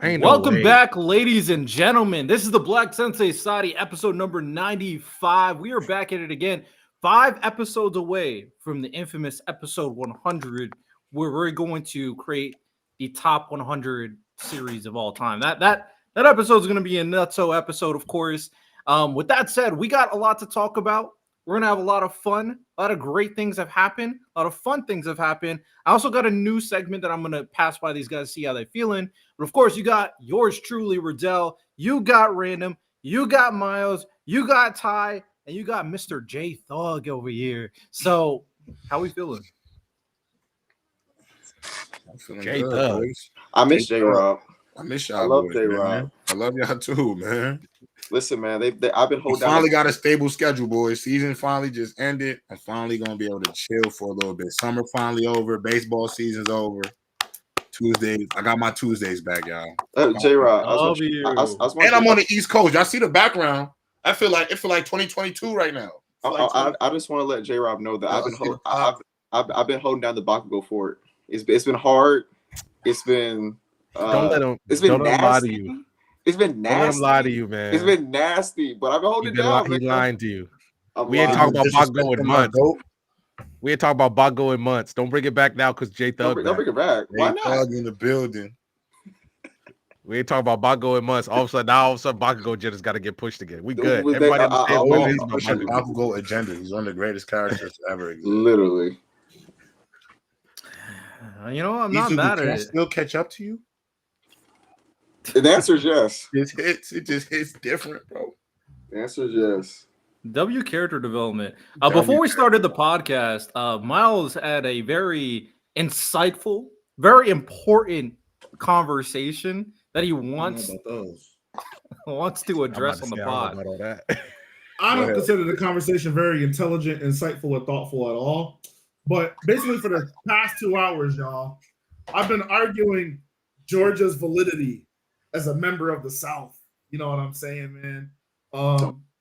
Welcome back, ladies and gentlemen. This is the Black Sensei Society, episode number 95. We are back at it again, 5 episodes away from the infamous episode 100, where we're going to create the top 100 series of all time. That episode is going to be a nutso episode, of course. With that said, we got a lot to talk about. We're going to have a lot of fun. A lot of great things have happened. A lot of fun things have happened. I also got a new segment that I'm going to pass by these guys, see how they're feeling. But of course, you got yours truly, Riddell. You got Random. You got Miles. You got Ty. And you got Mr. J Thug over here. So, how we feeling? I'm feeling good, boys. I miss J-Rob. I miss y'all. I love J-Rob. I love y'all too, man. Listen, man, I've been holding down. Finally got a stable schedule, boys. Season finally just ended. I'm finally gonna be able to chill for a little bit. Summer finally over. Baseball season's over. Tuesdays, I got my Tuesdays back, y'all. J-Rob, and I'm on the East Coast. Y'all see the background? I feel like 2022 right now. I just want to let J-Rob know that I've been holding down the Bakugo fort. It's been hard. It's been don't let him. It's been don't nasty. Lie to you. It's been nasty. Don't let him lie to you, man. It's been nasty, but I've been holding it down. He's lying to you. We ain't talking about Bakugo in months. We ain't talking about Bakugo in months. Don't bring it back now because J Thug. Don't bring it back. Why not? Thug in the building. We ain't talking about Bakugo in months. All of a sudden, Bakugo just got to get pushed again. We good. Everybody understands Bakugo agenda. He's one of the greatest characters to ever exist. Literally. You know, I'm not mad at it. Still catch up to you? The answer is yes. It just hits different, bro. The answer is yes. W character development. Before we started the podcast, Miles had a very insightful, very important conversation that he wants to address on the pod. I don't consider the conversation very intelligent, insightful, or thoughtful at all. But basically, for the past 2 hours, y'all, I've been arguing Georgia's validity as a member of the South. You know what I'm saying, man?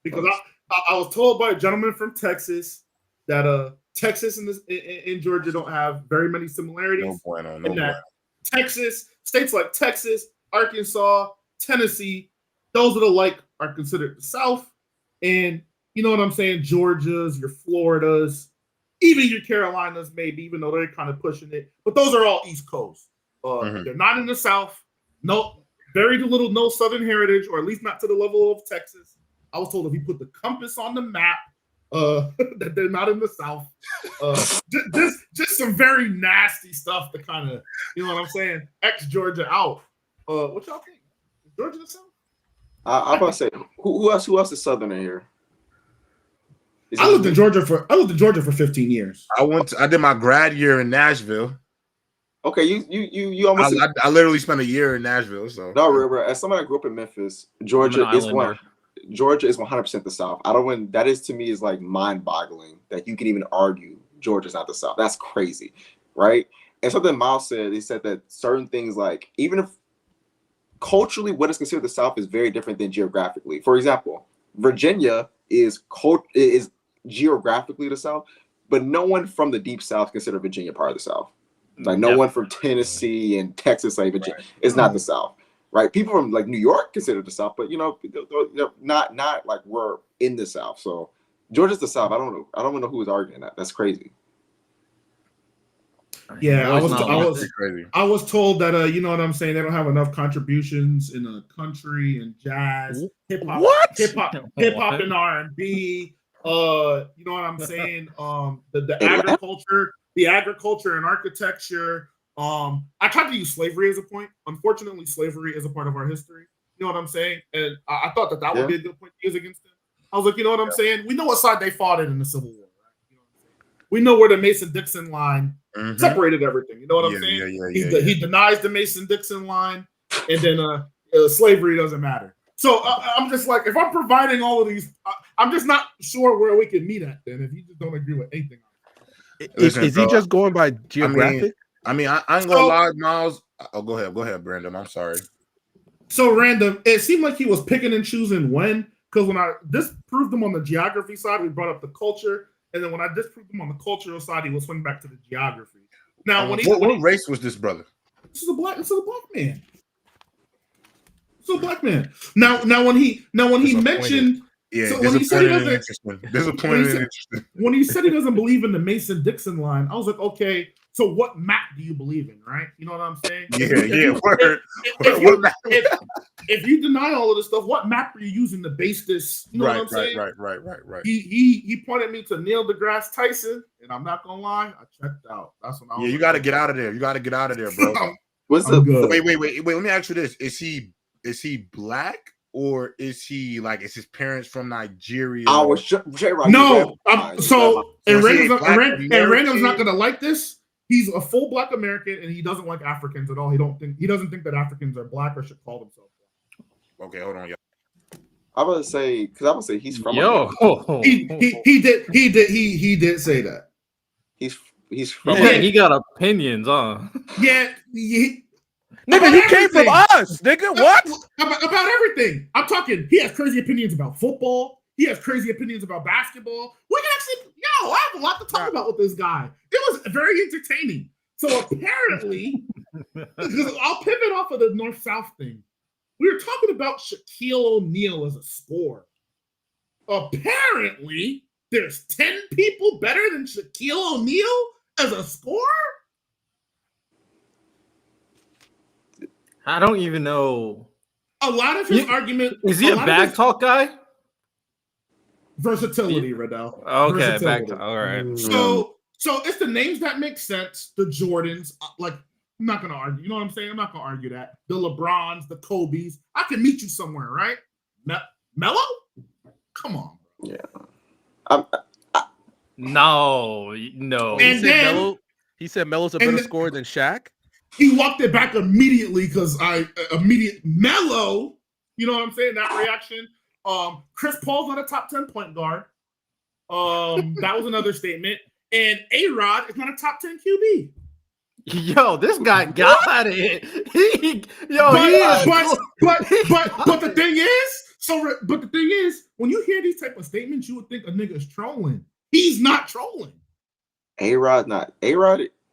Because I was told by a gentleman from Texas that Texas and Georgia don't have very many similarities. Texas, states like Texas, Arkansas, Tennessee, those that are like are considered the South. And you know what I'm saying? Georgia's, your Floridas, even your Carolinas, maybe, even though they're kind of pushing it. But those are all East Coast. They're not in the South. No, very little, no Southern heritage, or at least not to the level of Texas. I was told if you put the compass on the map, that they're not in the South. Just some very nasty stuff to kind of, you know what I'm saying, X Georgia out. What y'all think? Is Georgia the South? I'm about to say, who else is Southern in here? I lived in Georgia for 15 years. I did my grad year in Nashville. Okay, you almost. I literally spent a year in Nashville. So no, bro. As somebody that grew up in Memphis, Georgia is 100% the South. That is, to me, is like mind-boggling that you can even argue Georgia's not the South. That's crazy, right? And something Miles said, he said that certain things, like even if culturally what is considered the South is very different than geographically. For example, Virginia is geographically the South, but no one from the deep South consider Virginia part of the South. Like no one from Tennessee and Texas, like Virginia, is not the South, right? People from like New York consider the South, but not like we're in the South. So Georgia's the South. I don't know who is arguing that. That's crazy. Yeah, I was told that you know what I'm saying, they don't have enough contributions in country and jazz, hip hop and R&B. You know what I'm saying? The agriculture and architecture. I tried to use slavery as a point. Unfortunately, slavery is a part of our history. You know what I'm saying? And I thought that would be a good point to use against them. I was like, you know what I'm saying? We know what side they fought in the Civil War, right? You know what I'm saying? We know where the Mason-Dixon line separated everything. You know what I'm saying? He denies the Mason-Dixon line, and then slavery doesn't matter. So I'm just like, if I'm providing all of these, I'm just not sure where we can meet at then if you just don't agree with anything. Is he just going by geographic? I ain't gonna lie, Miles. Oh, go ahead, Brandon. I'm sorry. So Random, it seemed like he was picking and choosing when, because when I disproved him on the geography side, we brought up the culture, and then when I disproved him on the cultural side, he was swinging back to the geography. Now, what race was this brother? This is a black man. So black man. Now when he mentioned, yeah, so when he said he doesn't, disappointing. When he said he doesn't believe in the Mason-Dixon line, I was like, okay, so what map do you believe in, right? You know what I'm saying? If you deny all of this stuff, what map are you using to base this? You know what I'm saying? Right. He pointed me to Neil deGrasse Tyson, and I'm not gonna lie, I checked out. That's when I was you got to get out of there. You got to get out of there, bro. Wait. Let me ask you this: Is he black? Or is he like? Is his parents from Nigeria? No. Random's not gonna like this. He's a full black American, and he doesn't like Africans at all. He doesn't think that Africans are black or should call themselves black. Okay, hold on, y'all. I'm gonna say he's from. He did say that. He's from. Yeah, he got opinions, huh? Yeah. Nigga, he came from us, nigga. What? About everything. I'm talking. He has crazy opinions about football. He has crazy opinions about basketball. We can actually, I have a lot to talk about with this guy. It was very entertaining. So apparently, I'll pivot off of the North-South thing. We were talking about Shaquille O'Neal as a scorer. Apparently, there's 10 people better than Shaquille O'Neal as a scorer? I don't even know. A lot of his argument is he a bag talk guy? Versatility, Riddell. Okay, bag talk. All right. So it's the names that make sense. The Jordans, like I'm not gonna argue. You know what I'm saying? I'm not gonna argue that. The LeBrons, the Kobe's. I can meet you somewhere, right? Melo? Come on. Yeah. No. And he said Melo's a better scorer than Shaq. He walked it back immediately because Melo, you know what I'm saying? That reaction. Chris Paul's not a top 10 point guard. That was another statement. And A-Rod is not a top 10 QB. Yo, this guy got it. But the thing is, when you hear these type of statements, you would think a nigga is trolling. He's not trolling. A-Rod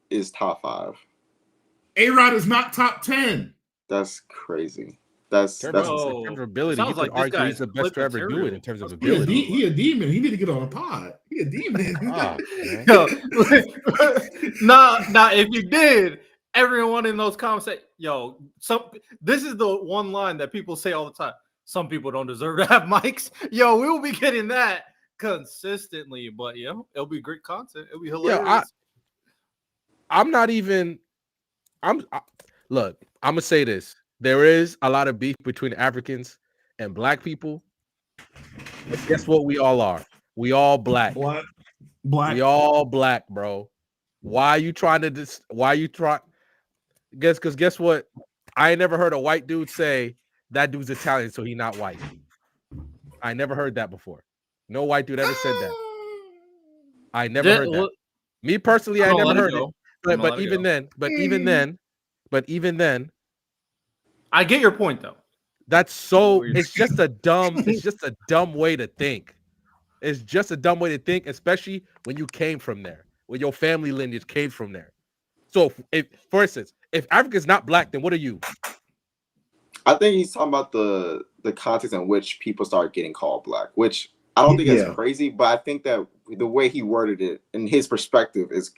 is top 5. A-Rod is not top 10. That's crazy. That's in terms of ability. You could argue he's the best to ever do it in terms of ability. He a demon. He need to get on a pod. He a demon. Nah, if you did, everyone in those comments say, yo, this is the one line that people say all the time. Some people don't deserve to have mics. Yo, we will be getting that consistently, but it'll be great content. It'll be hilarious. Look, I'm gonna say this. There is a lot of beef between Africans and black people. But guess what? We all are. We all black. Black. We all black, bro. Why are you trying to? Guess what? I ain't never heard a white dude say that dude's Italian, so he not white. I never heard that before. No white dude ever said that. I never heard that. Me personally, I never heard it. But even then, I get your point though. That's so it's just a dumb way to think. It's just a dumb way to think, especially when you came from there, when your family lineage came from there. So for instance, if Africa's not black, then what are you? I think he's talking about the context in which people start getting called black, which I don't think that's crazy, but I think that the way he worded it and his perspective is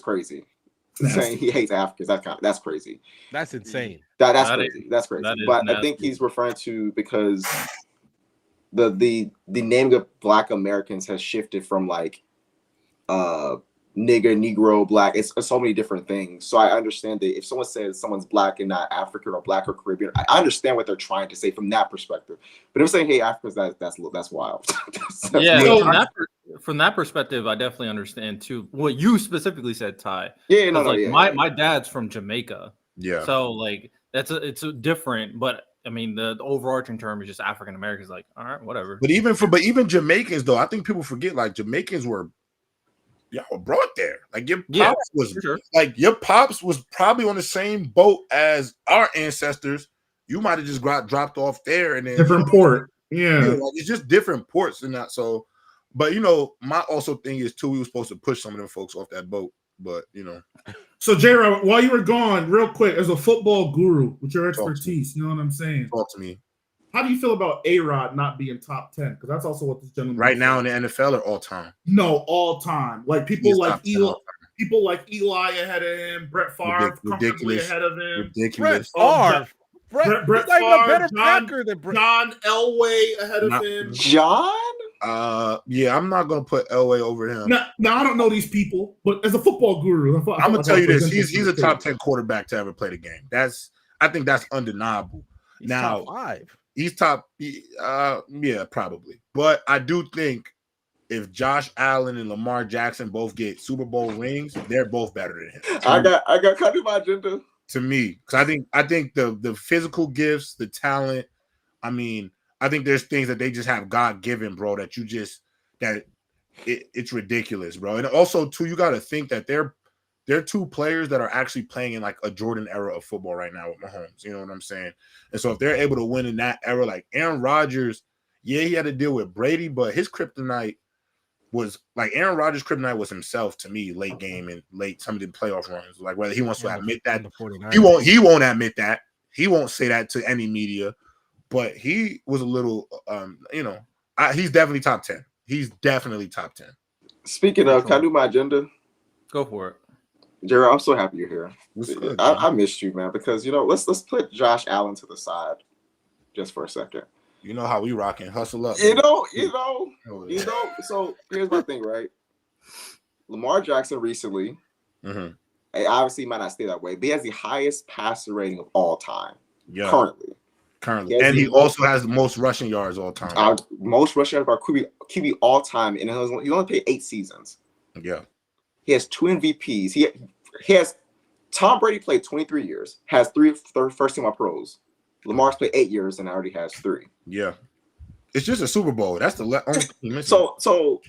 crazy. Saying he hates Africans, that's crazy. That's insane. That's crazy. That's crazy. But I think he's referring to because the naming of Black Americans has shifted from like nigger, Negro, black. It's so many different things. So I understand that if someone says someone's black and not African or black or Caribbean, I understand what they're trying to say from that perspective. But if saying, hey, Africans, that's wild. From that perspective, I definitely understand too. What you specifically said, Ty. My dad's from Jamaica. Yeah. So like it's different, but I mean the overarching term is just African Americans. Like, all right, whatever. But even Jamaicans though, I think people forget like Jamaicans were brought there. Like your pops was probably on the same boat as our ancestors. You might have just got dropped off there and then different port. Yeah, like, it's just different ports and that. So, but my also thing is too, we were supposed to push some of them folks off that boat. but you know. So, J-Rob, while you were gone, real quick, as a football guru with your expertise, you know what I'm saying? Talk to me. How do you feel about A-Rod not being top 10? Because that's also what this gentleman right now in the NFL or all time? No, all time. Like people like Eli ahead of him, Brett Favre comfortably ahead of him. Ridiculous. Brett Favre, John Elway ahead of him. John? Yeah, I'm not gonna put Elway over him. Now I don't know these people, but as a football guru, I'm gonna tell you this: he's a top 10 quarterback to ever play the game. I think that's undeniable. He's top 5. He's top, yeah, probably. But I do think if Josh Allen and Lamar Jackson both get Super Bowl rings, they're both better than him. I got cut in my agenda. To me, because I think the physical gifts, the talent. I mean, I think there's things that they just have God given, bro. That you just it's ridiculous, bro. And also, too, you got to think that they're two players that are actually playing in like a Jordan era of football right now with Mahomes. You know what I'm saying? And so if they're able to win in that era, like Aaron Rodgers, yeah, he had to deal with Brady, but his kryptonite was like Aaron Rodgers' kryptonite was himself to me, late game and late some of the playoff runs. Like whether he wants to admit that, he won't admit that. He won't say that to any media, but he was a little, he's definitely top 10. He's definitely top 10. Speaking of, can I do my agenda? Go for it. Jared, I'm so happy you're here. I missed you, man, because let's put Josh Allen to the side just for a second. You know how we rocking, hustle up. You know. So here's my thing, right? Lamar Jackson recently, obviously might not stay that way, but he has the highest passer rating of all time. Yeah. Currently, and he also has the most rushing yards all time. Most rushing yards by QB all time, and he only played 8 seasons. Yeah. He has 2 MVPs. He has Tom Brady played 23 years, has 3 first-team All-Pros. Lamar's played 8 years and already has 3. Yeah, it's just a Super Bowl. That's the only thing missing. So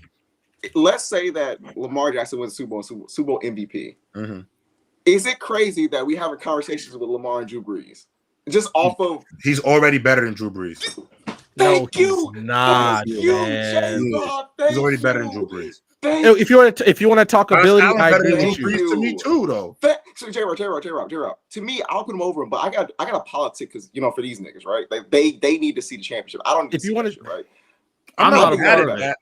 let's say that Lamar Jackson wins Super Bowl MVP. Mm-hmm. Is it crazy that we having conversations with Lamar and Drew Brees just off of? He's already better than Drew Brees. Thank you. Not man. He's already better than Drew Brees. If you want to talk ability, I agree with you. To me too, though. So J-Rob. To me, I'll put him over him, but I got a politic because for these niggas, right? Like they need to see the championship. I don't. If you want to, right? I'm not mad at that.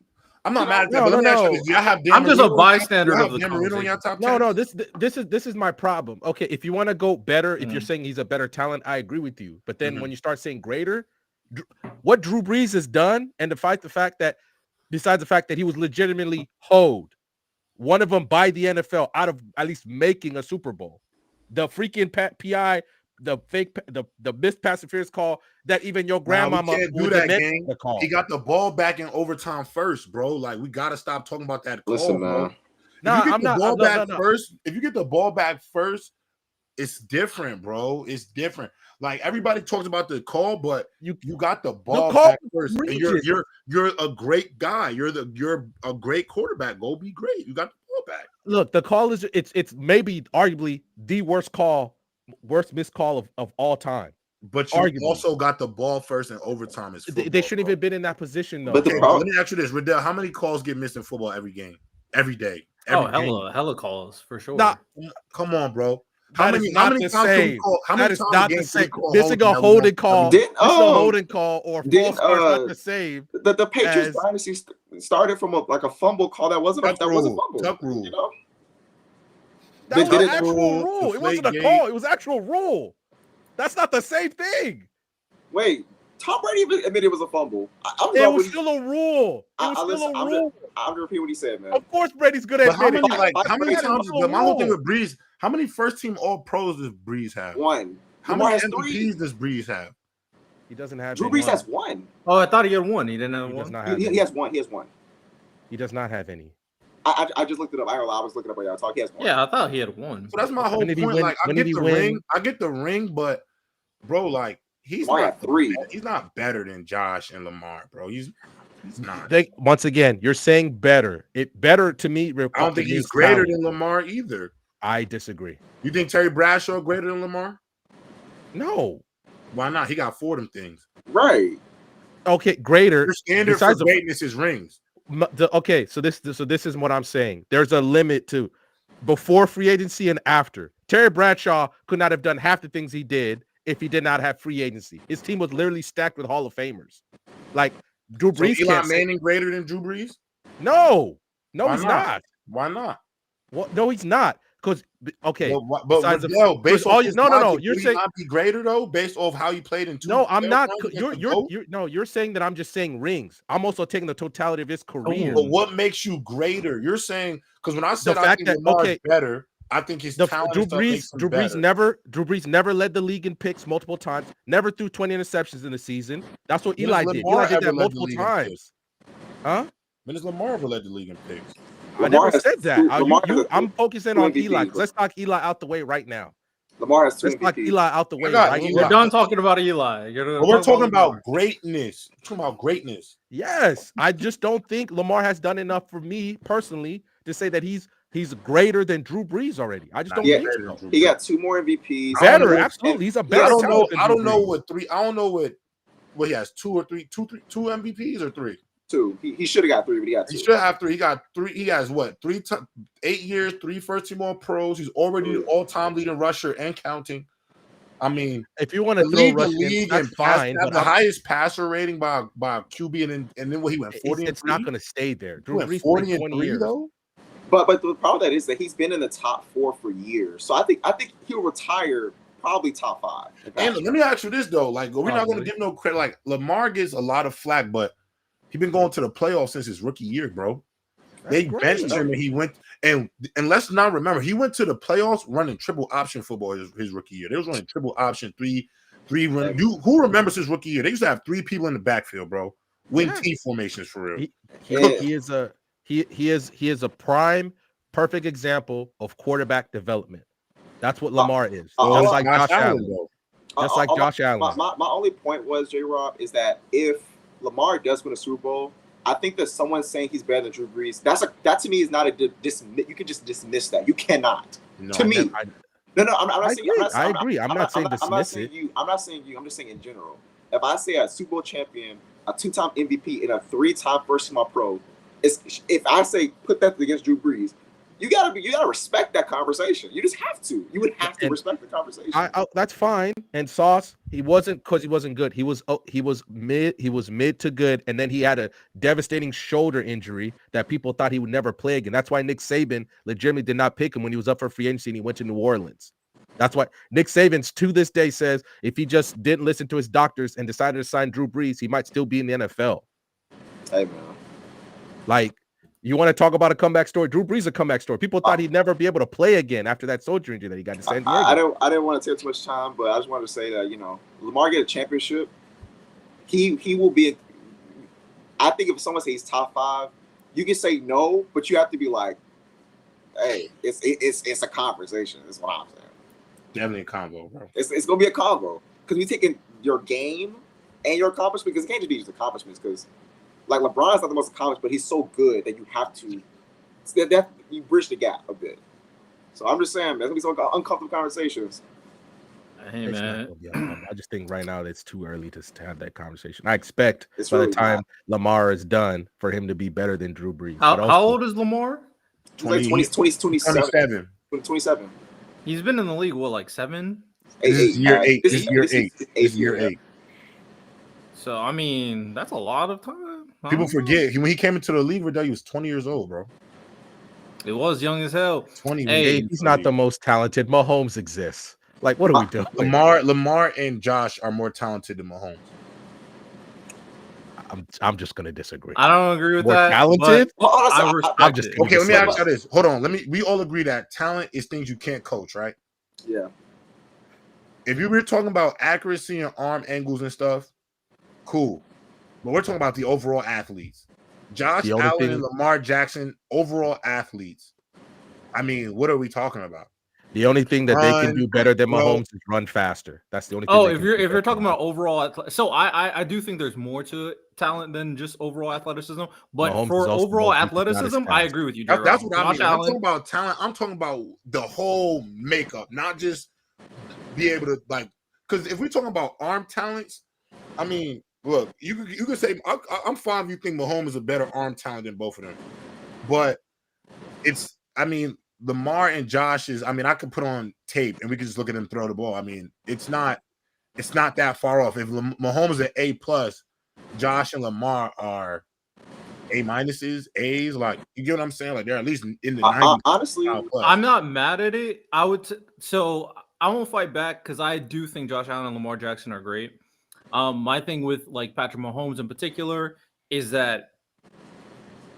I'm not mad at that. No. I'm just a bystander of the conversation. No. This is my problem. Okay, if you want to go better, if you're saying he's a better talent, I agree with you. But then when you start saying greater, what Drew Brees has done, and the fact that. Besides the fact that he was legitimately hoed, one of them by the NFL out of at least making a Super Bowl. The freaking PI, the fake, the missed pass interference call that even your grandmama can't do that game. He got the ball back in overtime first, bro. Like we gotta stop talking about that call, Listen, bro. If you get the ball back first, it's different, bro. It's different. Like everybody talks about the call, but you got the ball back first, and you're a great guy. You're a great quarterback. Go be great. You got the ball back. Look, the call is it's maybe arguably the worst missed call of all time. But you also got the ball first in overtime. They shouldn't even been in that position though. But let me ask you this, Riddell: how many calls get missed in football every game, every day? Hella calls for sure. Nah, come on, bro. How many times that is not the same. Missing a holding call, a holding call, or false start not the same. The Patriots dynasty started from a fumble call that wasn't a fumble. Tuck rule. That was an actual rule. It wasn't a call. It was actual rule. That's not the same thing. Wait, Tom Brady admitted it was a fumble. It was still a rule. It was still a rule. I'll repeat what he said, man. Of course, Brady's good at admitting. How many times? My whole thing with Brees. How many first-team All-Pros does Brees have? 1. How many MVPs does Brees have? He doesn't have. Drew Brees has 1. Oh, I thought he had 1. He didn't have 1. He has 1. He has 1. He does not have any. I just looked it up. I was looking up while y'all talk. He has 1. Yeah, I thought he had 1. So that's my whole point. Like, I get the ring, but bro, like he's not 3. He's not better than Josh and Lamar, bro. He's not. Once again, you're saying better. Better to me. I don't think he's greater than Lamar either. I disagree. You think Terry Bradshaw greater than Lamar? No. Why not? He got 4 of them things. Right. Okay, greater. Your standard for greatness is rings. So this is what I'm saying. There's a limit to before free agency and after. Terry Bradshaw could not have done half the things he did if he did not have free agency. His team was literally stacked with Hall of Famers. Like Drew Brees. So Eli Manning greater than Drew Brees? No, he's not. Why not? Well, no, he's not. Because okay, but based off no. You're saying not be greater though, based off how he played in two. No, I'm not. You're saying that I'm just saying rings. I'm also taking the totality of his career. But what makes you greater? You're saying because when I said I think Lamar's better, I think his talent. Drew Brees never led the league in picks multiple times. Never threw 20 interceptions in the season. That's what Eli did. Eli did that multiple times. Huh? When has Lamar ever led the league in picks? I never said that. I'm focusing on Eli. Let's knock Eli out the way right now. Lamar has Let's knock Eli out the way right now. We're done talking about Eli. We're talking about greatness. We're talking about greatness. Yes, I just don't think Lamar has done enough for me personally to say that he's greater than Drew Brees already. I just don't think so. He got 2 more MVPs. Better, absolutely. He's a better. I don't know what he has 2 or 3, 2 MVPs or 3. 2. He should have got 3, but he got 2. He should have 3. He got 3. He has what? 8 years, 3 first-team All-Pros. He's already the all-time leading rusher and counting. I mean, if you want to throw the league, that's fine. But the highest passer rating by QB, and then what he went 40. It's not going to stay there. Drew Brees 40 and 3 though. But the problem that is that he's been in the top 4 for years. So I think he'll retire probably top 5. And let me ask you this though: like, we're not going to give no credit. Like Lamar gets a lot of flack, but he's been going to the playoffs since his rookie year, bro. They benched him and he went and let's not remember he went to the playoffs running triple option football his rookie year. They was running triple option three run. Who remembers his rookie year? They used to have 3 people in the backfield, bro. Wing T formations for real. He is a prime perfect example of quarterback development. That's what Lamar is. Just like Josh Allen. Just like Josh Allen. My only point was, J-Rob, is that if Lamar does win a Super Bowl, I think that someone saying he's better than Drew Brees, that to me is not you can just dismiss that. You cannot. No, to me. I'm not saying I agree. I'm not saying dismiss it. I'm not saying you. I'm just saying in general. If I say a Super Bowl champion, a 2-time MVP, and a 3-time first-team All-Pro, if I say put that against Drew Brees, you gotta respect that conversation. You just have to. You would have to respect the conversation. That's fine. And Sauce, he wasn't because he wasn't good. He was mid. He was mid to good, and then he had a devastating shoulder injury that people thought he would never play again. That's why Nick Saban legitimately did not pick him when he was up for free agency and he went to New Orleans. That's why Nick Saban to this day says if he just didn't listen to his doctors and decided to sign Drew Brees, he might still be in the NFL. Hey man, like. You want to talk about a comeback story? Drew Brees is a comeback story. People thought he'd never be able to play again after that shoulder injury that he got to San Diego. I didn't want to take too much time, but I just wanted to say that, Lamar get a championship, he will be I think if someone says he's top 5, you can say no, but you have to be like, hey, it's a conversation. That's what I'm saying. Definitely a combo, bro. It's gonna be a combo. Because we're taking your game and your accomplishments, because it can't just be just accomplishments, because like LeBron's not the most accomplished, but he's so good that you have to you bridge the gap a bit. So I'm just saying, there's gonna be some uncomfortable conversations. Hey man, I just think right now it's too early to have that conversation. I expect by the time Lamar is done for him to be better than Drew Brees. How old is Lamar? 27. He's been in the league like 7? Year 8. So I mean, that's a lot of time. People forget when he came into the league, he was 20 years old, bro. It was young as hell. 20. Hey, he's not the most talented. Mahomes exists. Like, what are we doing? Lamar and Josh are more talented than Mahomes. I'm just gonna disagree. I don't agree with that. Talented? Okay, let me ask you this. Hold on. We all agree that talent is things you can't coach, right? Yeah. If you were talking about accuracy and arm angles and stuff, cool. But we're talking about the overall athletes. Josh Allen and Lamar Jackson, overall athletes. I mean, what are we talking about? The only thing that they can do better than Mahomes is run faster. That's the only thing. Oh, if you're talking about overall, so I do think there's more to talent than just overall athleticism. But Mahomes for overall athleticism, I agree with you. That's what I mean. I'm talking about talent. I'm talking about the whole makeup, not just be able to because if we're talking about arm talents, I mean, look, you could say I'm fine if you think Mahomes is a better arm talent than both of them, but I mean, Lamar and Josh is. I mean, I could put on tape and we could just look at him throw the ball. I mean, it's not that far off. If Mahomes is an A+, Josh and Lamar are A-, A's. Like, you get what I'm saying? Like, they're at least in the 90s. Honestly, I'm not mad at it. I won't fight back because I do think Josh Allen and Lamar Jackson are great. My thing with like Patrick Mahomes in particular is that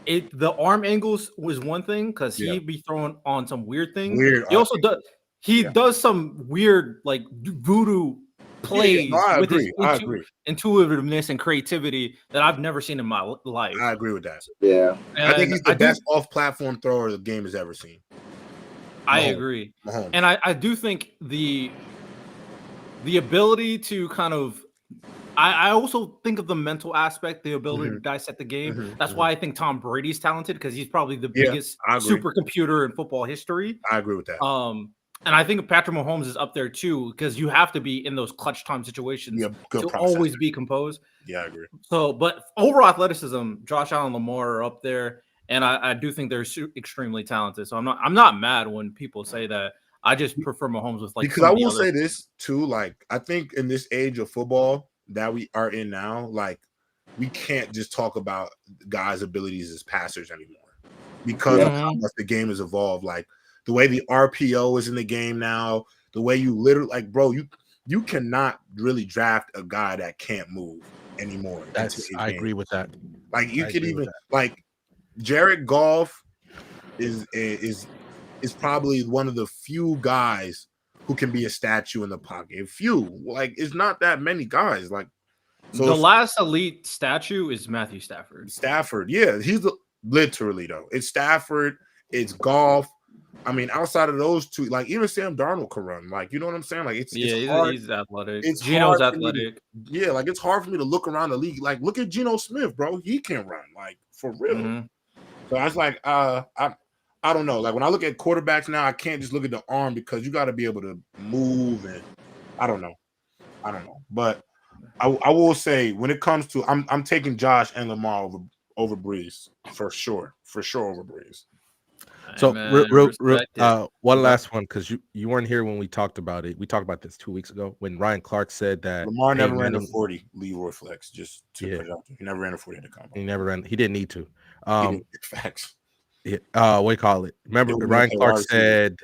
the arm angles was one thing because he'd be throwing on some weird things. He also does. He does some weird like voodoo plays with his intuitiveness and creativity that I've never seen in my life. I agree with that. Yeah, and I think he's the best off-platform thrower the game has ever seen. I agree, and I do think the ability to kind of. I also think of the mental aspect, the ability to dissect the game. That's why I think Tom Brady's talented because he's probably the biggest supercomputer in football history. I agree with that. And I think Patrick Mahomes is up there too because you have to be in those clutch time situations to always be composed. Yeah, I agree. So, but overall athleticism, Josh Allen and Lamar are up there, and I do think they're extremely talented. So I'm not mad when people say that. I just prefer Mahomes with like because I will say this too. Like I think in this age of football that we are in now, like we can't just talk about guys' abilities as passers anymore because of how much the game has evolved. Like the way the RPO is in the game now, the way you literally like, bro, you cannot really draft a guy that can't move anymore. I agree with that. Like you could even like Jared Goff is probably one of the few guys who can be a statue in the pocket. Few, like it's not that many guys. Like so the last elite statue is Matthew Stafford. Yeah, he's literally though. It's Stafford, it's Goff. I mean, outside of those two, like even Sam Darnold can run. Like, you know what I'm saying? Like it's hard. He's athletic. Gino's athletic. Like it's hard for me to look around the league. Like, look at Geno Smith, bro. He can run, like for real. So I was like, I don't know. Like when I look at quarterbacks now, I can't just look at the arm because you got to be able to move, and I don't know. But I will say when it comes to, I'm taking Josh and Lamar over Brees for sure over Brees. So one last one because you weren't here when we talked about it. We talked about this 2 weeks ago when Ryan Clark said that Lamar never ran a 40. Leroy flex just to put it out there. He never ran a 40 at the combine. He didn't need to. Facts. What do you call it? Remember, Ryan Clark said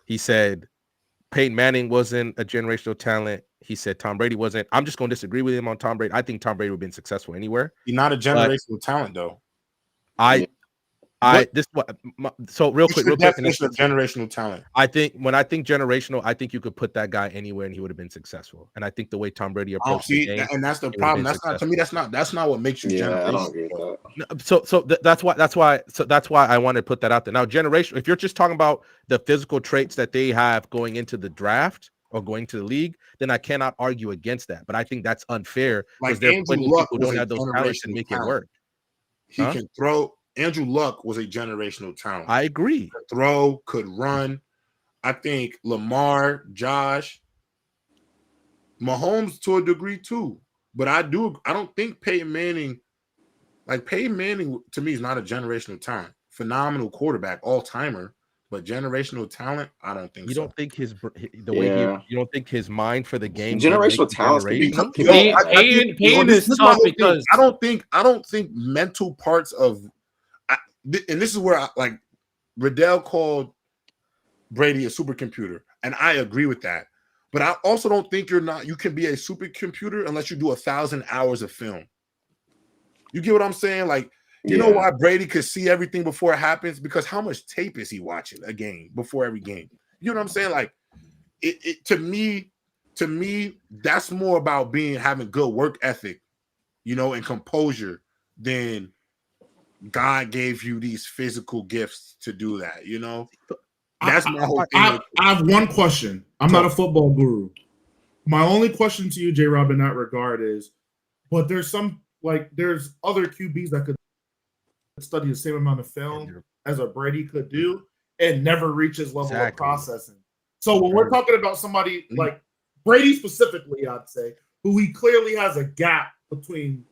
Peyton Manning wasn't a generational talent. He said Tom Brady wasn't. I'm just going to disagree with him on Tom Brady. I think Tom Brady would have been successful anywhere. He's not a generational talent, though. So real quick, definition of generational talent. I think when I think generational, I think you could put that guy anywhere and he would have been successful. And I think the way Tom Brady approached the game, and that's the problem. That's not to me. That's not what makes you generational. I don't agree with that. That's why I wanted to put that out there. Now, generational. If you're just talking about the physical traits that they have going into the draft or going to the league, then I cannot argue against that. But I think that's unfair because there are plenty of people who don't have those talents and make it work. He can throw. Andrew Luck was a generational talent. I agree. Could throw, could run. I think Lamar, Josh, Mahomes to a degree too. But I don't think Peyton Manning to me is not a generational talent. Phenomenal quarterback, all-timer, but generational talent, I don't think you so. don't think you don't think his mind for the game generational talent Peyton is tough because I don't think mental parts of and this is where Riddell called Brady a supercomputer, and I agree with that. But I also don't think you can be a supercomputer unless you do 1,000 hours of film. You get what I'm saying? Like, you know why Brady could see everything before it happens? Because how much tape is he watching a game before every game? You know what I'm saying? Like, to me, that's more about having good work ethic, and composure than God gave you these physical gifts to do that, That's my whole thing. I have one question. I'm not a football guru. My only question to you, J-Rob, in that regard is, but there's other QBs that could study the same amount of film as a Brady could do and never reach his level of processing. So when we're talking about somebody like Brady specifically, I'd say, who he clearly has a gap between,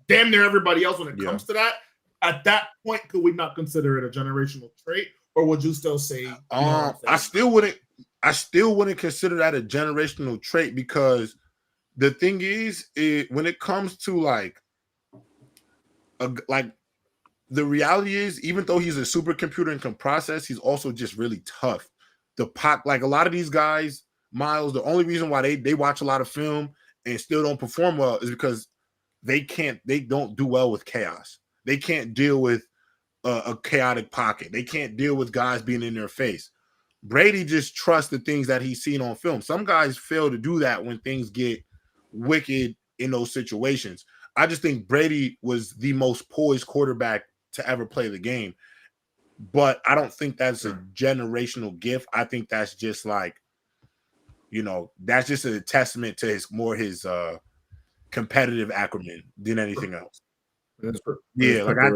damn near everybody else when it comes to that. At that point, could we not consider it a generational trait? or would you still say? I still wouldn't consider that a generational trait, because the thing is, when it comes to like the reality is, even though he's a supercomputer and can process, he's also just really tough. Like a lot of these guys, Miles, the only reason why they watch a lot of film and still don't perform well is because they don't do well with chaos. They can't deal with a chaotic pocket. They can't deal with guys being in their face. Brady just trusts the things that he's seen on film. Some guys fail to do that when things get wicked in those situations. I just think Brady was the most poised quarterback to ever play the game. But I don't think that's a generational gift. I think that's just like, that's just a testament to his competitive acumen than anything else. I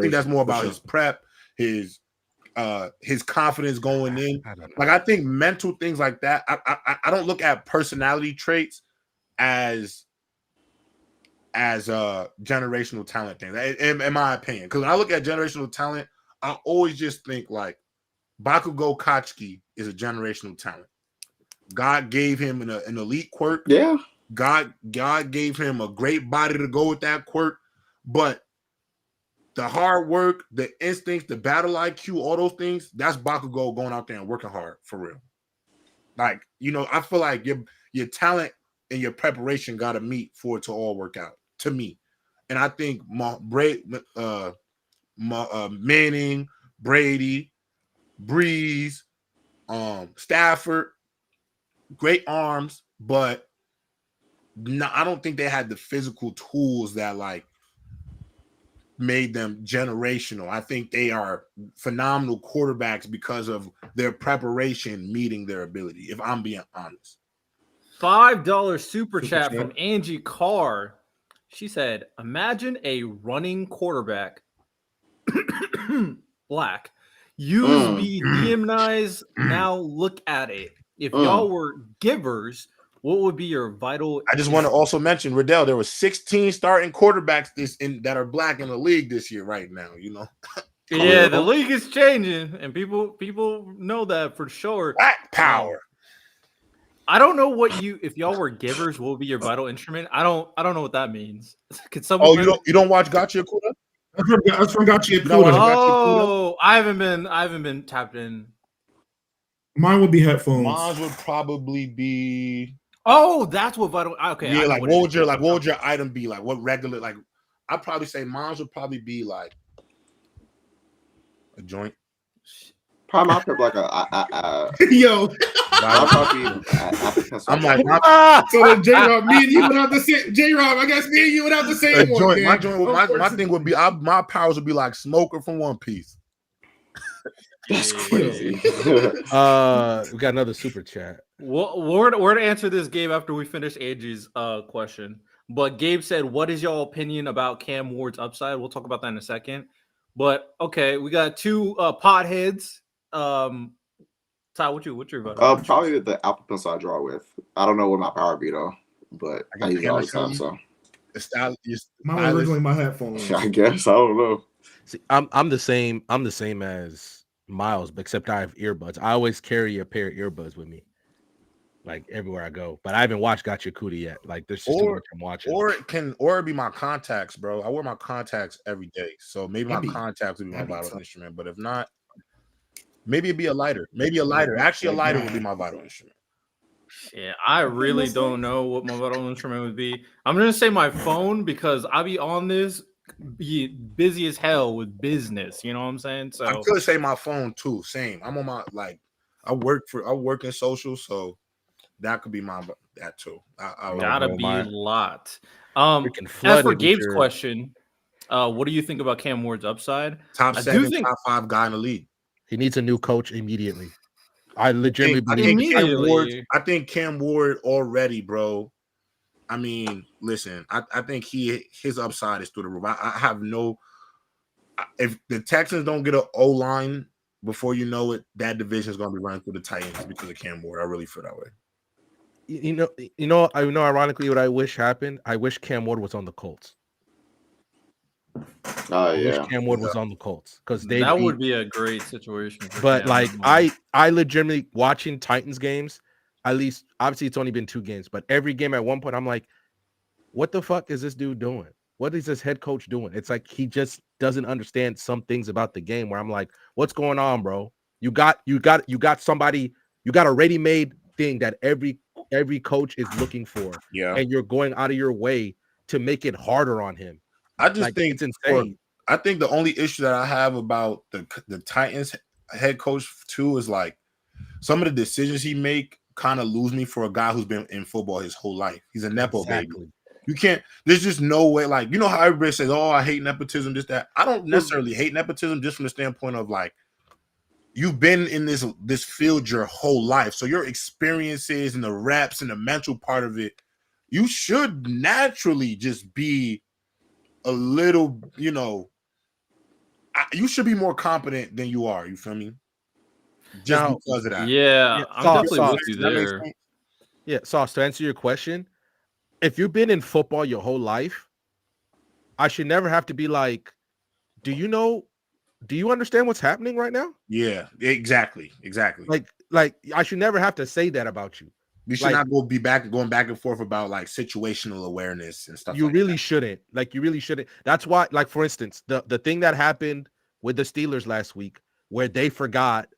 think that's more about his prep, his confidence going in. I think mental things like that. I don't look at personality traits as generational talent things, in my opinion. Because when I look at generational talent, I always just think like Bakugo Kochiki is a generational talent. God gave him an elite quirk. Yeah. God gave him a great body to go with that quirk, but the hard work, the instincts, the battle IQ, all those things, that's Bakugo going out there and working hard for real. Like, I feel like your talent and your preparation got to meet for it to all work out, to me. And I think Manning, Brady, Brees, Stafford, great arms, but I don't think they had the physical tools that like made them generational. I think they are phenomenal quarterbacks because of their preparation meeting their ability, if I'm being honest. $5 super chat from Angie Carr. She said, imagine a running quarterback, black. Use be demonized. Now look at it. If y'all were givers, what would be your vital? I just want to also mention, Riddell, there were 16 starting quarterbacks that are black in the league this year right now, Yeah, the league is changing, and people know that for sure. Black power. I don't know if y'all were givers, what would be your vital instrument? I don't know what that means. Could someone? You don't watch Gotcha Kuda? That's from Gotcha Kuda. Oh, I haven't been tapped in. Mine would be headphones. Mine would probably be. Oh, that's what vital. Okay. Yeah, like what would your item be? Like what regular? Like I'd probably say mine would probably be like a joint. Probably I'll like a yo. I'll probably I'm like, so then J-Rob, me and you would have the same. J-Rob, I guess me and you would have the same one. My thing would be, my powers would be like Smoker from One Piece. That's crazy. We got another super chat. Well, we're to answer this, Gabe, after we finish Angie's question. But Gabe said, "What is y'all opinion about Cam Ward's upside?" We'll talk about that in a second. But okay, we got two potheads. Ty, what's your vote? Probably the Apple Pencil I draw with. I don't know what my power be though, but I use it all the time. So mine was originally my headphones. I guess I don't know. See, I'm the same. I'm the same as Miles, but except I have earbuds. I always carry a pair of earbuds with me, like everywhere I go. But I haven't watched Gotcha Kuda yet. Like there's just too much I'm watching. Or it be my contacts, bro. I wear my contacts every day, so maybe my contacts would be my vital instrument. But if not, maybe it'd be a lighter. Actually, a lighter would be my vital instrument. Yeah, I really don't know what my vital instrument would be. I'm gonna say my phone because I be on this, be busy as hell with business. You know what I'm saying? So I could say my phone too. Same. I'm on my I work in social, so that could be that too. I gotta be a lot. As for Gabe's question, what do you think about Cam Ward's upside? Top 7, top 5 guy in the league. He needs a new coach immediately. I legitimately believe. I think Cam Ward already, bro. I mean, listen, I think his upside is through the roof. I have no. If the Texans don't get an O-line before you know it, that division is going to be running through the Titans because of Cam Ward. I really feel that way. You know. Ironically, what I wish happened. I wish Cam Ward was on the Colts. Oh I wish Cam Ward was on the Colts because that would be a great situation. But like I legitimately watching Titans games, at least obviously it's only been 2 games, but every game at one point I'm like, what the fuck is this dude doing? What is this head coach doing? It's like he just doesn't understand some things about the game where I'm like, what's going on, bro? You got somebody, you got a ready-made thing that every coach is looking for. Yeah. And you're going out of your way to make it harder on him. I just think it's insane. I think the only issue that I have about the Titans head coach too is like some of the decisions he make kind of lose me for a guy who's been in football his whole life. He's a nepo baby. You can't. There's just no way. Like, you know how everybody says, "Oh, I hate nepotism." Just that. I don't necessarily hate nepotism, just from the standpoint of like you've been in this field your whole life, so your experiences and the reps and the mental part of it, you should naturally just be a little, you know. You should be more competent than you are. You feel me? Just now, because of that. Yeah, I'm definitely with you there. Yeah, Sauce, to answer your question, if you've been in football your whole life, I should never have to be like, do you understand what's happening right now? Yeah, exactly. Like I should never have to say that about you. We should not going back and forth about like situational awareness and stuff. You really shouldn't. Like, you really shouldn't. That's why, like, for instance, the thing that happened with the Steelers last week, where they forgot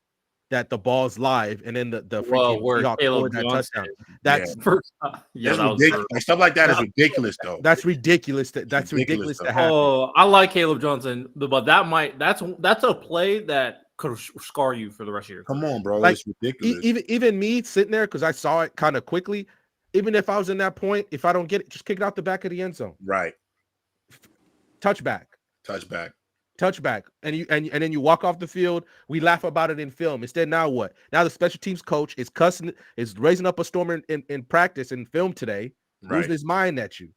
that the ball's live, and then the freaking Mihawk scored that touchdown. That's ridiculous. Stuff like that is ridiculous, though. That's ridiculous. That's ridiculous to happen. Oh, I like Caleb Johnson, but that's a play that could scar you for the rest of your career. Come on, bro. Like, it's ridiculous. Even me sitting there, because I saw it kind of quickly. Even if I was in that point, if I don't get it, just kick it out the back of the end zone. Right. Touchback. And then you walk off the field. We laugh about it in film. Instead, now what? Now the special teams coach is raising up a storm in practice and film today, losing his mind at you.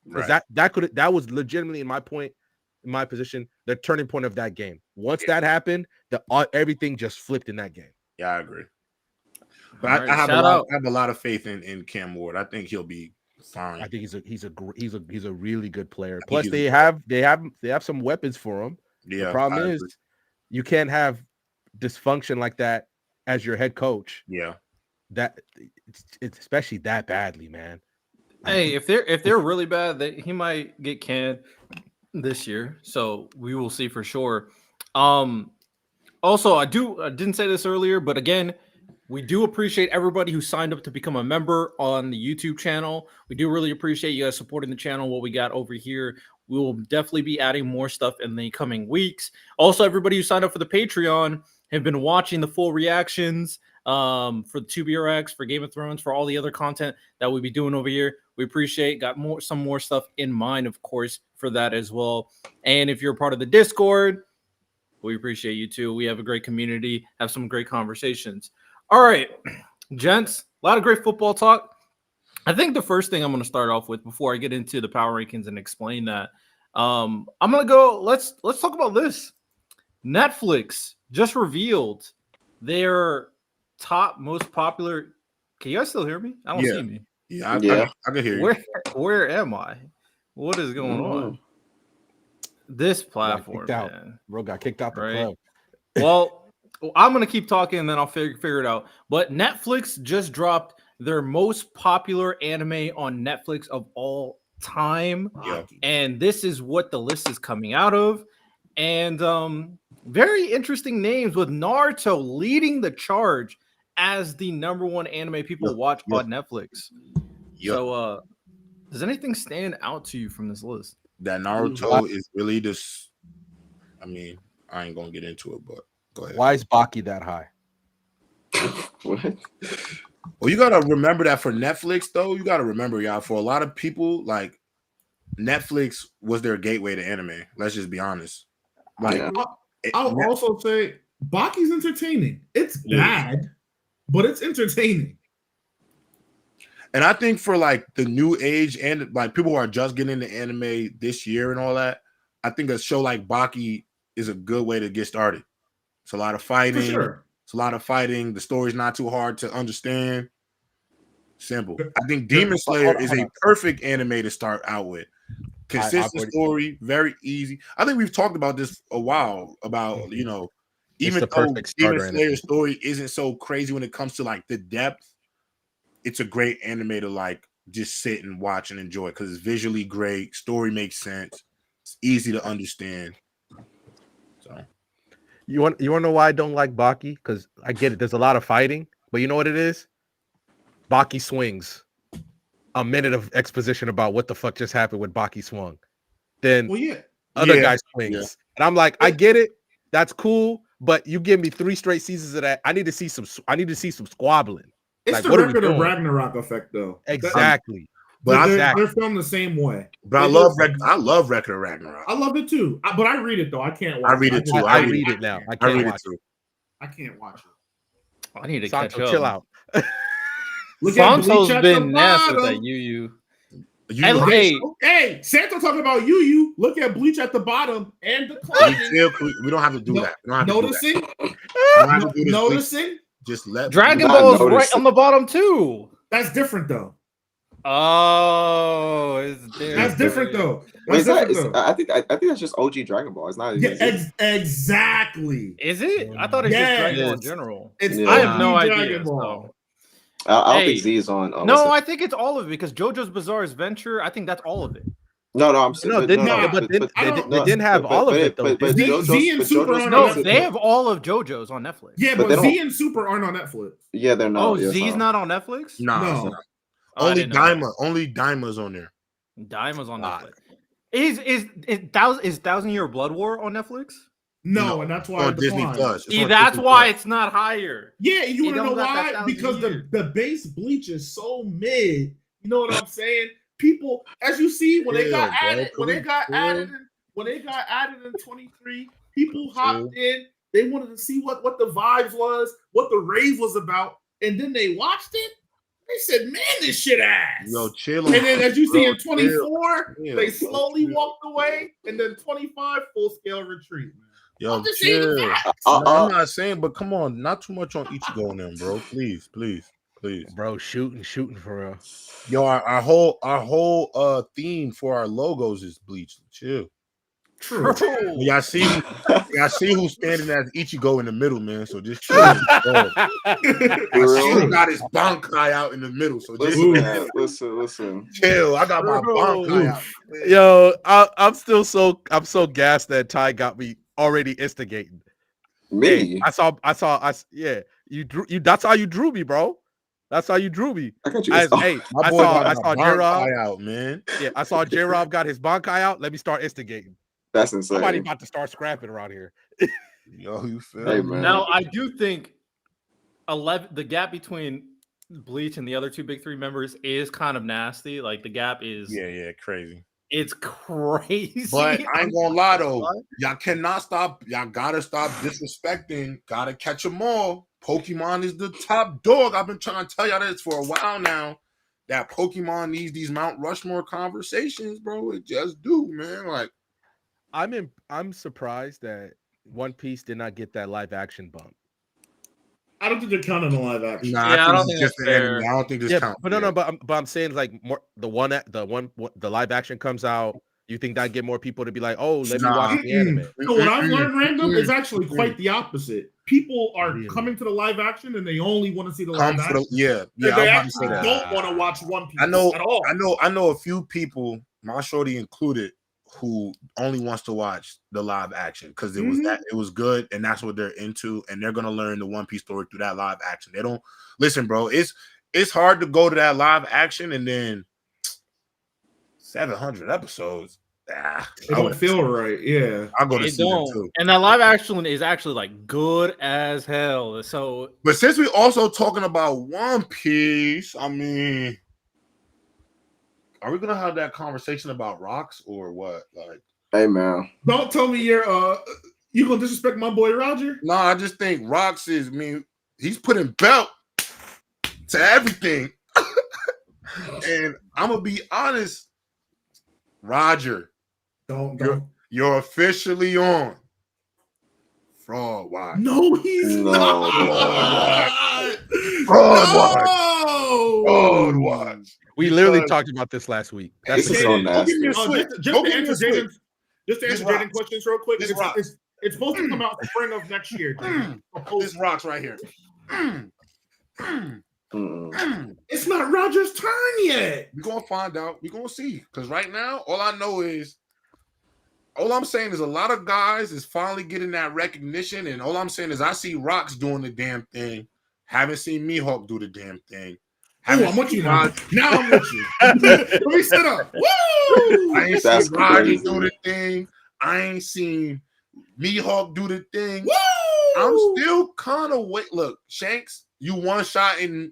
Because that was legitimately in my position, the turning point of that game. Once that happened, everything just flipped in that game. Yeah, I agree. But I have a lot of faith in Cam Ward. I think he'll be fine. I think he's a really good player. Plus, they have some weapons for him. Yeah. The problem is you can't have dysfunction like that as your head coach. Yeah. That it's especially that badly, man. Hey, if they're really bad, he might get canned this year. So we will see for sure. Also, I didn't say this earlier, but again, we do appreciate everybody who signed up to become a member on the YouTube channel. We do really appreciate you guys supporting the channel, what we got over here. We will definitely be adding more stuff in the coming weeks. Also, everybody who signed up for the Patreon have been watching the full reactions for the 2BRX, for Game of Thrones, for all the other content that we'll be doing over here. We appreciate, got some more stuff in mind, of course, for that as well. And if you're a part of the Discord, we appreciate you too. We have a great community, have some great conversations. All right, gents, a lot of great football talk. I think the first thing I'm going to start off with before I get into the power rankings and explain that, I'm going to go, let's talk about this. Netflix just revealed their top most popular. Can you guys still hear me? I don't see me. Yeah, I can hear you. Where am I? What is going on? This platform, man. Bro got kicked out the club. Well, I'm going to keep talking and then I'll figure it out. But Netflix just dropped their most popular anime on Netflix of all time. Yeah. And this is what the list is coming out of. And very interesting names, with Naruto leading the charge as the #1 anime people watch on Netflix. Yep. So does anything stand out to you from this list? That Naruto is really just, I mean, I ain't going to get into it, but go ahead. Why is Baki that high? What? Well, you got to remember that for Netflix, though, you got to remember, y'all, for a lot of people, like, Netflix was their gateway to anime. Let's just be honest. Like, I'll also say Baki's entertaining. It's bad, but it's entertaining. And I think for like the new age and like people who are just getting into anime this year and all that, I think a show like Baki is a good way to get started. It's a lot of fighting. For sure. It's a lot of fighting. The story's not too hard to understand. Simple. I think Demon Slayer is a perfect anime to start out with. Consistent story, very easy. I think we've talked about this a while about even though Demon Slayer's story isn't so crazy when it comes to like the depth, it's a great anime to like just sit and watch and enjoy because it's visually great, story makes sense, it's easy to understand. So you want to know why I don't like Baki? Because I get it, there's a lot of fighting, but you know what it is? Baki swings. A minute of exposition about what the fuck just happened when Baki swung. Then other guy swings. Yeah. And I'm like, I get it. That's cool. But you give me 3 straight seasons of that. I need to see some squabbling. It's like, the record of Ragnarok effect, though. Exactly. But they're filmed the same way. But I love Record of Ragnarok. I love it too. But I read it though. I can't watch it. I read it too. I read it now. I can't watch it. I can't watch it. I need to catch up. Chill out. Santo's been nasty with that Yu. Hey, Santo talking about Yu. Look at Bleach at the bottom and the we don't have to do that. We don't have to noticing. Just let Dragon Ball's right on the bottom too. That's different though. Oh, that's different though. I think that's just OG Dragon Ball. It's not. Exactly. Is it? I thought it's just Dragon Ball in general. I have no idea. I don't think Z is on. No, I think it's all of it because JoJo's Bizarre Adventure. I think that's all of it. No, I'm saying they didn't have all of it though. But Z and Super aren't on Netflix. They have all of JoJo's on Netflix. Yeah, but Z and Super aren't on Netflix. Yeah, they're not. Oh, Z's not on Netflix? No. Only Daima's on there. Daima's on Netflix. Is 1,000 Year Blood War on Netflix? No, and that's why on Disney Plus. See, that's why it's not higher. Yeah, you want to know why? Because the base Bleach is so mid. You know what I'm saying? People, as you see, when they got added in 23, people hopped in. They wanted to see what the vibes was, what the rave was about, and then they watched it. They said, "Man, this shit ass." Yo, chill. And then, as you see in 24, they slowly walked away, and then 25, full scale retreat. Yo, chill. I'm not saying, but come on, not too much on Ichigo and them, bro. Please. Bro, shooting for real. Yo, our whole theme for our logos is Bleach. Chill. True. Y'all see who's standing as Ichigo in the middle, man. So just chill. I see who got his Bankai out in the middle. So just listen. Chill. I got my Bankai out. Yo, I'm so gassed that Ty got me already instigating. Me? Hey, I saw. Yeah, you drew. That's how you drew me, bro. That's how you drew me. I got you. I saw J-Rob out, man. Yeah, I saw J-Rob got his Bankai out. Let me start instigating. That's insane. Somebody about to start scrapping around here. Yo, you feel? Hey, man. Now I do think the gap between Bleach and the other 2 big 3 members is kind of nasty. Like the gap is crazy. It's crazy. But I ain't gonna lie though. Y'all cannot stop. Y'all gotta stop disrespecting. Gotta catch them all. Pokemon is the top dog. I've been trying to tell y'all this for a while now. That Pokemon needs these Mount Rushmore conversations, bro. It just do, man. Like, I'm surprised that One Piece did not get that live action bump. I don't think they're counting the live action. Nah, I don't think that's fair. I don't think this counts. But no, but I'm saying like more the live action comes out. You think that get more people to be like, oh, let me watch the anime? No, what I've learned, random, is actually quite the opposite. People are coming to the live action and they only want to see the live action. They actually don't want to watch One Piece at all. I know a few people, my shorty included, who only wants to watch the live action because it was good and that's what they're into, and they're gonna learn the One Piece story through that live action. They don't listen, bro. It's hard to go to that live action and then 700 episodes. It don't feel right. Yeah, I'll go to season 2. And that live action is actually like good as hell. So, but since we also talking about One Piece, I mean, are we gonna have that conversation about rocks or what? Like, hey man, don't tell me you gonna disrespect my boy Roger? No, I just think rocks is. I mean, he's putting belt to everything, and I'm gonna be honest. Roger, you're officially on Fraud Watch. No, he's not. Fraud Watch. We literally talked about this last week. That's so nasty. Just to answer Jaden's questions real quick. It's supposed to come out spring of next year. This rocks right here. It's not Roger's turn yet. We're gonna find out. We're gonna see. Because right now, all I'm saying is a lot of guys is finally getting that recognition. And all I'm saying is I see Rocks doing the damn thing. Haven't seen Mihawk do the damn thing. I'm with you now. Now I'm with you. Let me sit up. Woo! I ain't seen Roddy do the thing. I ain't seen Mihawk do the thing. Woo! I'm still kind of Look, Shanks, you one shot in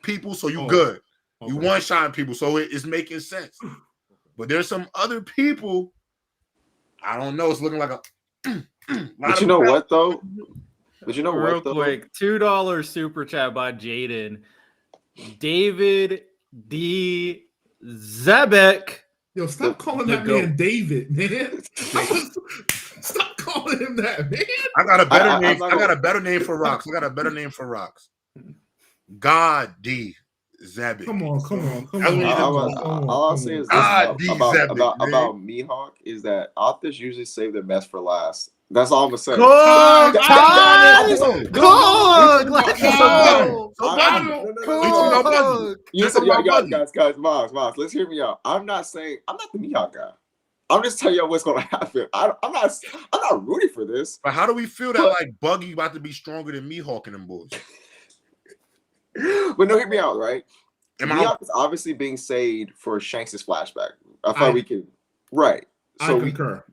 people, so you good. Okay. You one shot in people, so it's making sense. But there's some other people. I don't know. It's looking like a. But you know what though? Real quick, $2 super chat by Jaden. David D. Zebek. Yo, stop calling that man David, man. Stop calling him that, man. I got a better name. I got a better name for Rocks. God D. Zebek. Come on. All I'm saying is this about Mihawk is that authors usually save their best for last. That's all I'm gonna say. Guys, Miles, let's hear me out. I'm not the Mihawk guy. I'm just telling you what's gonna happen. I'm not rooting for this. But how do we feel that like Buggy about to be stronger than Mihawk and them boys? But no, hear me out, right? Mihawk is obviously being saved for Shanks' flashback. I thought we could, right? So I concur.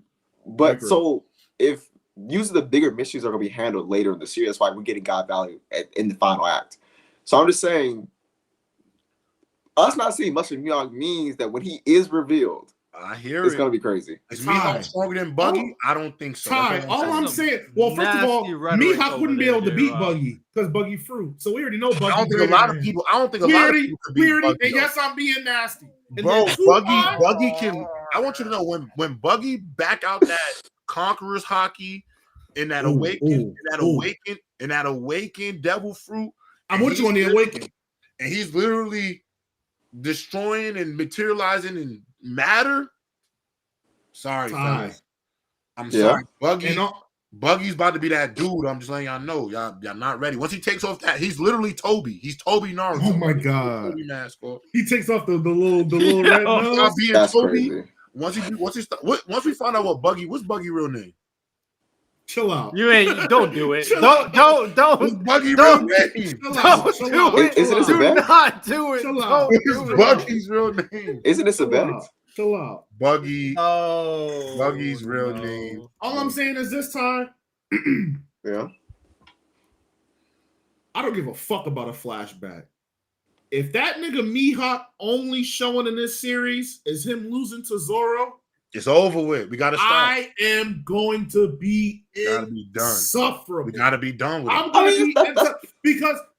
So if usually the bigger mysteries are going to be handled later in the series, that's why we're getting God Value in the final act. So I'm just saying, us not seeing much of Mihawk means that when he is revealed, it's going to be crazy. Is Mihawk stronger than Buggy? I don't think so. All I'm saying, first of all, Mihawk wouldn't be able to beat Buggy because Buggy fruit. So we already know Buggy. I don't think a lot of people could beat Buggy. And yes, I'm being nasty. Bro, Buggy can. I want you to know when Buggy back out that Conqueror's hockey and that awakened devil fruit. I'm with you on the awaken. And he's literally destroying and materializing in matter. Sorry, fellas. I'm sorry. Buggy's about to be that dude. I'm just letting y'all know. Y'all not ready. Once he takes off that, he's literally Toby. He's Toby Naruto. Oh my god. He takes off the little red nose. That's Toby. Crazy. Once we find out what's Buggy real name? Chill out. Don't do it. Don't. What's Buggy real name? Don't do it. Isn't it do not do it. Chill out. What's Buggy's real name? Isn't it a bet? Chill out. Buggy's real name. All I'm saying is this time. Yeah. I don't give a fuck about a flashback. If that nigga Mihawk only showing in this series is him losing to Zoro, it's over with. We gotta stop. I am going to be insufferable. We gotta be done with it. I'm gonna be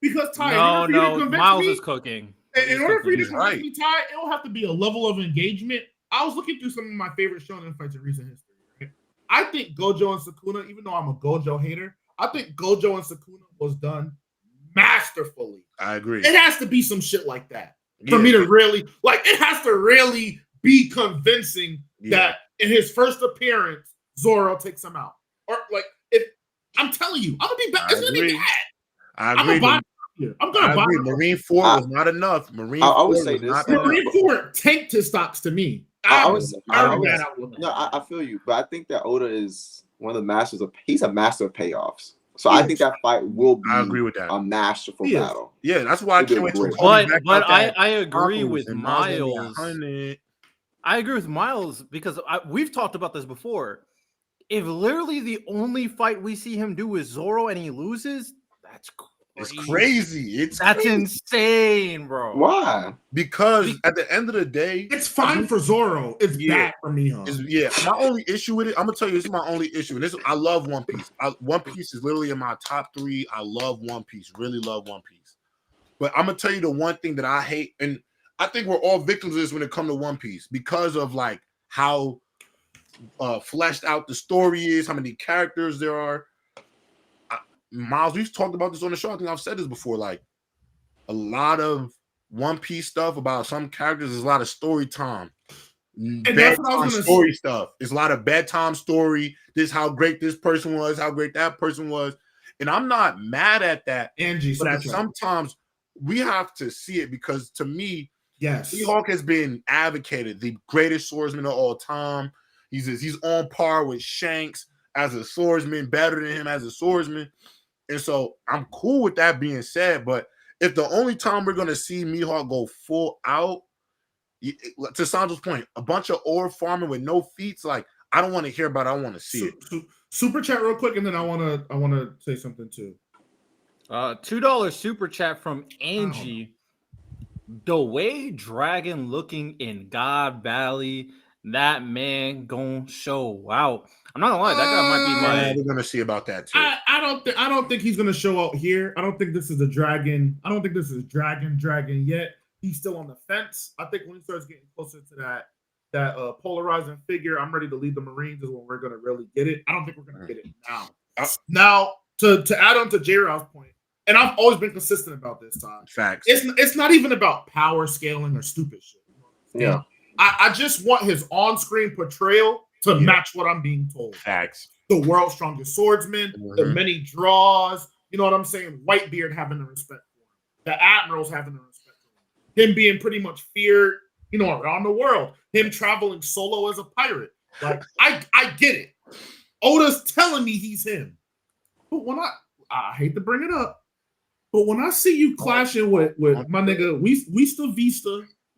because Ty, no, Miles is cooking. In order for you to convince me, Ty, it'll have to be a level of engagement. I was looking through some of my favorite shonen fights in recent history. Right? I think Gojo and Sukuna, even though I'm a Gojo hater, I think Gojo and Sukuna was done masterfully. I agree. It has to be some shit like that for me to really it has to really be convincing that in his first appearance, Zoro takes him out. Or if I'm telling you, I'm gonna be bad. It's gonna be bad. I agree. I'm gonna buy it. Marine 4 was not enough. Marine I would say this. Marine 4 tanked his stocks to me. I feel you, but I think that Oda is one of the masters of. He's a master of payoffs. So I think that fight will be. I agree with that. A masterful battle. Yeah, that's why I can't wait to. But I agree with Miles. I agree with Miles because we've talked about this before. If literally the only fight we see him do is Zoro and he loses, that's crazy. It's crazy. That's insane, bro. Why? Because at the end of the day, it's fine for Zoro. It's bad for me, huh? My only issue with it, I'm gonna tell you, this is my only issue. And I love One Piece. One Piece is literally in my top 3. I love One Piece. Really love One Piece. But I'm gonna tell you the one thing that I hate, and I think we're all victims of this when it comes to One Piece because of like how fleshed out the story is, how many characters there are. Miles, we've talked about this on the show. I think I've said this before. Like a lot of One Piece stuff about some characters is a lot of story time. Bedtime story stuff. It's a lot of bedtime story. This how great this person was, how great that person was. And I'm not mad at that. Angie, but sometimes we have to see it because to me, yes, Mihawk has been advocated, the greatest swordsman of all time. He's on par with Shanks as a swordsman, better than him as a swordsman. And so I'm cool with that being said. But if the only time we're gonna see Mihawk go full out, to Sanjo's point, a bunch of ore farming with no feats, like I don't want to hear about it. I want to see it. Super chat real quick, and then I want to say something too. $2 super chat from Angie. The way Dragon looking in God Valley, that man gonna show out. I'm not gonna lie, that guy might be my. We're gonna see about that too. I don't think he's gonna show out here. I don't think this is a dragon. I don't think this is dragon yet. He's still on the fence. I think when he starts getting closer to that polarizing figure, I'm ready to lead the Marines is when we're gonna really get it. I don't think we're gonna get it now. Now to add on to J-Raw's point. And I've always been consistent about this, Todd. Facts. It's not even about power scaling or stupid shit. Yeah. I just want his on-screen portrayal to match what I'm being told. Facts. The world's strongest swordsman, the many draws, you know what I'm saying? Whitebeard having the respect for him. The admirals having the respect for him. Him being pretty much feared, you know, around the world. Him traveling solo as a pirate. Like, I get it. Oda's telling me he's him. But when I hate to bring it up, but when I see you clashing with my nigga, Vista,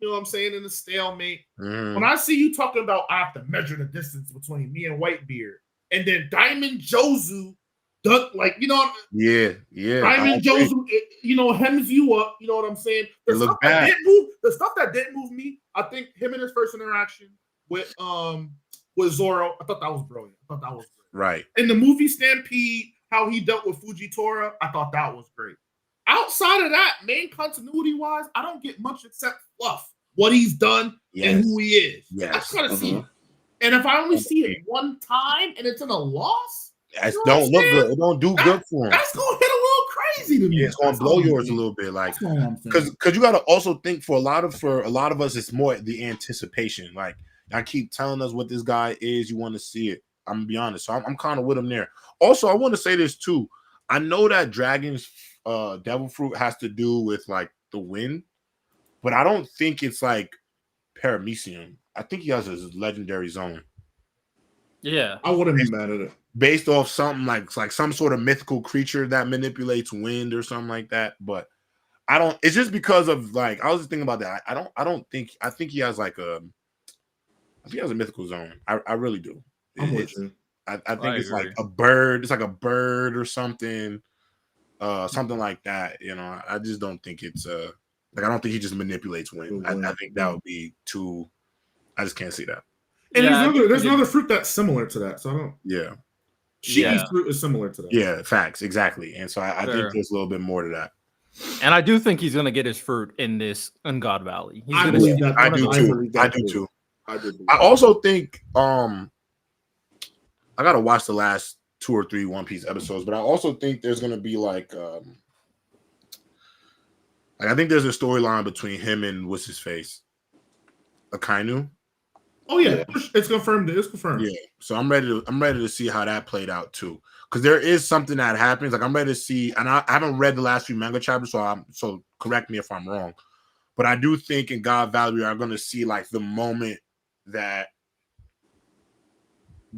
you know what I'm saying, in the stalemate. When I see you talking about I have to measure the distance between me and Whitebeard, and then Diamond Jozu, like, you know, Diamond Jozu, you know, hems you up, you know what I'm saying? The stuff that didn't move me, I think him and his first interaction with Zoro, I thought that was brilliant. Right. In the movie Stampede, how he dealt with Fujitora, I thought that was great. Outside of that, main continuity-wise, I don't get much except fluff. What he's done and who he is. Yes. I just gotta see it. And if I only see it one time and it's in a loss, it don't look good. It don't do good for him. That's gonna hit a little crazy to me. Yeah, it's gonna blow yours a little bit, like because you gotta also think for a lot of us, it's more the anticipation. Like I keep telling us what this guy is, you want to see it. I'm gonna be honest, so I'm kind of with him there. Also, I want to say this too. I know that Dragon's devil fruit has to do with like the wind, but I don't think it's like paramecium. I think he has a legendary zone. Yeah, I wouldn't be mad at it. Based off something like some sort of mythical creature that manipulates wind or something like that. But I don't. It's just because of like I was just thinking about that. I think he has like I think he has a mythical zone. I really do. I think it's like a bird. It's like a bird or something. Something like that, you know. I just don't think it's like I don't think he just manipulates wind. I think that would be too. I just can't see that. And there's another fruit that's similar to that. So I don't. Yeah. Shiki's fruit is similar to that. Yeah, facts exactly. And so I think there's a little bit more to that. And I do think he's gonna get his fruit in God Valley. I do too. I also think I gotta watch the last 2 or 3 One Piece episodes, but I also think there's gonna be like I think there's a storyline between him and what's his face, Akainu. Oh yeah, it's confirmed. It's confirmed. Yeah, so I'm ready to see how that played out too, because there is something that happens. Like I'm ready to see, and I haven't read the last few manga chapters, so correct me if I'm wrong, but I do think in God Valley we are going to see like the moment that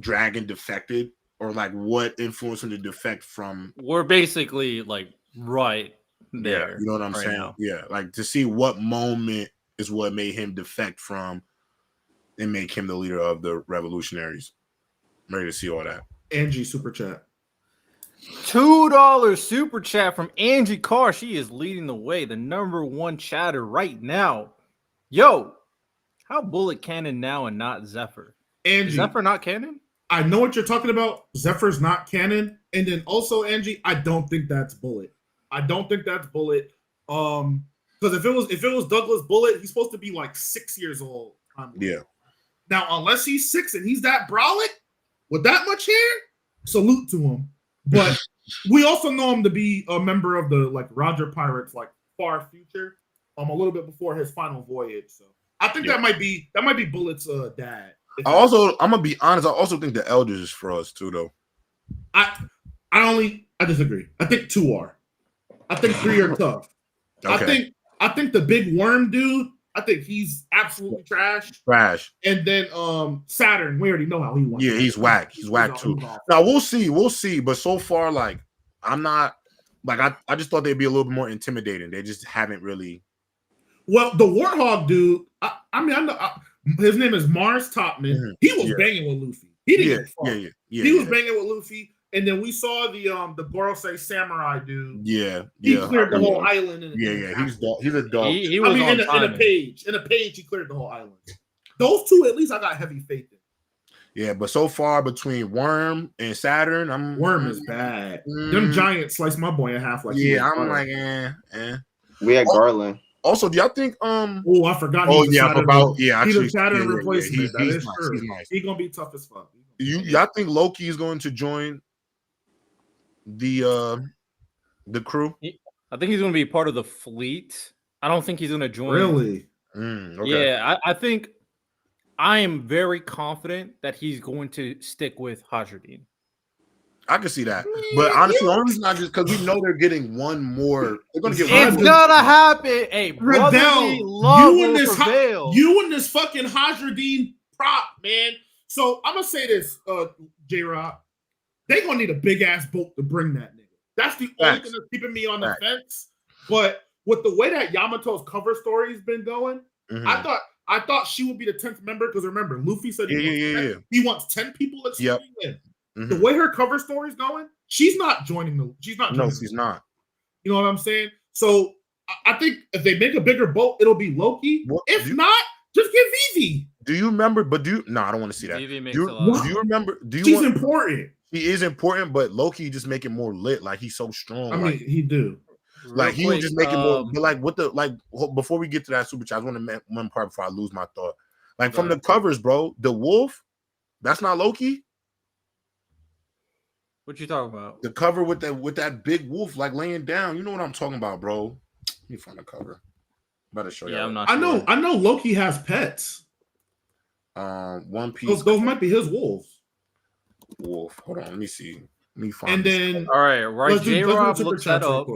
Dragon defected, or like what influenced him to defect from. We're basically like right there. Yeah, you know what I'm saying? Now. Yeah, like to see what moment is what made him defect from and make him the leader of the revolutionaries. I'm ready to see all that. Angie super chat. $2 super chat from Angie Carr. She is leading the way, the #1 chatter right now. Yo, how Bullet canon now and not Zephyr? Angie, is Zephyr not canon? I know what you're talking about. Zephyr's not canon. And then also, Angie, I don't think that's Bullet. Because if it was Douglas Bullet, he's supposed to be like 6 years old. Yeah. Now, unless he's 6 and he's that brolic with that much hair, salute to him. But we also know him to be a member of the like Roger Pirates, like far future. a little bit before his final voyage. So I think that might be Bullet's dad. I'm gonna be honest. I also think the elders is for us too, though. I disagree. I think 2 are. I think 3 are tough. Okay. I think the big worm dude. I think he's absolutely trash. Trash. And then Saturn, we already know how he wants. Yeah, he's whack. He's whack too. Now we'll see. But so far, like, I'm not like I just thought they'd be a little bit more intimidating. They just haven't really. Well, the Warthog dude. I know his name is Mars Topman. Mm-hmm. He was banging with Luffy. He didn't He was banging with Luffy. And then we saw the Gorosei Samurai dude. Yeah, he cleared the whole island. He's a dog. He was in a page, he cleared the whole island. Those 2, at least, I got heavy faith in. Yeah, but so far between Worm and Saturn, Worm is bad. Them giants sliced my boy in half. Like I'm like, We had Garland. Also, do y'all think? Oh, I forgot. Actually, he's a Saturn replacement. That is true. He's nice. He's gonna be tough as fuck. Y'all think Loki is going to join the crew? I think he's going to be part of the fleet. I don't think he's going to join. Really? Okay. Yeah, I am very confident that he's going to stick with Hajradin. I can see that, but honestly, the only reason I just because we know they're getting one more. They're going to get. It's gonna happen. Hey, brotherly love will prevail. You and this fucking Hajradin prop, man. So I'm gonna say this, J-Rock. They're gonna need a big ass boat to bring that nigga. That's the only thing that's keeping me on the fence. But with the way that Yamato's cover story's been going, I thought she would be the 10th member because remember, Luffy said he wants 10 people excluding him. The way her cover story's going, she's not joining. She's not. She's not. You know what I'm saying? So I think if they make a bigger boat, it'll be Loki. If not, just get Vivi. Do you remember? But I don't want to see that. Vivi makes do you remember? She's important. He is important, but Loki just make it more lit. Like he's so strong. I mean, he do. Like he would just make it more. But like before we get to that super chat, I want to make one part before I lose my thought. Like from the covers, bro, the wolf, that's not Loki. What you talking about? The cover with that big wolf like laying down. You know what I'm talking about, bro. Let me find the cover. Better show you. I'm not. Sure. I know. Loki has pets. One Piece. Those might be his wolves. Wolf. Hold on. Let me see. Let me find. And then, all right. J-Rob looks that up.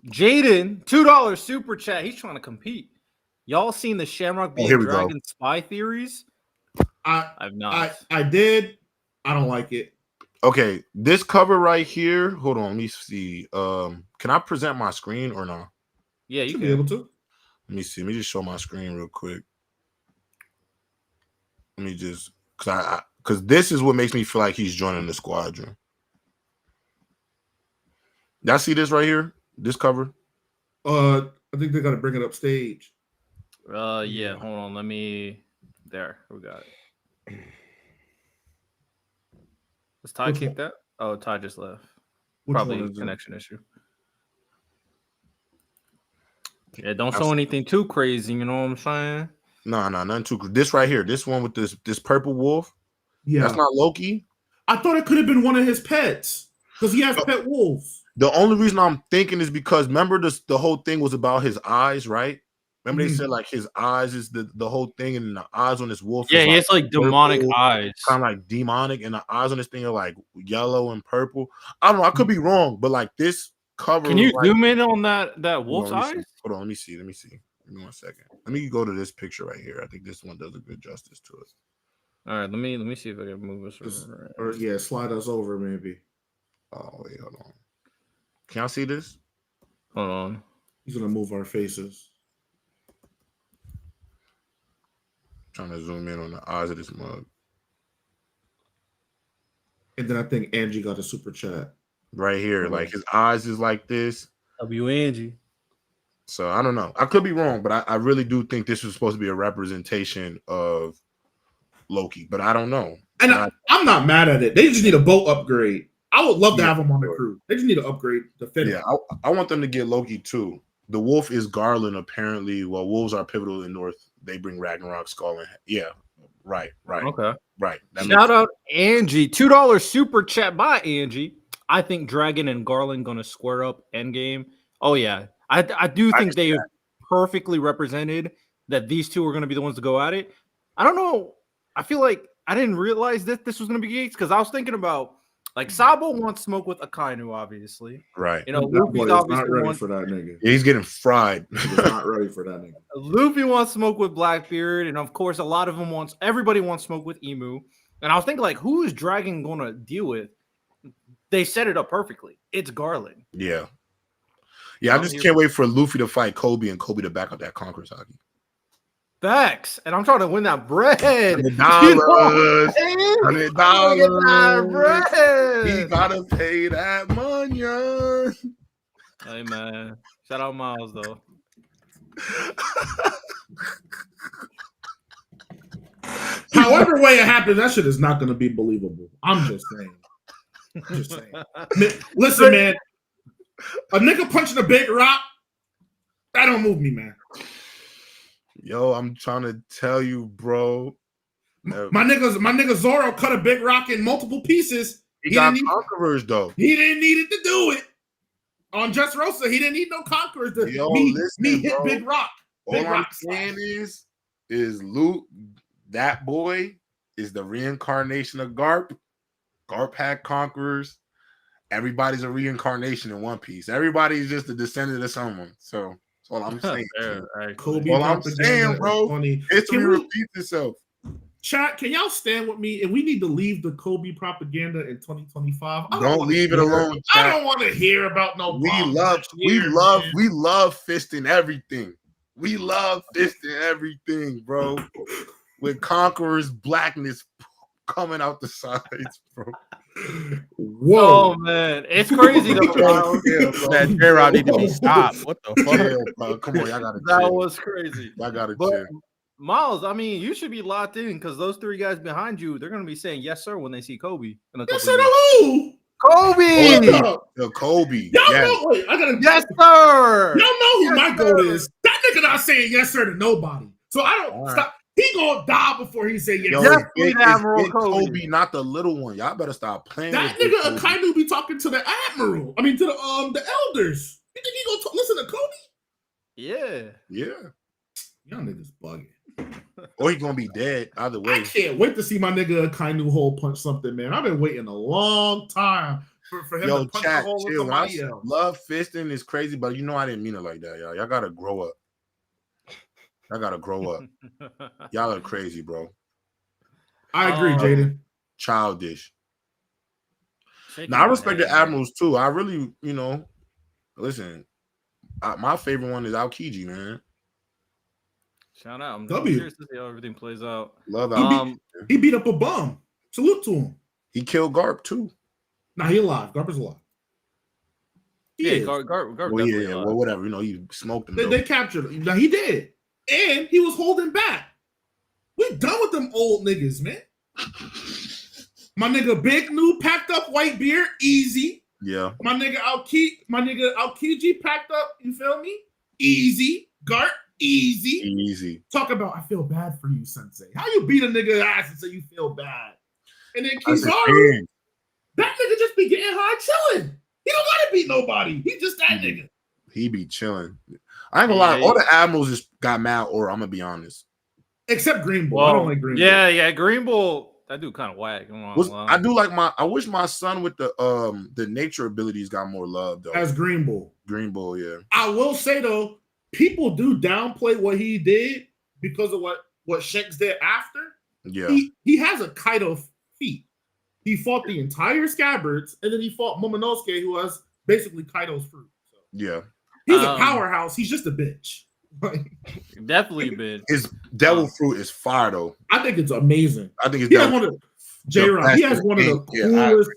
Jaden, $2 super chat. He's trying to compete. Y'all seen the Shamrock being Dragon spy theories? I've not. I did. I don't like it. Okay, this cover right here. Hold on, let me see. Can I present my screen or not? Yeah, you can be able to. Let me see. Let me just show my screen real quick. Let me just because this is what makes me feel like he's joining the squadron. Y'all see this right here? This cover? I think they gotta bring it up stage. Yeah, hold on. Let me there. We got it. Does Ty kick that? Oh, Ty just left. Probably a connection issue. Yeah, don't show anything too crazy, you know what I'm saying? No, nothing too crazy. This right here, this one with this purple wolf. Yeah. That's not Loki. I thought it could have been one of his pets because he has pet wolves. The only reason I'm thinking is because remember the whole thing was about his eyes, right? Remember they said like his eyes is the whole thing, and the eyes on this wolf. Yeah, he has like demonic eyes, kind of like demonic, and the eyes on this thing are like yellow and purple. I don't know. I could be wrong, but like this cover. Can you zoom in on that wolf's eyes? Hold on, let me see. Give me 1 second. Let me go to this picture right here. I think this one does a good justice to it. All right, let me see if I can move us or slide us over maybe. Oh wait, hold on. Can y'all see this? Hold on. He's gonna move our faces. Trying to zoom in on the eyes of this mug. And then I think Angie got a super chat. Right here. Like his eyes is like this. W Angie. So I don't know. I could be wrong, but I really do think this was supposed to be a representation of Loki, but I don't know. And I'm not mad at it. They just need a boat upgrade. I would love to have him on the crew. They just need to upgrade the fit. Yeah, I want them to get Loki too. The wolf is Garland, apparently. Well, wolves are pivotal in North. They bring Ragnarok, Skull, and right. Okay. Right. Shout out Angie. $2 super chat by Angie. I think Dragon and Garland gonna square up endgame. Oh yeah. I do think they perfectly represented that these two are going to be the ones to go at it. I don't know. I feel like I didn't realize that this was going to be Gates because I was thinking about like Sabo wants smoke with Akainu, obviously. Right. You know, Luffy's obviously not ready for that nigga. Yeah, he's getting fried. He's not ready for that nigga. Luffy wants smoke with Blackbeard, and of course, a lot of them everybody wants smoke with Emu. And I was thinking, like, who is Dragon going to deal with? They set it up perfectly. It's Garland. Yeah. Yeah, I just can't wait for Luffy to fight Kobe and Kobe to back up that Conqueror's Haki. Facts. And I'm trying to win that bread. $100. $100. He gotta pay that money. Hey, man. Shout out Miles, though. However way it happens, that shit is not going to be believable. I'm just saying. Listen, man. A nigga punching a big rock, that don't move me, man. Yo, I'm trying to tell you, bro. My nigga Zoro cut a big rock in multiple pieces. He got conquerors, though. He didn't need it to do it. On Just Rosa, he didn't need no conquerors to me hit bro. big rock. Big All rock I'm saying is Luke, that boy is the reincarnation of Garp. Garp had conquerors. Everybody's a reincarnation in One Piece. Everybody's just a descendant of someone. So that's all I'm saying. All I'm saying, bro, history repeats itself. Chat, can y'all stand with me? And we need to leave the Kobe propaganda in 2025. Don't leave it alone. Chat. I don't want to hear about no. We love fisting everything. We love fisting everything, bro. With Conqueror's blackness coming out the sides, bro. Whoa, man, it's crazy. That J-Rod need to be stopped. What the fuck? Come on, y'all gotta. That was crazy. I gotta chill. Miles, I mean, you should be locked in because those three guys behind you, they're gonna be saying yes, sir, when they see Kobe. Yes, sir. Who? Kobe. The Kobe. Y'all know. Wait, I gotta. Yes, sir. Y'all know who my goal is. That nigga not saying yes, sir, to nobody. So I don't stop. He gonna die before he say yes. It's Admiral Kobe, not the little one. Y'all better stop playing. That nigga Akainu be talking to the admiral. I mean, to the elders. You think he gonna listen to Kobe? Yeah. Y'all niggas bugging. Or he gonna be dead either way. I can't wait to see my nigga Akainu hole punch something, man. I've been waiting a long time for him to punch a hole in somebody else. Love fisting is crazy, but you know I didn't mean it like that, y'all. Y'all gotta grow up. Y'all are crazy, bro. I agree, Jaden. Childish. Now I respect the admirals too. I really, listen. My favorite one is Aokiji, man. Shout out. I'm curious to see how everything plays out. Love he beat up a bum. Salute to him. He killed Garp too. Nah, he alive. Garp is alive. Garp well, whatever. You smoked him. They captured him. Now he did. And he was holding back. We done with them old niggas, man. My nigga Big New packed up white beard, easy. Yeah. My nigga Aokiji packed up, you feel me? Easy. Gart, easy. Easy. Talk about, I feel bad for you, Sensei. How you beat a nigga ass and say you feel bad? And then Kizaru, that nigga just be getting high chilling. He don't gotta beat nobody. He just that nigga. He be chilling. I ain't gonna lie. All the admirals just got mad, or I'm gonna be honest. Except Green Bull. I don't like Green Bull. Yeah, Green Bull. That dude kind of whack. I do like I wish my son with the nature abilities got more love though. As Green Bull. Green Bull, yeah. I will say though, people do downplay what he did because of what Shanks did after. Yeah. He has a Kaido feat. He fought the entire Scabbards, and then he fought Momonosuke, who has basically Kaido's fruit. So. Yeah. He's a powerhouse. He's just a bitch. Definitely a bitch. His devil fruit is fire, though. I think it's amazing. I think it's he has one of J-Rock. He has one of the coolest.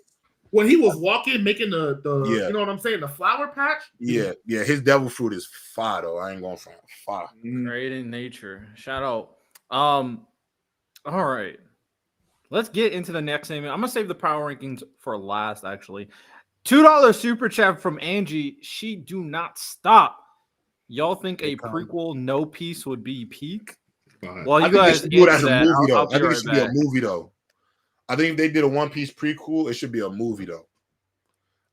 When he was walking, making the you know what I'm saying, the flower patch. Yeah. His devil fruit is fire, though. I ain't going for fire. Great in nature. Shout out. All right. Let's get into the next segment. I'm gonna save the power rankings for last, actually. $2 super chat from Angie. She do not stop. Y'all think a prequel No Peace would be peak? Well, you guys do it as a movie, though. I think it should be a movie, though. I think if they did a One Piece prequel, it should be a movie, though.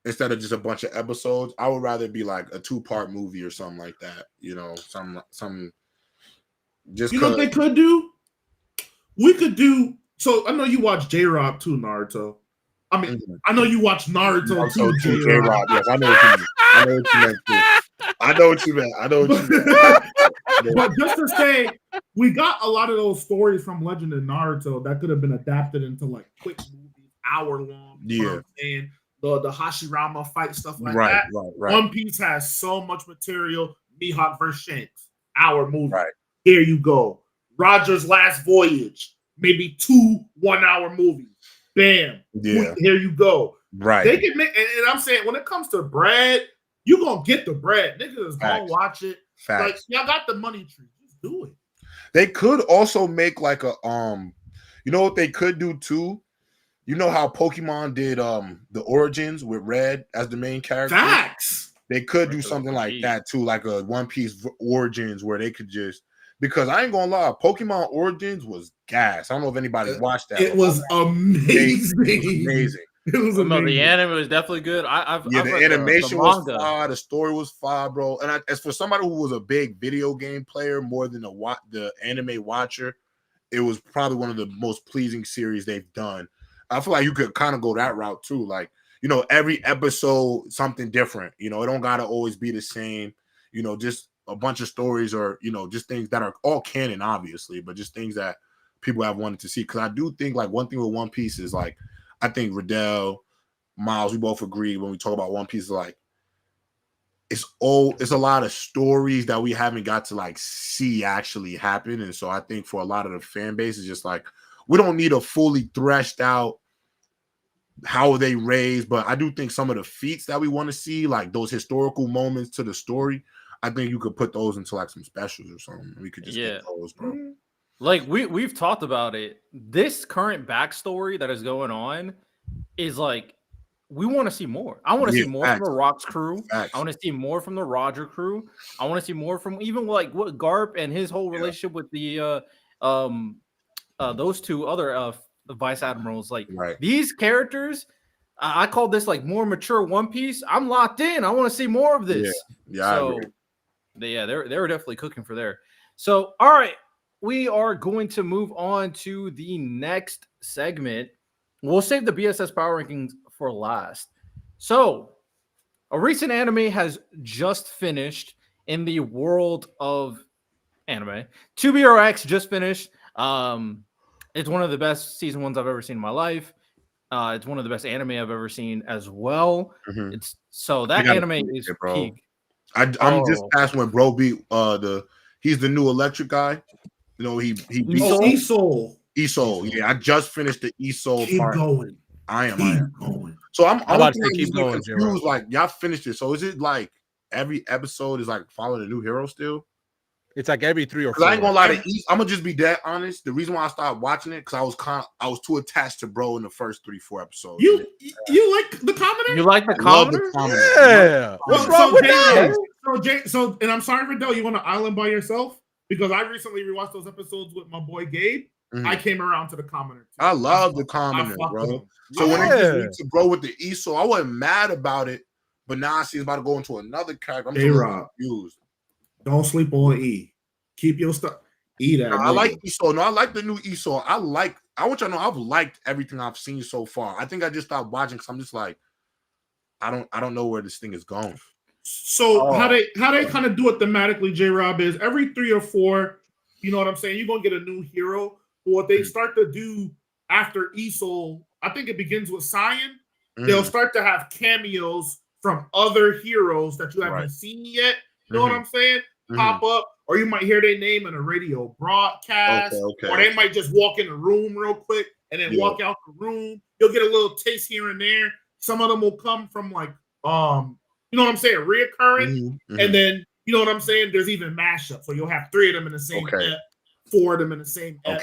instead of just a bunch of episodes. I would rather be like a 2-part movie or something like that. You know, some just. You know what they could do? We could do. So I know you watch J-Rob too, Naruto. I mean, I know you watch Naruto too, J-Rob. Yes, I know what you mean. I know what you meant too. I know what you meant. But just to say, we got a lot of those stories from Legend of Naruto that could have been adapted into like quick movies, hour long. Yeah. And the Hashirama fight, stuff like that. Right. One Piece has so much material. Mihawk versus Shanks, hour movie. Right. Here you go. Roger's Last Voyage, maybe 2 1-hour movies. Bam. Yeah. Here you go. Right. They can make, and I'm saying when it comes to bread, you're gonna get the bread. Niggas gonna watch it. Facts. Like y'all got the money tree. Just do it. They could also make like a you know what they could do too? You know how Pokemon did the Origins with Red as the main character? Facts. They could do something like that too, like a One Piece Origins where they could just, because I ain't gonna lie, Pokemon Origins was gas. I don't know if anybody watched that. It was amazing. It was amazing. It was amazing. No, the anime was definitely good. I've the animation was fire. The story was fire, bro. And as for somebody who was a big video game player more than the anime watcher, it was probably one of the most pleasing series they've done. I feel like you could kind of go that route too. Like, you know, every episode, something different. You know, it don't got to always be the same. You know, just a bunch of stories or, you know, just things that are all canon, obviously, but just things that people have wanted to see. Because I do think, like, one thing with One Piece is, like, I think Riddell, Miles, we both agree when we talk about One Piece, like, it's a lot of stories that we haven't got to, like, see actually happen. And so I think for a lot of the fan base, it's just like, we don't need a fully threshed out how they raised, but I do think some of the feats that we want to see, like those historical moments to the story, I think you could put those into like some specials or something. We could just get those, bro. Like we've talked about it. This current backstory that is going on is like, we want to see more. I want to see more from the Rock's crew. I want to see more from the Roger crew. I want to see more from even like what Garp and his whole relationship with the those two other vice admirals. Like these characters, I call this like more mature One Piece. I'm locked in. I want to see more of this. So they're definitely cooking for there. So all right, we are going to move on to the next segment. We'll save the BSS Power Rankings for last. So a recent anime has just finished in the world of anime. 2BRX just finished. It's one of the best season ones I've ever seen in my life. It's one of the best anime I've ever seen as well. It's so that anime is peak. I'm just past when bro beat he's the new electric guy. You know, he beat Isol. Yeah, I just finished the Isol part. Going. I am going. So I'm about to keep going, confused. Like, y'all finished it. So is it like every episode is like following a new hero still? It's like every 3 or 4. I ain't gonna lie to I'm gonna just be dead honest. The reason why I started watching it because I was too attached to bro in the first 3-4 episodes. You like the commoner? You like the commoner? Yeah. What's wrong with that? So and I'm sorry, Riddell, you want an island by yourself? Because I recently rewatched those episodes with my boy Gabe. I came around to the commoner too. I love the commoner, bro. So when they just went to bro with the Isol, I wasn't mad about it, but now I see it's about to go into another character. I'm so confused. Don't sleep on E. Keep your stuff. E that. I like Isol. No, I like the new Isol. I want you to know I've liked everything I've seen so far. I think I just stopped watching because I'm just like, I don't know where this thing is going. So how they kind of do it thematically, J-Rob, is every 3 or 4, you know what I'm saying? You're gonna get a new hero. But what they start to do after Isol, I think it begins with Cyan. They'll start to have cameos from other heroes that you haven't seen yet. You know what I'm saying? Pop up, or you might hear their name in a radio broadcast, or they might just walk in the room real quick and then walk out the room. You'll get a little taste here and there. Some of them will come from like, you know what I'm saying, reoccurring, and then you know what I'm saying. There's even mashups, so you'll have 3 of them in the same ep, 4 of them in the same ep,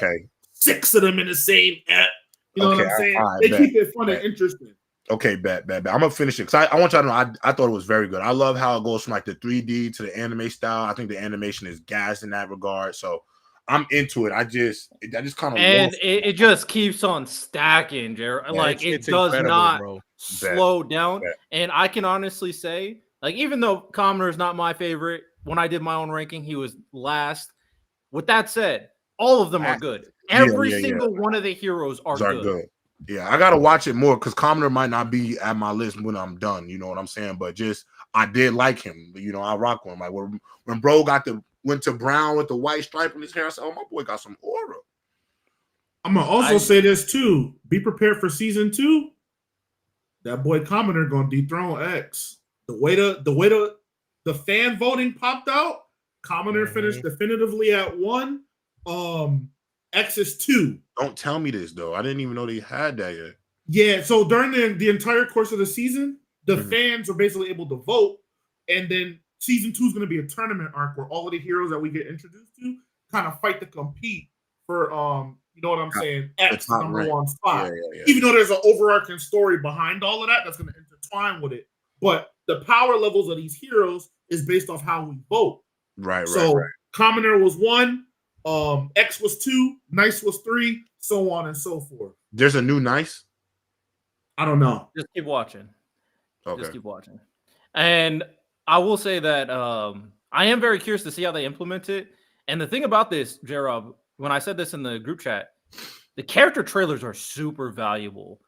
6 of them in the same ep. You know what I'm saying? They keep it fun and interesting. Okay, bet. I'm gonna finish it because I want y'all to know I thought it was very good. I love how it goes from like the 3D to the anime style. I think the animation is gas in that regard. So I'm into it. I just kind of it just keeps on stacking, Jared. Like it does not. Bro. slowed down. And I can honestly say, like, even though Commoner is not my favorite, when I did my own ranking, he was last. With that said, all of them are good. Every single one of the heroes are good. Yeah, I gotta watch it more because Commoner might not be at my list when I'm done. You know what I'm saying? But just I did like him. You know, I rock with him. Like when bro went to brown with the white stripe in his hair, I said, "Oh, my boy got some aura." I'm gonna also say this too. Be prepared for season 2. That boy Commoner gonna dethrone X. The way the fan voting popped out, Commoner finished definitively at 1. X is 2. Don't tell me this though. I didn't even know they had that yet. Yeah, so during the entire course of the season, the fans are basically able to vote, and then season 2 is going to be a tournament arc where all of the heroes that we get introduced to kind of fight to compete for you know what I'm saying, X number 1 spot. Yeah. Even though there's an overarching story behind all of that that's going to intertwine with it, but the power levels of these heroes is based off how we vote. Right. Commoner was 1. X was 2, Nice was 3, so on and so forth. There's a new Nice? I don't know. Just keep watching. Okay. Just keep watching. And I will say that I am very curious to see how they implement it. And the thing about this, J-Rob, when I said this in the group chat, the character trailers are super valuable.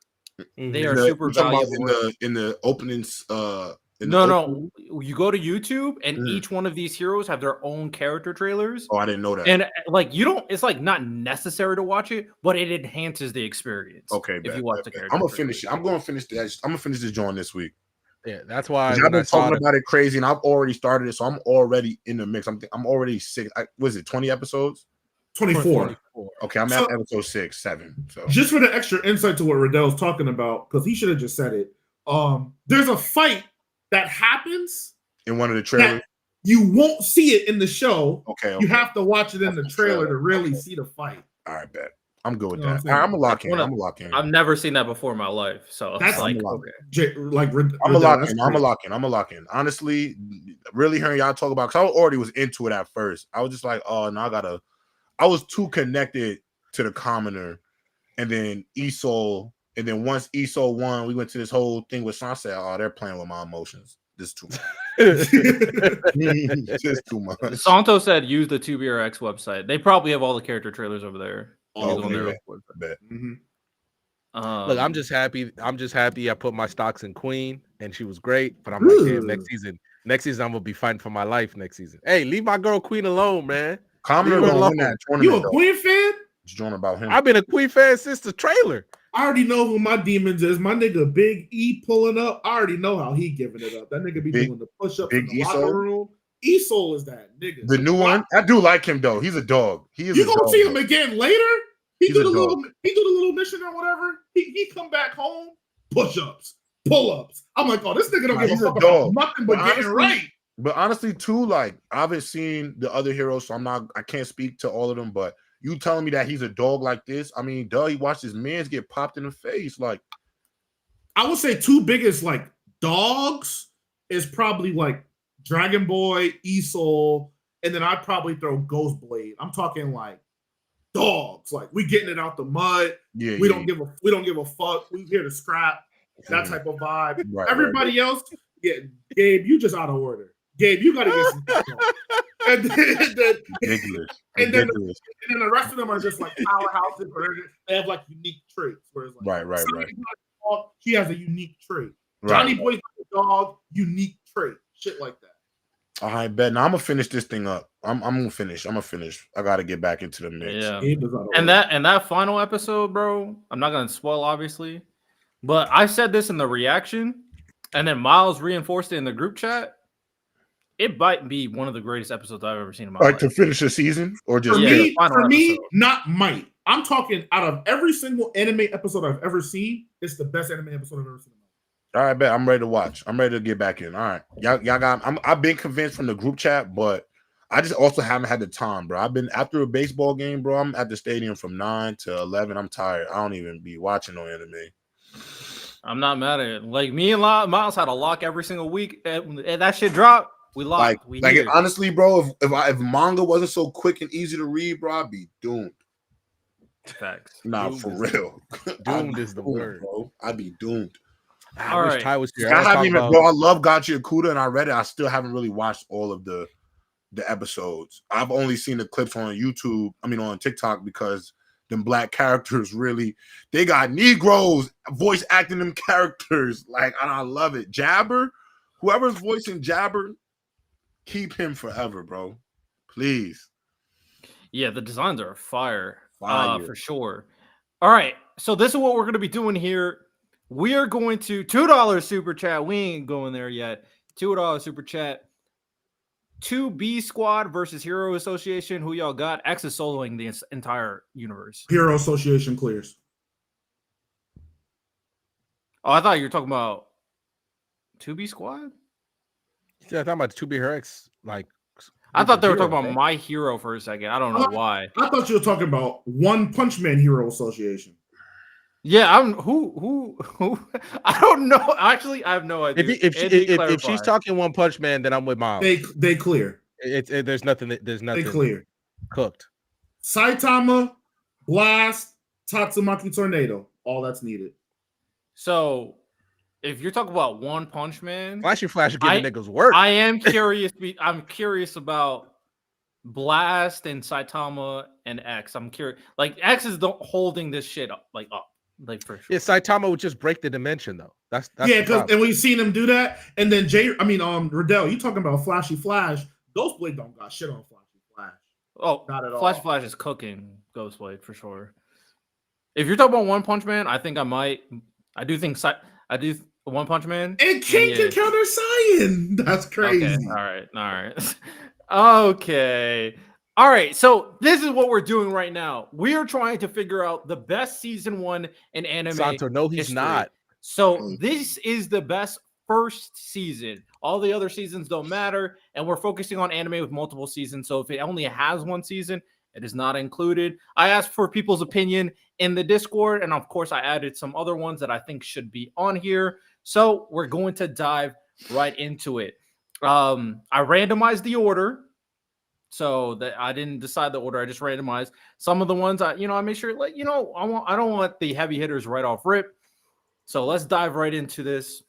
They are super valuable. In the openings. No. You go to YouTube and each one of these heroes have their own character trailers. Oh, I didn't know that. And like it's like not necessary to watch it, but it enhances the experience. Okay, if you watch the character. I'm gonna finish it. I'm gonna finish this joint this week. Yeah, that's why I've been talking about it crazy, and I've already started it, so I'm already in the mix. I'm already 6. Was it 20 episodes? 24. Okay, I'm at episode 6, 7. So just for the extra insight to what Riddell's talking about, because he should have just said it. There's a fight that happens in one of the trailers. You won't see it in the show. Okay. You have to watch it in the trailer to really see the fight. All right, bet. I'm good with that. All right, I'm gonna lock in. I've never seen that before in my life, so that's like okay. I'm a lock in. Honestly, really hearing y'all talk about, because I already was into it at first. I was just like, oh, no, I was too connected to the Commoner, and then Esol, and then once Esol won, we went to this whole thing with Sean. Said, oh, they're playing with my emotions. This is too much. Just too much. Santo said use the 2BRX website. They probably have all the character trailers over there. Bet. Look, I'm just happy. I put my stocks in Queen, and she was great. But I'm like, damn, next season I'm gonna be fighting for my life next season. Hey, leave my girl Queen alone, man. Commoner gonna win that tournament. You a Queen fan? Just join about him. I've been a Queen fan since the trailer. I already know who my demons is. My nigga Big E pulling up. I already know how he giving it up. That nigga be doing the push-up in the locker room. Esol is that nigga. The new one? I do like him though. He's a dog. You gonna see him again later? He do the little mission or whatever. He come back home, push-ups, pull-ups. I'm like, oh, this nigga don't give a fuck about nothing but getting right. But honestly, too, like I haven't seen the other heroes, so I can't speak to all of them, but you telling me that he's a dog like this? I mean, he watched his mans get popped in the face. Like, I would say 2 biggest like dogs is probably like Dragon Boy, Esol, and then I'd probably throw Ghostblade. I'm talking like dogs. Like we getting it out the mud. Yeah, we don't give a fuck. We here to scrap. That type of vibe. Right, everybody else, Gabe, you just out of order. Gabe, you gotta get some stuff. And then the rest of them are just like powerhouses, or they have like unique traits. Whereas like right. He has a unique trait. Johnny Boy's like a dog, unique trait. Shit like that. All right, bet. Now I'm gonna finish this thing up. I'm gonna finish. I gotta get back into the mix. Yeah. And that final episode, bro. I'm not gonna spoil, obviously, but I said this in the reaction, and then Miles reinforced it in the group chat. It might be one of the greatest episodes I've ever seen in my life. To finish the season, or just for me, not might. I'm talking out of every single anime episode I've ever seen. It's the best anime episode I've ever seen. All right, bet. I'm ready to watch. I'm ready to get back in. All right, y'all got. I've been convinced from the group chat, but I just also haven't had the time, bro. I've been after a baseball game, bro. I'm at the stadium from 9 to 11. I'm tired. I don't even be watching no anime. I'm not mad at it. Like me and Miles had a lock every single week, and that shit dropped. We locked. Like honestly, bro, if manga wasn't so quick and easy to read, bro, I'd be doomed. Facts. Nah, for real. Doomed is the word, bro. I'd be doomed. I wish Ty was here. I haven't even. Bro, I love Gachi Akuda, and I read it. I still haven't really watched all of the episodes. I've only seen the clips on YouTube. I mean, on TikTok, because them black characters really, they got Negroes voice acting them characters. Like, and I love it. Jabber, whoever's voicing Jabber, keep him forever, bro. Please. Yeah, the designs are fire. For sure. All right, so this is what we're going to be doing here. We are going to $2 super chat. We ain't going there yet. $2 super chat. 2B Squad versus Hero Association. Who y'all got? X is soloing the entire universe. Hero Association clears. Oh, I thought you were talking about 2B Squad. Yeah, I'm talking about 2B Her X. Like, I thought they were talking about My Hero for a second. I don't know why. I thought you were talking about One Punch Man Hero Association. Yeah, I'm who I don't know. Actually, I have no idea. If she's talking One Punch Man, then I'm with Miles. They clear. There's nothing. They clear. Cooked. Saitama, Blast, Tatsumaki Tornado. All that's needed. So, if you're talking about One Punch Man, Flashy Flash giving niggas work. I am curious. I'm curious about Blast and Saitama and X. I'm curious. Like, X is holding this shit up. Like for sure. Yeah, Saitama would just break the dimension though. That's because and we've seen him do that. And then Riddell, you talking about Flashy Flash? Ghostblade don't got shit on Flashy Flash. Oh, not at all. Flash is cooking Ghostblade for sure. If you're talking about One Punch Man, I think I might. I do One Punch Man. And King can counter Saiyan. That's crazy. Okay. All right. Okay. All right, so this is what we're doing right now. We are trying to figure out the best season 1 in anime. Santo, no, he's history. not. So this is the best first season. All the other seasons don't matter, and we're focusing on anime with multiple seasons. So if it only has one season, it is not included. I asked for people's opinion in the Discord, and of course, I added some other ones that I think should be on here. So we're going to dive right into it. I randomized the order. So that I didn't decide the order, I just randomized some of the ones I made sure, like, I don't want the heavy hitters right off rip. So let's dive right into this.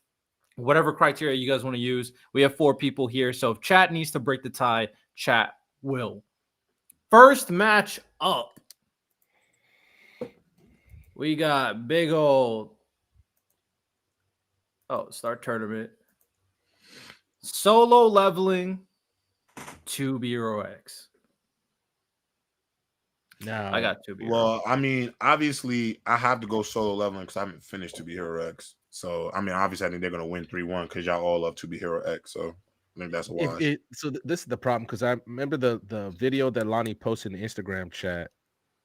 Whatever criteria you guys want to use. We have 4 people here. So if chat needs to break the tie, chat will. First match up. We got big old start tournament. Solo leveling. 2B Hero X. No, I got 2B. Well, I mean, obviously, I have to go solo leveling because I haven't finished 2B Hero X. So, I mean, obviously, I think they're going to win 3-1 because y'all all love 2B Hero X. So, I think that's a wash. This is the problem because I remember the video that Lonnie posted in the Instagram chat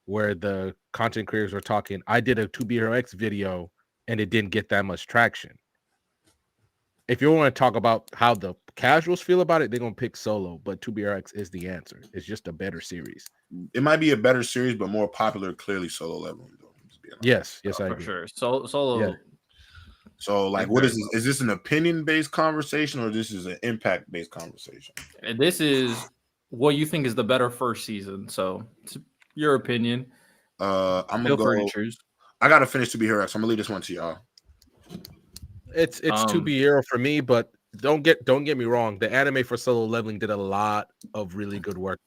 where the content creators were talking. I did a 2B Hero X video and it didn't get that much traction. If you want to talk about how the casuals feel about it, they're going to pick solo, but 2BRX is the answer. It's just a better series. It might be a better series, but more popular, clearly solo leveling. Yes, I agree. For sure. Solo. Yeah. So, like, what is this? Is this an opinion-based conversation or this is an impact-based conversation? And this is what you think is the better first season. So, it's your opinion. I'm going to go. I got to finish 2B Hero X. I'm going to leave this one to y'all. It's 2B Hero for me, but don't get me wrong. The anime for solo leveling did a lot of really good work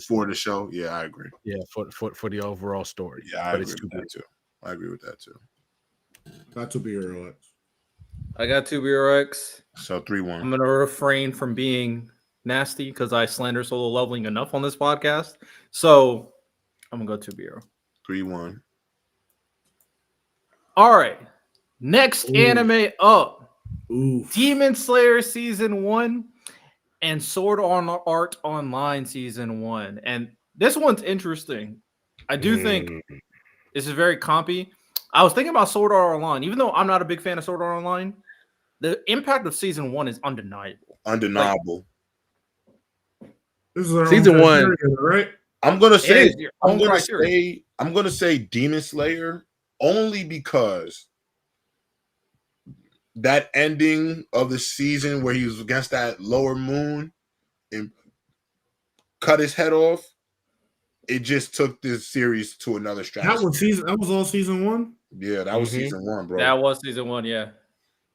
for the show. Yeah, I agree. Yeah, for the overall story. Yeah, I agree with that too. I agree with that too. Got 2B Hero X. I got 2B Hero X. So 3-1. I'm gonna refrain from being nasty because I slander solo leveling enough on this podcast. So I'm gonna go 2B Hero. 3-1. All right. Next anime up. Demon Slayer Season 1 and Sword Art Online Season 1. And this one's interesting. I do think this is very compy. I was thinking about Sword Art Online. Even though I'm not a big fan of Sword Art Online, the impact of Season 1 is undeniable. Undeniable. This is Season 1, right? I'm gonna say Demon Slayer only because that ending of the season where he was against that lower moon and cut his head off, it just took this series to another stratosphere. That was all season 1? Yeah, that was season 1, bro. That was season 1, yeah.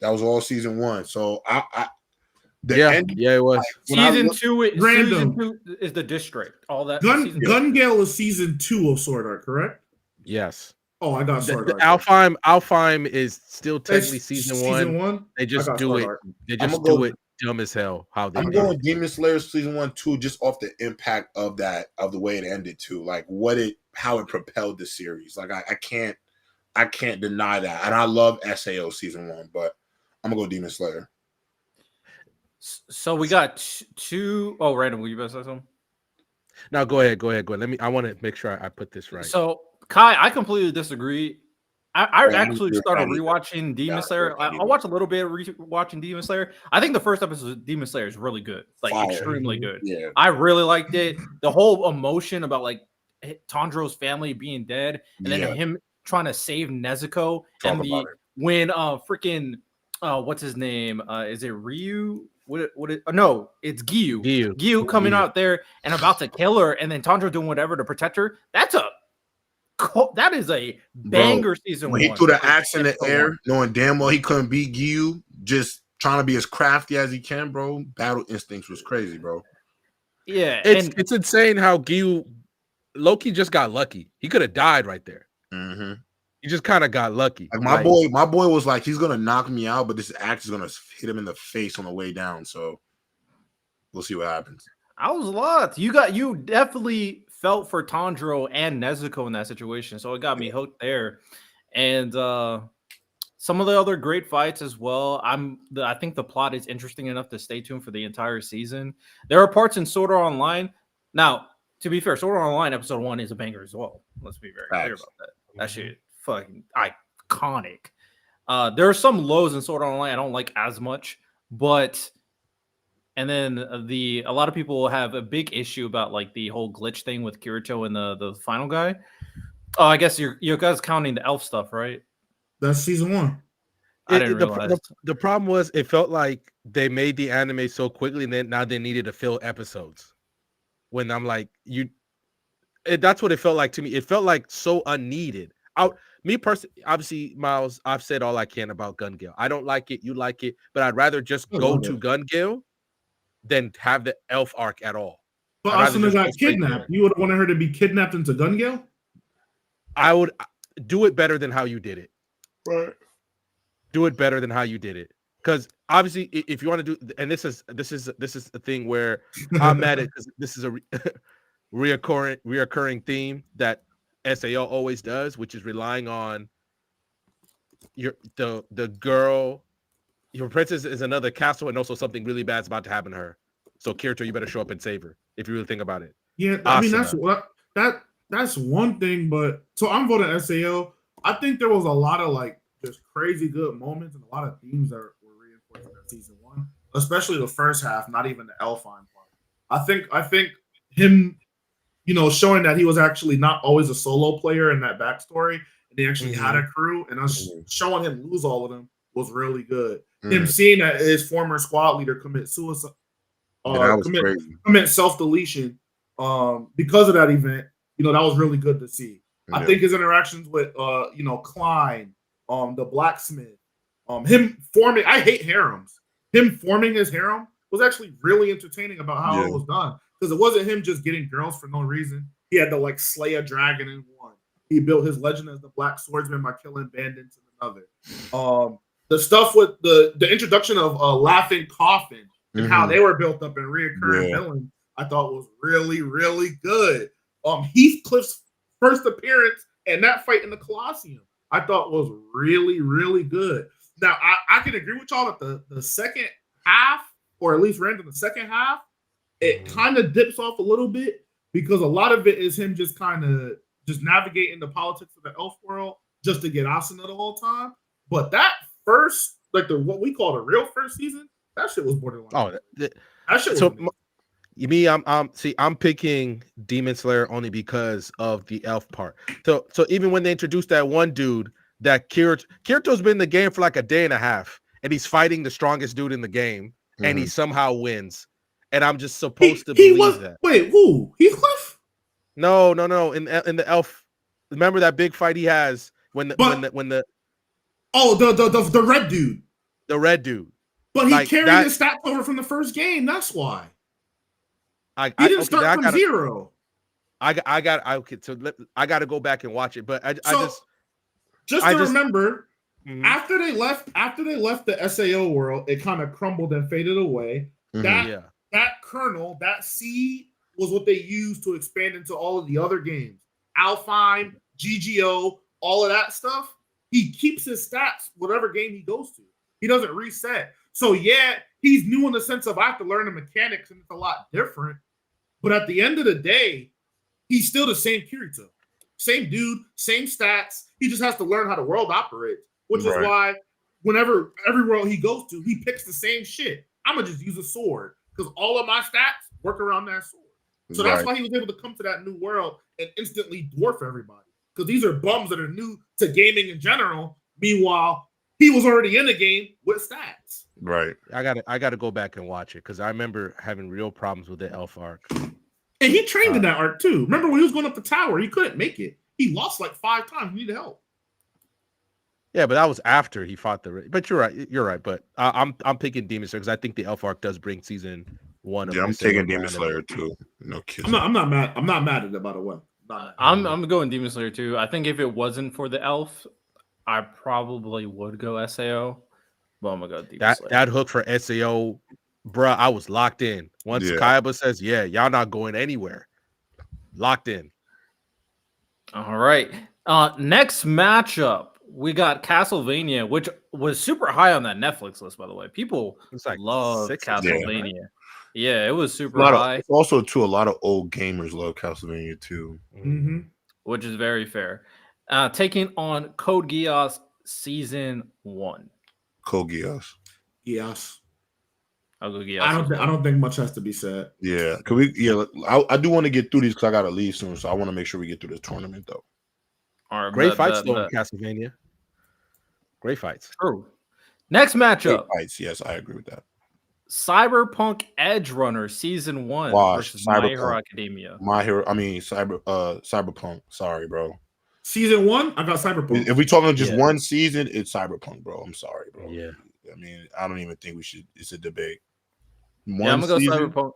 That was all season 1. So it was. Season 2 is the district. All that. Gun Gale is season 2 of Sword Art, correct? Yes. Oh, I got Sword Art. Alfheim is still technically season 1. They just do it. They just do it dumb as hell. I'm going Demon Slayer season 1 too, just off the impact of the way it ended too, like how it propelled the series. Like I can't deny that, and I love SAO season 1, but I'm gonna go Demon Slayer. So we got 2. Oh, Random, will you best say something? No, go ahead. I want to make sure I put this right. So Kai, I completely disagree. I actually started rewatching Demon Slayer. I watched a little bit of rewatching Demon Slayer. I think the first episode of Demon Slayer is really good, like extremely good. Yeah, I really liked it. The whole emotion about like Tanjiro's family being dead, and then him trying to save Nezuko, and when freaking what's his name? Is it Ryu? No, it's Giyu. Giyu coming out there and about to kill her, and then Tanjiro doing whatever to protect her. That is a banger season 1. He threw the axe in the air, knowing damn well he couldn't beat Giyu, just trying to be as crafty as he can, bro. Battle instincts was crazy, bro. Yeah, it's insane how Giyu Loki just got lucky. He could have died right there. Mm-hmm. He just kind of got lucky. Like my boy was like, he's gonna knock me out, but this axe is gonna hit him in the face on the way down. So we'll see what happens. I was lost. You definitely felt for Tanjiro and Nezuko in that situation, so it got me hooked there. And some of the other great fights as well. I think the plot is interesting enough to stay tuned for the entire season. There are parts in Sword Art Online. Now, to be fair, Sword Art Online episode 1 is a banger as well. Let's be very clear about that. That shit fucking iconic. There are some lows in Sword Art Online I don't like as much, but. And then a lot of people have a big issue about like the whole glitch thing with Kirito and the final guy. Oh, I guess you guys counting the elf stuff, right? That's season 1. I didn't realize. The problem was it felt like they made the anime so quickly, and then now they needed to fill episodes. When I'm like, that's what it felt like to me. It felt like so unneeded. Me personally, obviously, Miles, I've said all I can about Gun Gale. I don't like it. You like it, but I'd rather just go to Gun Gale than have the elf arc at all. But Asuna got kidnapped. You would have wanted her to be kidnapped into Gun Gale? I would do it better than how you did it. Right. Do it better than how you did it. Because obviously, if you want to do, and this is a thing where I'm mad at, because this is a reoccurring theme that SAO always does, which is relying on the girl. Your princess is another castle, and also something really bad's about to happen to her. So Kirito, you better show up and save her if you really think about it. Yeah, I mean that's one thing, but so I'm voting SAO. I think there was a lot of like just crazy good moments and a lot of themes that were reinforced in that season 1, especially the first half, not even the Elfine part. I think him, showing that he was actually not always a solo player in that backstory, and he actually had a crew, and us showing him lose all of them was really good. Him seeing that his former squad leader commit suicide, commit self-deletion because of that event, that was really good to see. I think his interactions with Klein, the blacksmith, him forming, I hate harems. Him forming his harem was actually really entertaining about how it was done. Because it wasn't him just getting girls for no reason. He had to like slay a dragon in one. He built his legend as the Black Swordsman by killing bandits in another. The stuff with the introduction of Laughing Coffin and how they were built up in reoccurring villains, I thought was really, really good. Heathcliff's first appearance and that fight in the Colosseum, I thought was really, really good. Now, I can agree with y'all that the second half, or at least Randall, the second half, it kind of dips off a little bit because a lot of it is him just kind of just navigating the politics of the elf world just to get Asuna the whole time. But that first, like what we call the real first season, that shit was borderline. Oh, that shit was so me, I'm picking Demon Slayer only because of the elf part. So even when they introduced that one dude, that Kirito's been in the game for like a day and a half, and he's fighting the strongest dude in the game, and he somehow wins. And I'm just supposed to believe that. Wait, who? Heathcliff? No. In the elf, remember that big fight he has when the oh, the red dude. The red dude. But he carried his stats over from the first game. That's why. He didn't start from 0. I got to go back and watch it. But remember, after they left the SAO world, it kind of crumbled and faded away. That kernel, that seed, was what they used to expand into all of the other games. Alfheim, GGO, all of that stuff. He keeps his stats whatever game he goes to. He doesn't reset. So yeah, he's new in the sense of I have to learn the mechanics and it's a lot different. But at the end of the day, he's still the same Kirito. Same dude, same stats. He just has to learn how the world operates, which is why whenever every world he goes to, he picks the same shit. I'm going to just use a sword because all of my stats work around that sword. So that's why he was able to come to that new world and instantly dwarf everybody. Because these are bums that are new to gaming in general. Meanwhile, he was already in the game with stats. Right. I gotta go back and watch it because I remember having real problems with the elf arc. And he trained in that arc too. Remember when he was going up the tower, he couldn't make it. He lost like 5 times. He needed help. Yeah, but that was after he fought the. But you're right. But I'm picking Demon Slayer because I think the elf arc does bring season 1. Yeah, I'm taking Demon Slayer too. No kidding. I'm not mad. I'm not mad at it, by the way. I'm going Demon Slayer too. I think if it wasn't for the elf, I probably would go SAO. But I'm gonna go Demon Slayer. That hook for SAO, bruh, I was locked in. Once Kaiba says, "Yeah, y'all not going anywhere," locked in. All right. Next matchup, we got Castlevania, which was super high on that Netflix list, by the way. People love Castlevania. Yeah, it was super high. It's also, a lot of old gamers love Castlevania too. Mm-hmm. Which is very fair. Taking on Code Geass Season 1. Code Geass. Geass. I'll go Geass. I don't think much has to be said. Yeah. I do want to get through these because I got to leave soon. So I want to make sure we get through this tournament, though. All right, Great fights, though, in Castlevania. Great fights. True. Next matchup. Great fights. Yes, I agree with that. Cyberpunk Edge Runner Season 1 versus My Hero Academia. Cyberpunk. Sorry, bro. Season 1, I got Cyberpunk. If we talking just one season, it's Cyberpunk, bro. I'm sorry, bro. Yeah. I mean, I don't even think we should. It's a debate. I'm gonna go Cyberpunk.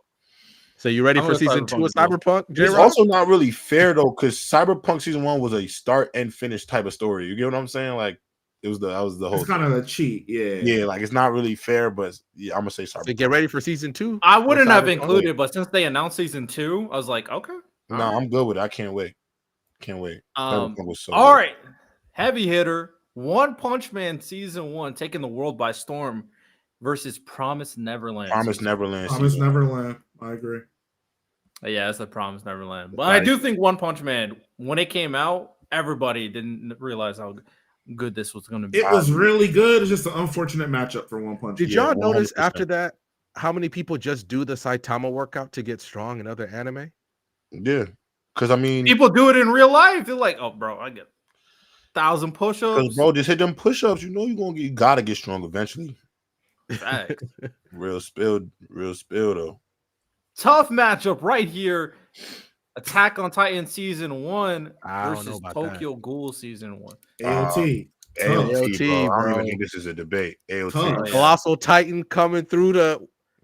So you ready for season 2 of Cyberpunk? It's also not really fair though, because Cyberpunk season 1 was a start and finish type of story. You get what I'm saying? Like that was the whole. It's kind of a cheat, yeah. Like it's not really fair, but yeah, I'm gonna say Cyberpunk. So get ready for season 2. I wouldn't have included, but since they announced season 2, I was like, okay. No, I'm good with it. I can't wait. All right, heavy hitter. One Punch Man Season 1 taking the world by storm versus Promise Neverland. Promise Neverland. I agree. Yeah, it's the Promise Neverland. But I do think One Punch Man, when it came out, everybody didn't realize how good this was going to be. It was really good. It's just an unfortunate matchup for One Punch. Did y'all notice after that how many people just do the Saitama workout to get strong in other anime? Yeah. Because I mean, people do it in real life. They're like, "Oh, bro, I get 1,000 push-ups." Bro, just hit them push-ups. You know you gotta get strong eventually. Facts. real spill though. Tough matchup right here. Attack on Titan Season 1 versus Tokyo Ghoul Season 1. AOT, bro. I don't even think this is a debate. AOT. Colossal Titan coming through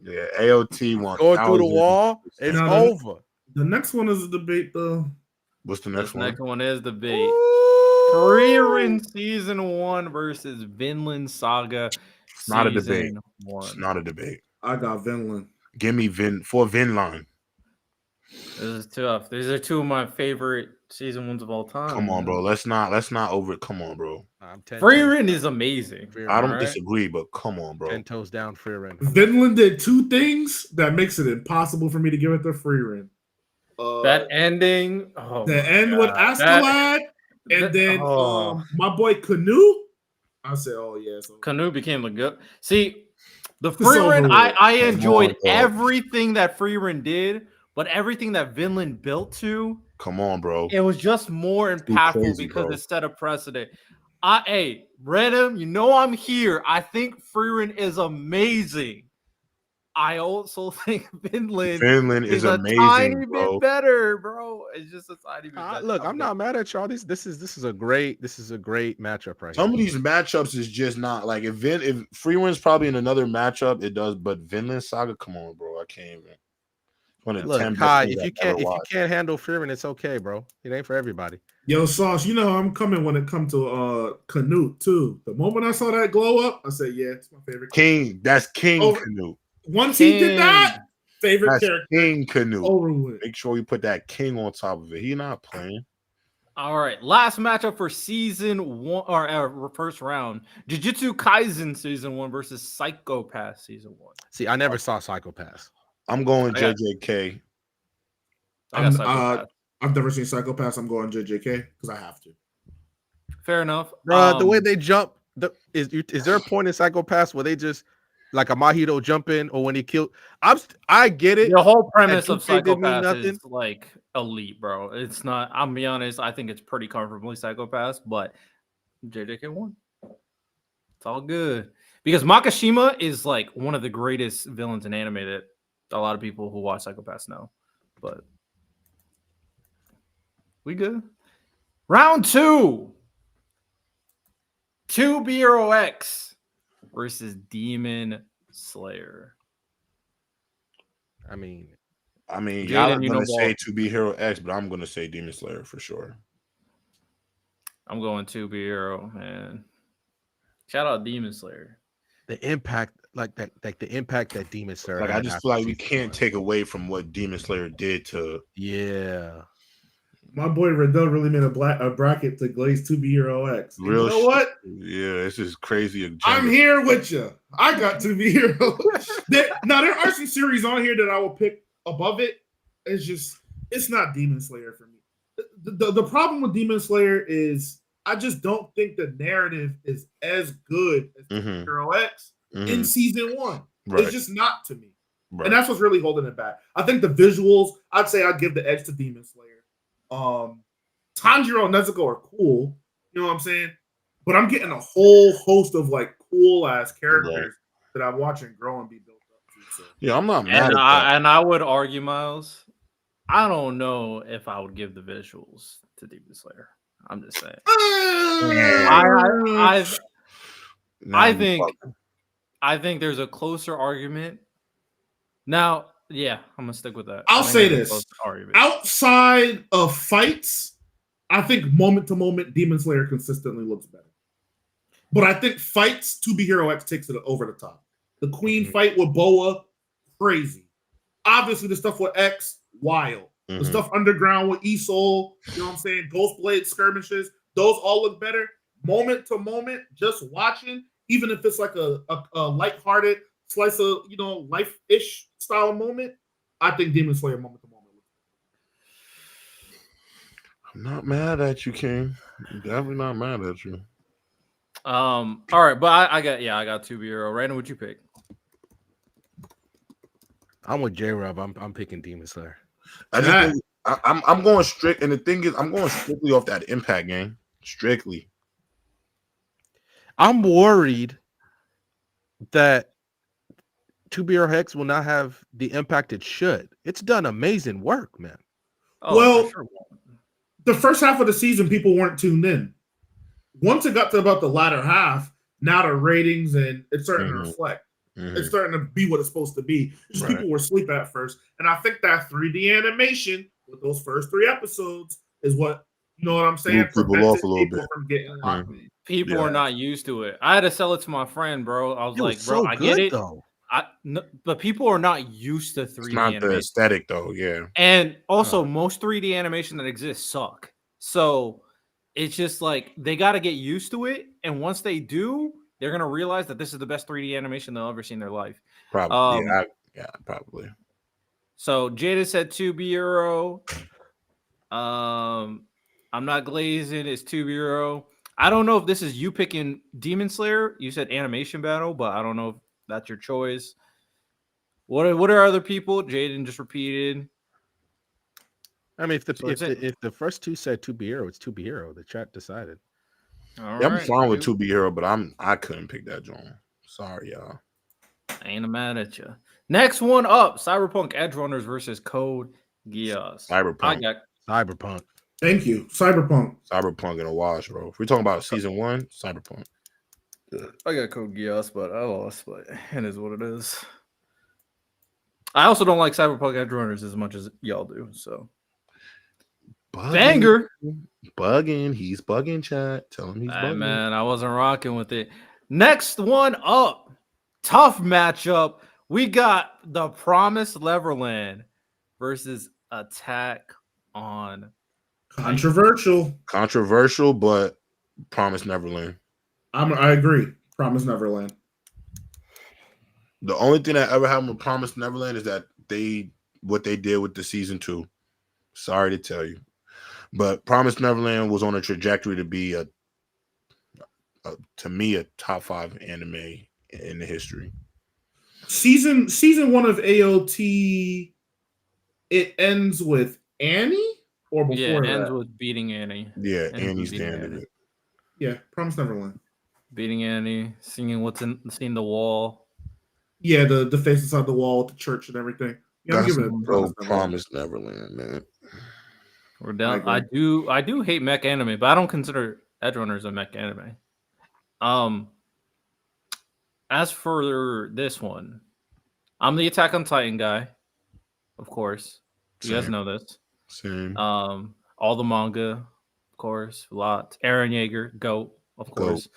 AOT one going through the wall. It's over. The next one is a debate, though. What's the next one? The next one is debate. Frieren Season 1 versus Vinland Saga. It's not a debate. It's not a debate. I got Vinland. Give me Vinland. This is tough. These are two of my favorite Season 1s of all time. Come on, bro. Let's not over it. Come on, bro. Frieren is amazing. I don't disagree, but come on, bro. 10 toes down, Frieren. Vinland did 2 things that makes it impossible for me to give it to Frieren. That ending, the end with Askeladd, and then my boy Canoe. I said, "Oh yeah." So. Canoe became a good. See, the Frieren, I enjoyed everything that Frieren did, but everything that Vinland built to. Come on, bro. It was just more impactful because it set a precedent. Hey, Redham, you know I'm here. I think Frieren is amazing. I also think Finland is amazing, tiny bro. bit better, bro. It's just a tiny bit better. Look, I'm not mad at y'all. This is a great matchup right here. Some of these matchups is just not like if Freeland's probably in another matchup, it does. But Vinland Saga, come on, bro, I can't even. Look, Kai, if you can't handle Freeman, it's okay, bro. It ain't for everybody. Yo, Sauce, you know how I'm coming when it comes to Canute too. The moment I saw that glow up, I said, "Yeah, it's my favorite." King, that's King Canute. Once he did that, favorite character. King Canute. Over with. Make sure you put that King on top of it. He not playing. All right, last matchup for season 1 or first round: Jujutsu Kaisen season 1 versus Psycho-Pass season 1. See, I never saw Psycho-Pass. I'm going JJK. I've never seen Psycho-Pass. I'm going JJK because I have to. Fair enough. The way they jump, is there a point in Psycho-Pass where they just like a Mahito jump in, or when he killed? I get it. The whole premise of Psycho-Pass is like elite, bro. It's not. I'm be honest. I think it's pretty comfortably Psycho-Pass, but JJK won. It's all good because Makishima is like one of the greatest villains in anime that a lot of people who watch Psycho-Pass know. But we good. Round 2. 2BROX versus Demon Slayer. I mean, y'all are gonna say 2B Hero X, but I'm gonna say Demon Slayer for sure. I'm going 2B Hero, man. Shout out Demon Slayer. The impact, the impact that Demon Slayer. Like I just feel like we can't take away from what Demon Slayer did to. Yeah. My boy Riddell really made a bracket to glaze 2B Hero X. You know what? Yeah, this is crazy. Agenda. I'm here with you. I got 2B Hero. Now there are some series on here that I will pick above it. It's not Demon Slayer for me. The problem with Demon Slayer is I just don't think the narrative is as good as 2B Hero X in season 1. Right. It's just not to me. Right. And that's what's really holding it back. I think the visuals, I'd say I'd give the edge to Demon Slayer. Tanjiro and Nezuko are cool, you know what I'm saying? But I'm getting a whole host of like cool ass characters that I'm watching grow and be built up to. So. Yeah, I'm not mad at that. And I would argue, Miles, I don't know if I would give the visuals to Demon Slayer. I'm just saying. I think there's a closer argument. Now, yeah, I'm gonna stick with that. I'll say this: outside of fights, I think moment to moment, Demon Slayer consistently looks better. But I think fights, 2B Hero X takes it over the top. The Queen fight with Boa, crazy. Obviously, the stuff with X, wild. The stuff underground with E-Soul, you know what I'm saying? Ghostblade skirmishes, those all look better. Moment to moment, just watching, even if it's like a lighthearted slice of, life-ish style moment, I think Demon Slayer moment to moment. I'm not mad at you, King. I'm definitely not mad at you. All right, but I got 2B Hero. Random, what'd you pick? I'm with J-Rob. I'm picking Demon Slayer. I'm going strict, and the thing is, I'm going strictly off that impact game. Strictly. I'm worried that 2B Hex will not have the impact it should. It's done amazing work, man. The first half of the season, people weren't tuned in. Once it got to about the latter half, now the ratings and it's starting to reflect. It's starting to be what it's supposed to be. Just people were asleep at first. And I think that 3D animation with those first 3 episodes is what, you know what I'm saying? People off a little bit. From getting locked in. People are not used to it. I had to sell it to my friend, bro. I was like, bro, I get it. But people are not used to 3D it's not animation. The aesthetic, though, yeah. And also, most 3D animation that exists suck. So it's just like they got to get used to it. And once they do, they're going to realize that this is the best 3D animation they'll ever see in their life. Probably. Probably. So Jada said 2B Hero. I'm not glazing. It's 2B Hero. I don't know if this is you picking Demon Slayer. You said animation battle, but I don't know if that's your choice. What are other people? Jaden just repeated. I mean, if the first 2 said 2B Hero, it's 2B Hero. The chat decided. I'm fine with 2B Hero, but I couldn't pick that joint. Sorry, y'all. Ain't mad at you. Next one up, Cyberpunk Edge Runners versus Code Geass. Cyberpunk. Thank you. Cyberpunk in a wash, bro. If we're talking about season 1, Cyberpunk. I got Code Geass, but I lost. But it is what it is. I also don't like Cyberpunk Edge Runners as much as y'all do. So, banger. He's bugging, chat. Tell him he's bugging. Man, I wasn't rocking with it. Next one up, tough matchup. We got the Promised Neverland versus Attack on Controversial, but Promised Neverland. I agree. Promised Neverland. The only thing that ever happened with Promised Neverland is that what they did with the season 2. Sorry to tell you, but Promised Neverland was on a trajectory to be to me a top 5 anime in the history. Season 1 of AOT, it ends with Annie or before it that? ends with beating Annie. Yeah, Annie's the end of it. Yeah, Promised Neverland. Beating Annie, seeing the wall. Yeah, the face inside the wall with the church and everything. Yeah, that's Promised Neverland, man. We're down. I do hate mech anime, but I don't consider Edge Runners a mech anime. As for this one, I'm the Attack on Titan guy, of course. You guys know this. Same. All the manga, of course. A lot. Eren Yeager, GOAT, of course.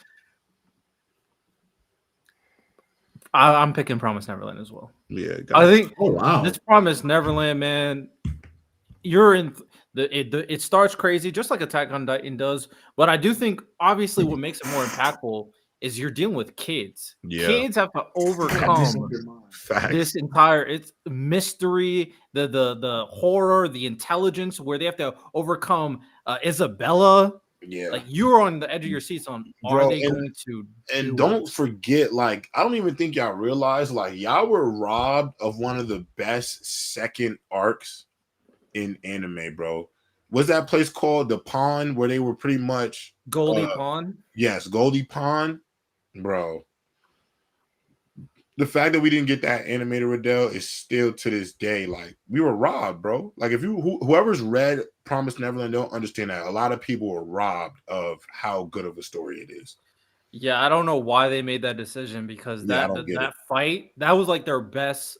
I'm picking Promised Neverland as well. Yeah, I think. Oh wow, this Promised Neverland, man. You're in it starts crazy, just like Attack on Titan does. But I do think, obviously, what makes it more impactful is you're dealing with kids. Yeah. Kids have to overcome this entire mystery, the horror, the intelligence, where they have to overcome Isabella. Yeah, like you're on the edge of your seats on are they going to? And don't forget, like, I don't even think y'all realize, like, y'all were robbed of one of the best second arcs in anime, bro. What's that place called? The Pond, where they were pretty much Goldie Pond. Yes, Goldie Pond, bro. The fact that we didn't get that animated Riddell is still to this day, like, we were robbed, bro. Like, if whoever's read Promised Neverland don't understand that a lot of people were robbed of how good of a story it is. Yeah, I don't know why they made that decision, because that fight, that was like their best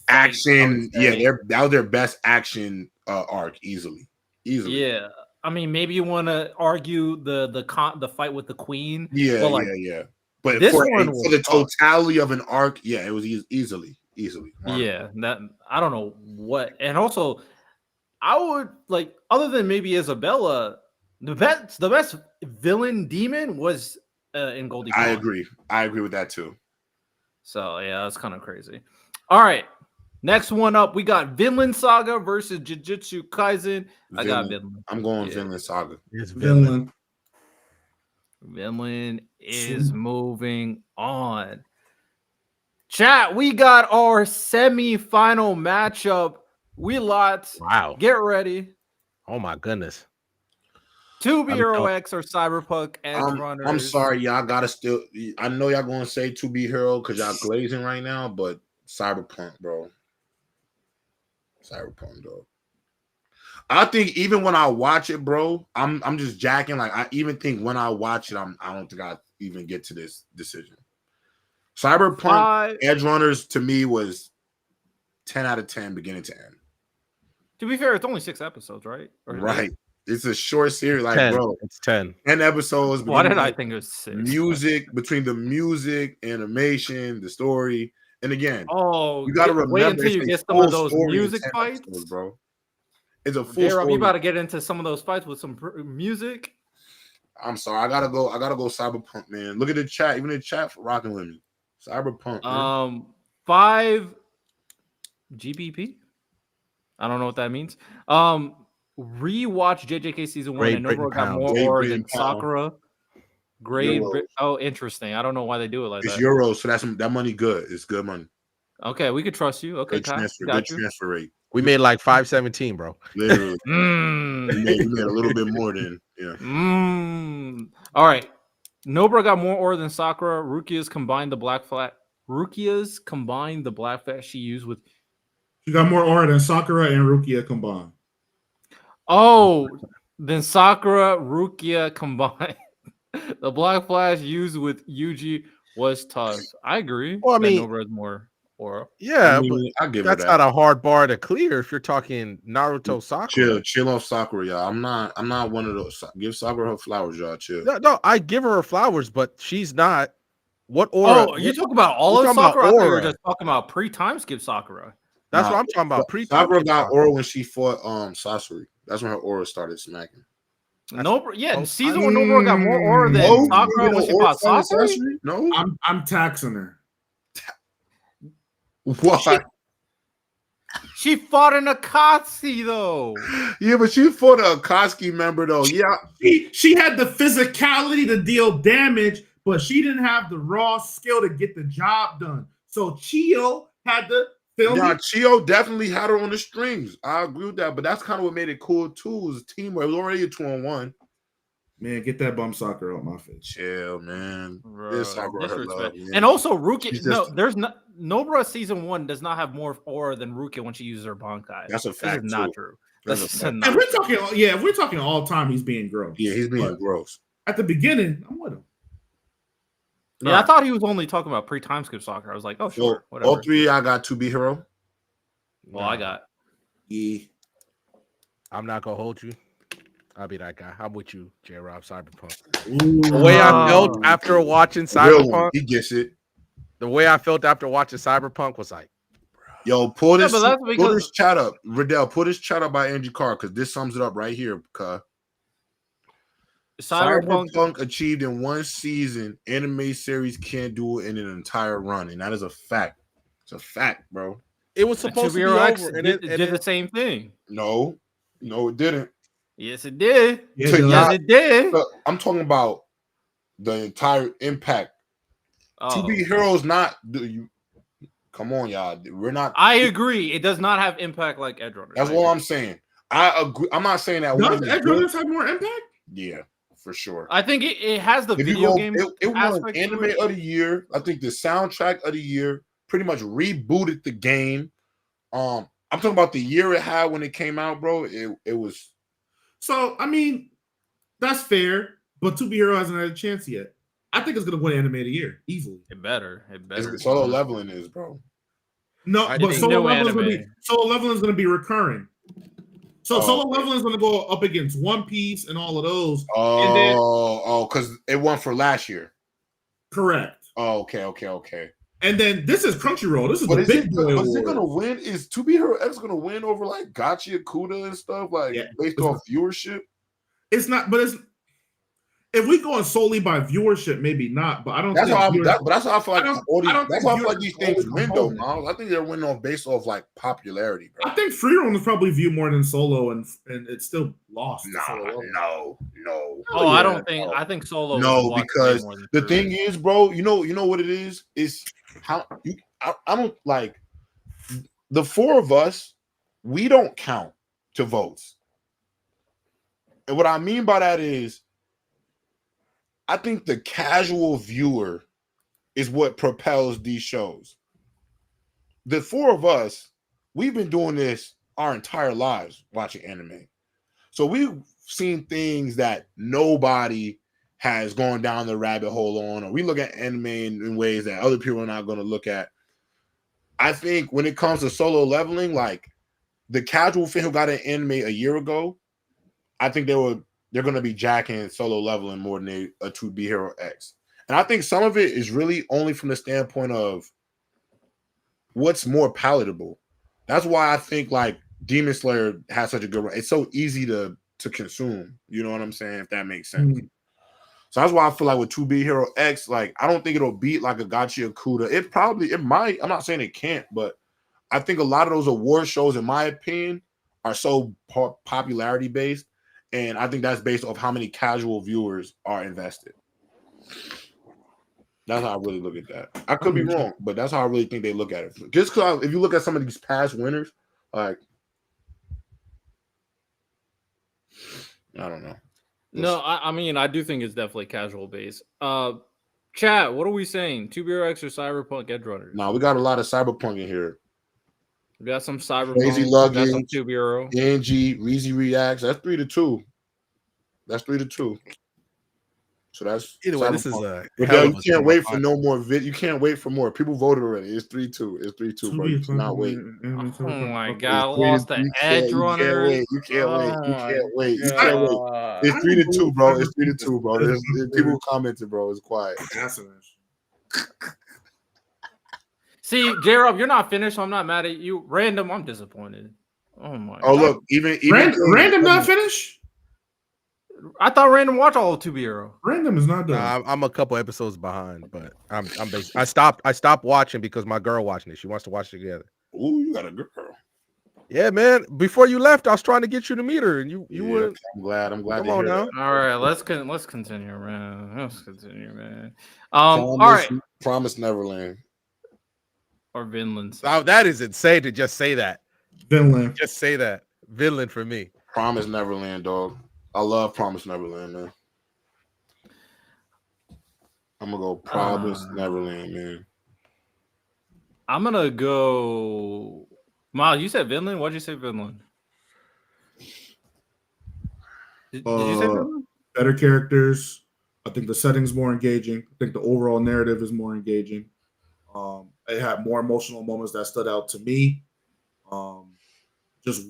action. Yeah, that was their best action arc easily. Yeah, I mean, maybe you want to argue the fight with the queen. Yeah, but yeah. But for the totality of an arc, yeah, it was easily. Yeah, that I don't know what, and also I would like, other than maybe Isabella, the best villain demon was in Goldie Pond. I agree with that too. So yeah, that's kind of crazy. All right, next one up, we got Vinland Saga versus Jujutsu Kaisen. I got Vinland. I'm going Vinland Saga. It's Vinland. Vinland is moving on. Chat, we got our semi-final matchup. Wow. Get ready. Oh my goodness. 2B Hero X or Cyberpunk Edge Runners. I'm sorry, y'all gotta still. I know y'all gonna say 2B Hero because y'all glazing right now, but Cyberpunk, bro. Cyberpunk, dog. I think even when I watch it, bro, I'm just jacking. Like, I even think when I watch it, I don't think I even get to this decision. Cyberpunk Edge Runners to me was 10 out of 10, beginning to end. To be fair, it's only 6 episodes, right? Right. It's a short series, like 10. bro. It's 10 episodes. Why did I think it was 6? Music, between the music, animation, the story, and again, you got to remember, wait until you get some of those music fights, bro. It's a full story. You about to get into some of those fights with some music. I'm sorry, I gotta go Cyberpunk, man. Look at the chat, even the chat for rocking with me. Cyberpunk. Man. 5 GBP. I don't know what that means. Rewatch JJK season 1 and Nobro got more ore than Sakura. Great. Oh, interesting. I don't know why they do it like that. It's euros, so that money good. It's good money. Okay, we could trust you. Okay, good transfer rate. We made like 517, bro. Literally. we made a little bit more than All right. Nobra got more ore than Sakura. Rukia's combined the Black Flag Rukia's combined the Black Flash she used with? She got more aura than Sakura and Rukia combined. Oh, then Sakura, Rukia combined. The Black Flash used with Yuji was tough. I agree. Well, I mean, Nobara has more aura. Yeah, but I give that's not a hard bar to clear if you're talking Naruto Sakura. Chill off Sakura, y'all. I'm not one of those. Give Sakura her flowers, y'all. Chill. No, I give her flowers, but she's not. What aura? Oh, you talking about all of Sakura? I thought you were just talking about pre-time skip Sakura. That's what I'm talking about. Sakura got aura when she fought Sasori. That's when her aura started smacking. Nobara, season when Nobara got more aura than Sakura when she fought Sasori. No, I'm taxing her. What? She fought an Akatsuki though. Yeah, but she fought a Akatsuki member though. Yeah, she had the physicality to deal damage, but she didn't have the raw skill to get the job done. So Chio had to film. Yeah, Chio definitely had her on the strings. I agree with that, but that's kind of what made it cool too. It was a teamwork. It was already a 2-on-1. Man, get that bum Sakura out my face. Chill, man. Love, and also Rukia. There's not Nobara season 1 does not have more aura than Rukia when she uses her Bankai. That's a fact. This is not true. If we're talking all time, he's being gross. Yeah, he's being gross. At the beginning, I'm with him. Yeah, I thought he was only talking about pre-time skip Sakura. I was like, oh sure, whatever. All three, I got 2B hero. Well, I got E. I'm not gonna hold you. I'll be that guy. I'm with you, J-Rob Cyberpunk. Ooh, the way I felt after watching Cyberpunk, he gets it. The way I felt after watching Cyberpunk was like, yo, pull this chat up. Riddell, pull this chat up by Angie Carr because this sums it up right here. Cyberpunk achieved in one season, anime series can't do it in an entire run, and that is a fact. It's a fact, bro. It was supposed to be over, and it did the same thing. No, it didn't. Yes, it did. Yes, it did. I'm talking about the entire impact. To be heroes, not you. Come on, y'all. We're not. I agree. It does not have impact like Edge Runners. That's what I'm saying. I agree. I'm not saying that. Does Edge Runners have more impact? Yeah, for sure. I think it has the video game. It won anime of the year. I think the soundtrack of the year pretty much rebooted the game. I'm talking about the year it had when it came out, bro. It was. So, I mean, that's fair, but To Be Hero hasn't had a chance yet. I think it's going to win Anime of the Year, easily. It better. Solo Leveling is, bro. No, but Solo Leveling is going to be recurring. So Solo Leveling is going to go up against One Piece and all of those. Because it won for last year. Correct. Oh, okay. And then this is Crunchyroll. This is the big boy. Is it gonna win? Is To Be Hero X gonna win over like Gotcha Kuda and stuff based off viewership? It's not, but it's if we going solely by viewership, maybe not. But I don't. That's how I feel like. That's how I feel like these things win, though, Miles. I think they're winning based off like popularity, bro. I think Free Roam is probably viewed more than Solo, and it's still lost. No. Oh, I don't think. I think Solo. No, because the thing is, bro. You know what it is. Is how I don't like the four of us. We don't count to votes, and what I mean by that is, I think the casual viewer is what propels these shows. The four of us, we've been doing this our entire lives watching anime. So we've seen things that nobody has gone down the rabbit hole on, or we look at anime in ways that other people are not going to look at. I think when it comes to Solo Leveling, like the casual fan who got an anime a year ago, I think they're going to be jacking Solo Leveling more than a 2B Hero X. And I think some of it is really only from the standpoint of what's more palatable. That's why I think like Demon Slayer has such a good run. It's so easy to consume. You know what I'm saying? If that makes sense. Mm-hmm. So that's why I feel like with 2B Hero X, like I don't think it'll beat like a Gotcha Kuda. It might. I'm not saying it can't, but I think a lot of those award shows, in my opinion, are so popularity based. And I think that's based off how many casual viewers are invested. That's how I really look at that. I could be wrong, but that's how I really think they look at it. Just because if you look at some of these past winners, like, I don't know. No, I mean, I do think it's definitely casual based. Chat, what are we saying? 2BRX or Cyberpunk Edge Runners? Nah, we got a lot of Cyberpunk in here. We got some Cyberpunk. Crazy We Luggage, got some 2BRO. Angie, Reezy Reacts. That's 3-2. That's 3-2. So that's either way. This is a. You can't wait for no more You can't wait for more. People voted already. It's 3-2. It's 3-2, bro. You cannot wait. Oh my god! Lost the Edge Runners. You can't wait. You can't wait. You can't wait. It's 3-2, bro. It's 3-2, bro. There's people commented, bro. It's quiet. See, J-Rob, you're not finished, so I'm not mad at you. Random, I'm disappointed. Oh my. Oh, look, even Random not finished. I thought Random watched all of 2BRO. Random is not done. Nah, I'm a couple episodes behind, but I'm basically, I stopped watching because my girl watching it. She wants to watch it together. Ooh, you got a girl. Yeah, man. Before you left, I was trying to get you to meet her, and you wouldn't. I'm glad. Come on now. All right, let's continue, man. Let's continue, man. All right. Promise Neverland. Or Vinland. Oh, that is insane to just say that. Vinland. Just say that. Vinland for me. Promise Neverland, dog. I love Promise Neverland, man. I'm gonna go Promise Neverland, man. I'm gonna go. Miles, you said Vinland. What'd you say, Vinland? Did you say Vinland? Better characters. I think the setting's more engaging. I think the overall narrative is more engaging. It had more emotional moments that stood out to me. Just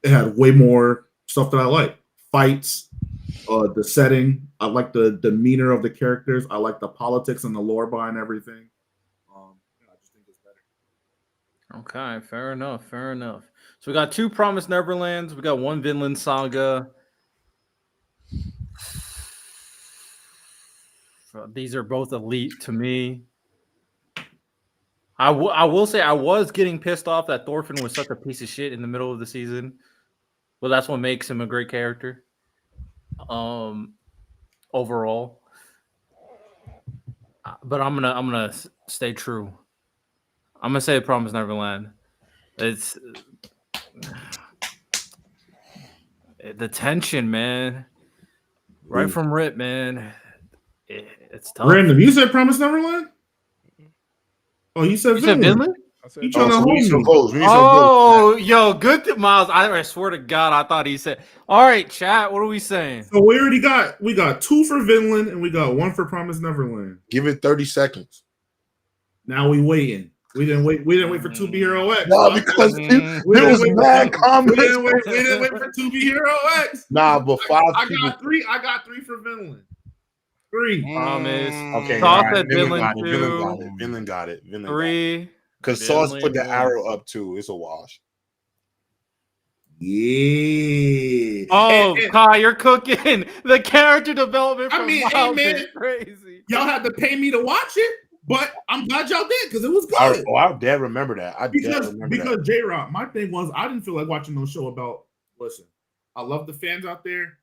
it had way more stuff that I like. Fights, the setting. I like the demeanor of the characters. I like the politics and the lore behind everything. I just think it's better. Okay, fair enough. So we got 2 Promised Neverlands. We got 1 Vinland Saga. These are both elite to me. I will say I was getting pissed off that Thorfinn was such a piece of shit in the middle of the season. Well, that's what makes him a great character. Overall. But I'm gonna stay true. I'm gonna say Promised Neverland. It's the tension, man. Right from Rip, man. It's tough. Random, you said Promised Neverland? Oh, you said Vinland? You trying to hold me? Oh, yo, good to Miles. I swear to God, I thought he said. All right, chat. What are we saying? So we got 2 for Vinland and we got 1 for Promised Neverland. Give it 30 seconds. Now we waiting. We didn't wait for 2BROX. No, because there was mad comments. We didn't wait for 2BROX. Nah, but 5 I got 3 for Vinland. 3. Promise. Okay. Sauce Right. at Vinland 2. Vinland got it. 3. Because Sauce put the arrow up too. It's a wash. Yeah. Oh, Kai, you're cooking. The character development from Miles is crazy. Y'all had to pay me to watch it, but I'm glad y'all did because it was good. I dare remember that. Because J-Rock, my thing was I didn't feel like watching no show about. Listen, I love the fans out there.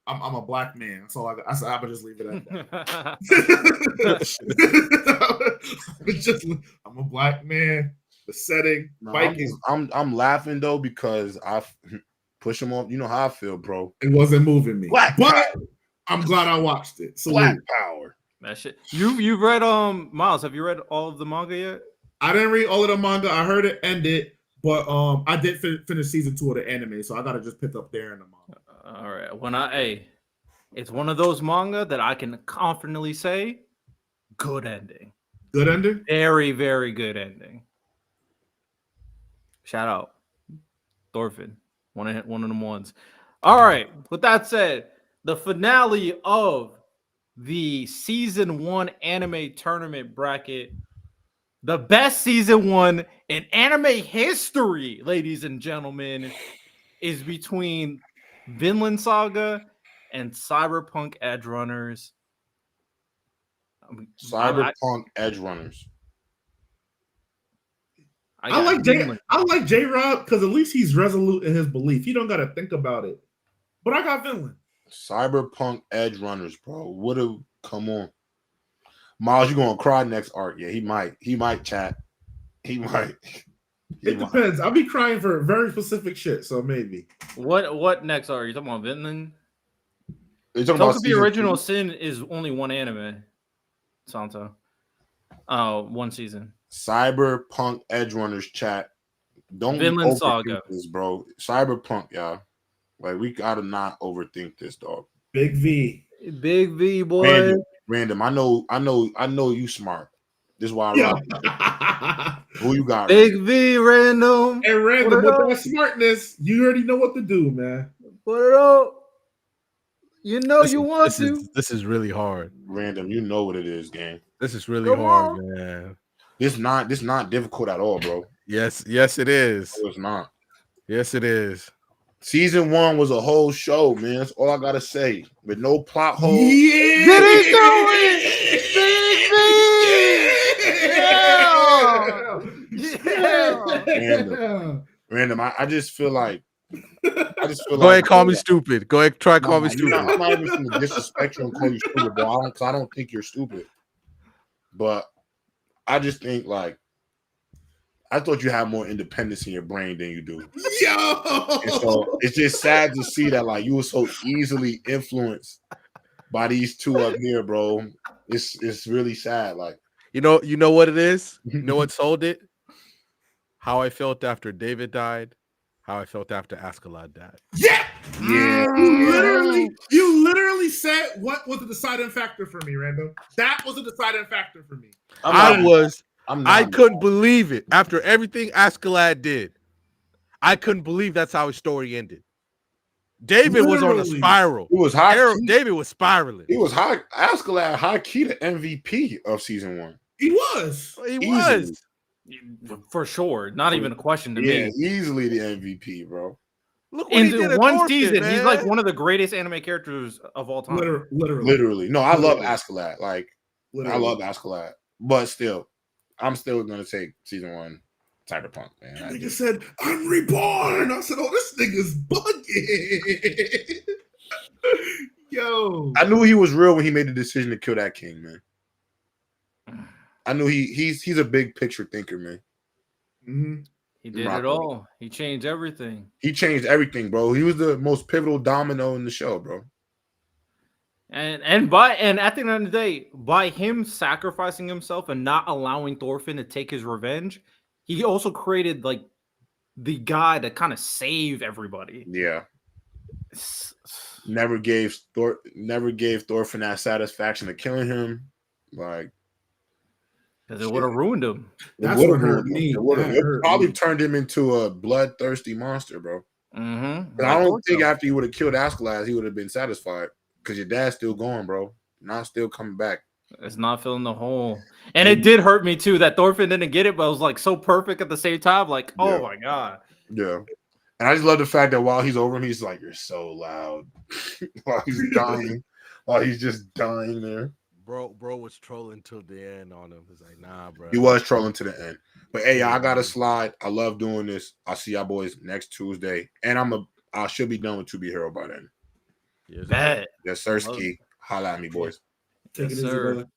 I'm a black man. That's all I got. I would just leave it at that. I'm a black man. The setting. I'm laughing though because I push him off. You know how I feel, bro. It wasn't moving me. But I'm glad I watched it. So Black power. That shit. You've read Miles, have you read all of the manga yet? I didn't read all of the manga. I heard it ended, but I did finish season 2 of the anime, so I gotta just pick up there in the manga. All right. It's one of those manga that I can confidently say, good ending. Good ending? Very, very good ending. Shout out. Thorfinn. One of them ones. All right. With that said, the finale of the season 1 anime tournament bracket. The best season 1 in anime history, ladies and gentlemen, is between Vinland Saga and Cyberpunk Edge Runners. Edge Runners. I like J-Rob because at least he's resolute in his belief. He don't got to think about it. But I got Vinland. Cyberpunk Edge Runners, bro. Come on. Miles, you gonna cry next arc? Yeah, he might. He might, chat. He might. It depends. I'll be crying for very specific shit, so maybe. What next arc? Are you talking about Vinland? Tokubi Original Sin is only 1 anime. Santo. One season. Cyberpunk Edgerunners chat. Don't Vinland overthink Saga. this, bro. Cyberpunk, y'all. Like, we gotta not overthink this, dog. Big V, boy. Random. I know you smart. This is why I rock. Who you got? Big V, Random. And Random, with that smartness, you already know what to do, man. Put it up. You know you want to. This is really hard. Random, you know what it is, gang. This is really hard, man. This not difficult at all, bro. Yes, it is. No, it's not. Yes, it is. Season 1 was a whole show, man. That's all I gotta say. With no plot holes. Yeah. Did he do it? Yeah. Random. I just feel like. Go ahead, call me stupid. Go ahead, try to call me stupid. I'm not even going to disrespect you and call you stupid, bro. I don't think you're stupid. But I just think, like, I thought you had more independence in your brain than you do. Yo! And so it's just sad to see that, like, you were so easily influenced by these two up here, bro. It's really sad. Like, you know what it is? You know what sold it? How I felt after David died. How I felt after Askeladd died. Yeah. You literally said what was the deciding factor for me, Random. That was the deciding factor for me. I couldn't believe it. After everything Askeladd did, I couldn't believe that's how his story ended. David was on a spiral. It was high. David was spiraling. He was high. Askeladd high key the MVP of season 1. He was. For sure. Not even a question to me. Easily the MVP, bro. Look what he did in one season. Man. He's like one of the greatest anime characters of all time. Literally. No, I love Askeladd. Like, I love Askeladd. But still, I'm still going to take season 1 Cyberpunk, man. That nigga said, I'm reborn. I said, oh, this nigga's bugging. Yo. I knew he was real when he made the decision to kill that king, man. I knew he's a big picture thinker, man. Mm-hmm. He did it all. He changed everything. He changed everything, bro. He was the most pivotal domino in the show, bro. And at the end of the day, by him sacrificing himself and not allowing Thorfinn to take his revenge, he also created like the guy to kind of save everybody. Yeah. Never gave Thorfinn that satisfaction of killing him. Like, because it would have ruined him. That's what hurt me. It probably turned him into a bloodthirsty monster, bro. Mm-hmm. But I don't think after he would have killed Askeladd, he would have been satisfied. Because your dad's still going, bro. Not still coming back. It's not filling the hole. And it did hurt me, too, that Thorfinn didn't get it, but it was, like, so perfect at the same time. Like, oh, my God. Yeah. And I just love the fact that while he's over him, he's like, you're so loud. While he's dying. While he's just dying there. Bro was trolling till the end on him. He's like, nah, bro. He was trolling to the end. But, hey, I got to slide. I love doing this. I'll see y'all boys next Tuesday. And I should be done with To Be Hero by then. Bet. Yes, sir. Ski. Holla at me, boys. Take it easy, brother.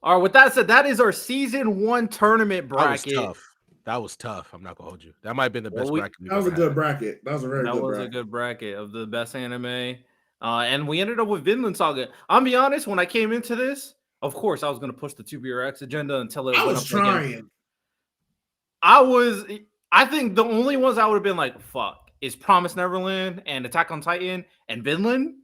All right, with that said, that is our season 1 tournament bracket. That was tough. I'm not gonna hold you. That might have been the best bracket. That was a good bracket. That was a very good bracket. That was a good bracket of the best anime. And we ended up with Vinland Saga. I'll be honest, when I came into this, of course, I was going to push the 2BRX agenda until it went up. I was trying. I think the only ones I would have been like, fuck, is Promised Neverland and Attack on Titan and Vinland.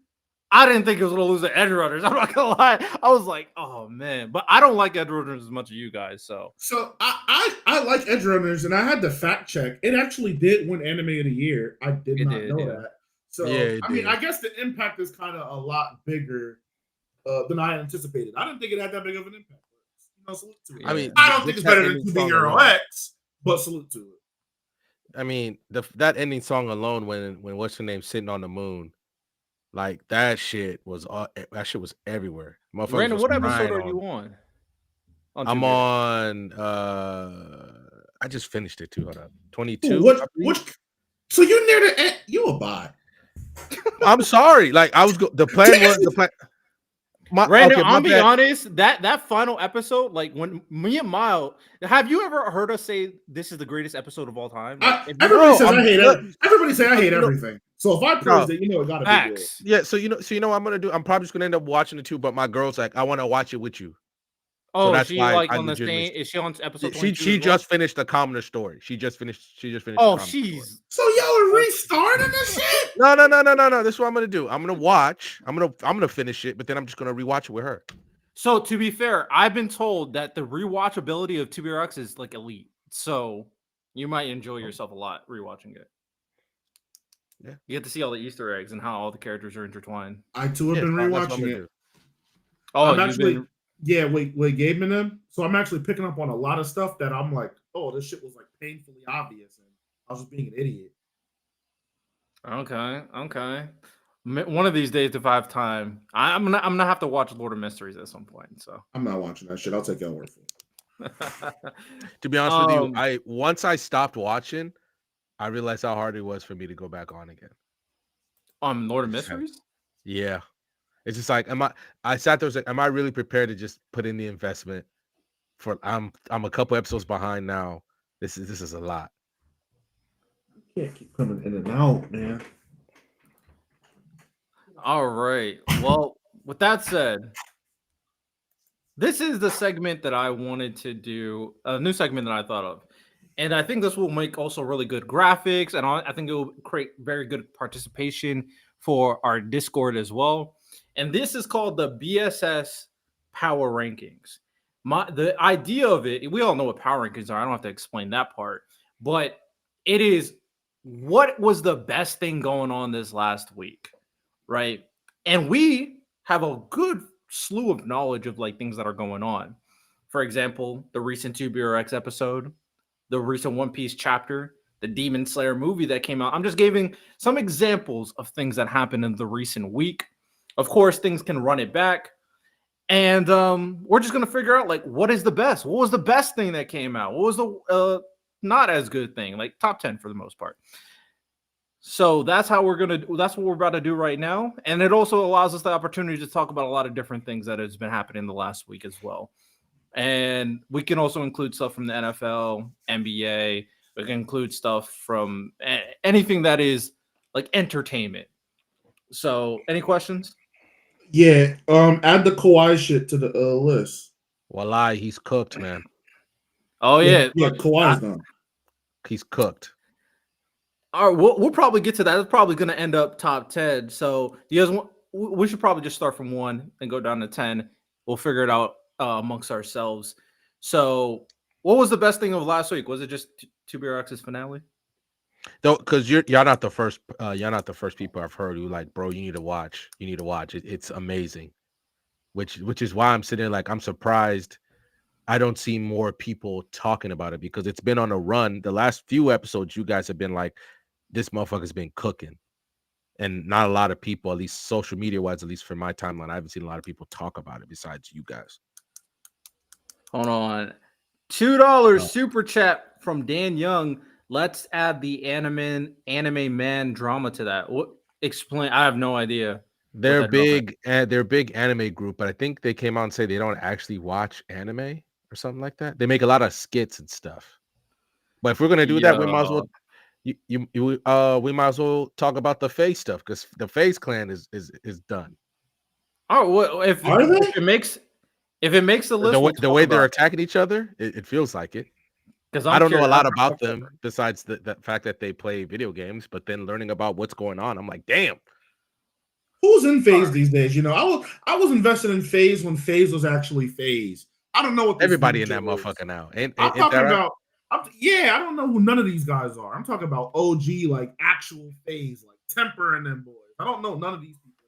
I didn't think it was going to lose to Edgerunners. I'm not going to lie. I was like, oh, man. But I don't like Edgerunners as much as you guys, so. So I like Edgerunners, and I had to fact check. It actually did win Anime of the Year. I did not know that. So, I mean, I guess the impact is kind of a lot bigger than I anticipated. I didn't think it had that big of an impact. Salute to it. I mean, I don't think it's better than 2B Euro X, but salute to it. I mean, that ending song alone, when what's her name sitting on the moon, like that shit was everywhere. Brandon, what episode are you on? I'm on. I just finished it too. Hold up, 22. What? So you're near the end. You a bot. I'm sorry. Like I was. The plan was the plan. Brandon, I'll be honest. That final episode, like when me and Mile, have you ever heard us say this is the greatest episode of all time? Everybody says I hate everything. So if I praised it, it gotta be good. Yeah, so you know what I'm gonna do? I'm probably just gonna end up watching it too, but my girl's like, I want to watch it with you. Oh, so that's she why on the same? Is she on episode 22? She just finished the commoner story. She just finished. Oh, she's so y'all are restarting this shit? No. This is what I'm gonna do. I'm gonna watch. I'm gonna finish it, but then I'm just gonna rewatch it with her. So to be fair, I've been told that the rewatchability of TBRX is like elite. So you might enjoy yourself a lot rewatching it. Yeah, you get to see all the Easter eggs and how all the characters are intertwined. I too have been rewatching it. Oh, I'm actually with Gabe and them. So I'm actually picking up on a lot of stuff that I'm like, oh, this shit was like painfully obvious, and I was just being an idiot. Okay. One of these days, if I have time, I'm gonna have to watch Lord of Mysteries at some point. So I'm not watching that shit. I'll take your word for it. To be honest with you, once I stopped watching, I realized how hard it was for me to go back on again. Lord of Mysteries? Yeah. It's just like, I sat there, was like, am I really prepared to just put in the investment for, I'm a couple episodes behind now. This is a lot. You can't keep coming in and out, man. All right. Well, with that said, this is the segment that I wanted to do, a new segment that I thought of. And I think this will make also really good graphics, and I think it will create very good participation for our Discord as well. And this is called the BSS Power Rankings. The idea of it, we all know what Power Rankings are. I don't have to explain that part. But it is, what was the best thing going on this last week, right? And we have a good slew of knowledge of like things that are going on. For example, the recent 2BRX episode, the recent One Piece chapter, the Demon Slayer movie that came out. I'm just giving some examples of things that happened in the recent week. Of course, things can run it back. And we're just going to figure out, like, what is the best? What was the best thing that came out? What was the not as good thing? Like, top 10 for the most part. So that's what we're about to do right now. And it also allows us the opportunity to talk about a lot of different things that has been happening the last week as well. And we can also include stuff from the NFL, NBA. We can include stuff from anything that is like entertainment. So, any questions? Yeah. Add the Kawhi shit to the list. Wallahi, he's cooked, man. Oh yeah. Yeah, Kawhi's done. He's cooked. All right, we'll probably get to that. It's probably going to end up top 10. So, do you guys want? We should probably just start from 1 and go down to 10. We'll figure it out amongst ourselves. So, what was the best thing of last week? Was it just 2BRX's finale? Though, because y'all not the first people I've heard who like, bro, you need to watch. It's amazing. Which is why I'm sitting there like, I'm surprised I don't see more people talking about it, because it's been on a run. The last few episodes, you guys have been like, this motherfucker's been cooking. And not a lot of people, at least social media wise, at least for my timeline, I haven't seen a lot of people talk about it besides you guys. Hold on. $2 super chat from Dan Young. Let's add the anime man drama to that. What? Explain. I have no idea. They're big anime group, but I think they came out and say they don't actually watch anime or something like that. They make a lot of skits and stuff. But if we're gonna do that, we might as well. We might as well talk about the FaZe stuff, because the FaZe clan is done. Oh, well, if it makes the list, the way they're attacking each other, it feels like it. Because I don't know a lot about them besides the fact that they play video games, but then learning about what's going on, I'm like, damn. Who's in FaZe these days? I was invested in FaZe when FaZe was actually FaZe. I don't know what everybody in that motherfucker now. I'm talking about. I don't know who none of these guys are. I'm talking about OG, like actual FaZe, like Temper and them boys. I don't know none of these people.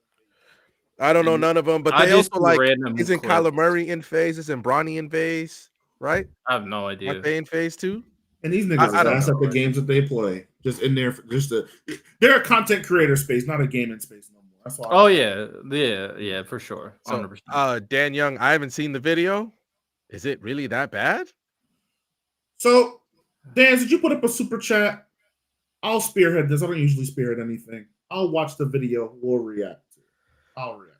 I don't know none of them, but they also like, isn't Kyler Murray in FaZe? Isn't Bronny in FaZe? Right? I have no idea. Aren't they in FaZe too? And these niggas ass at the games that they play, just in there, they're a content creator space, not a gaming space no more. That's why. Yeah, for sure. 100%. So, Dan Young, I haven't seen the video. Is it really that bad? So, Dan, did you put up a super chat? I'll spearhead this. I don't usually spearhead anything. I'll watch the video. We'll react to it. I'll react.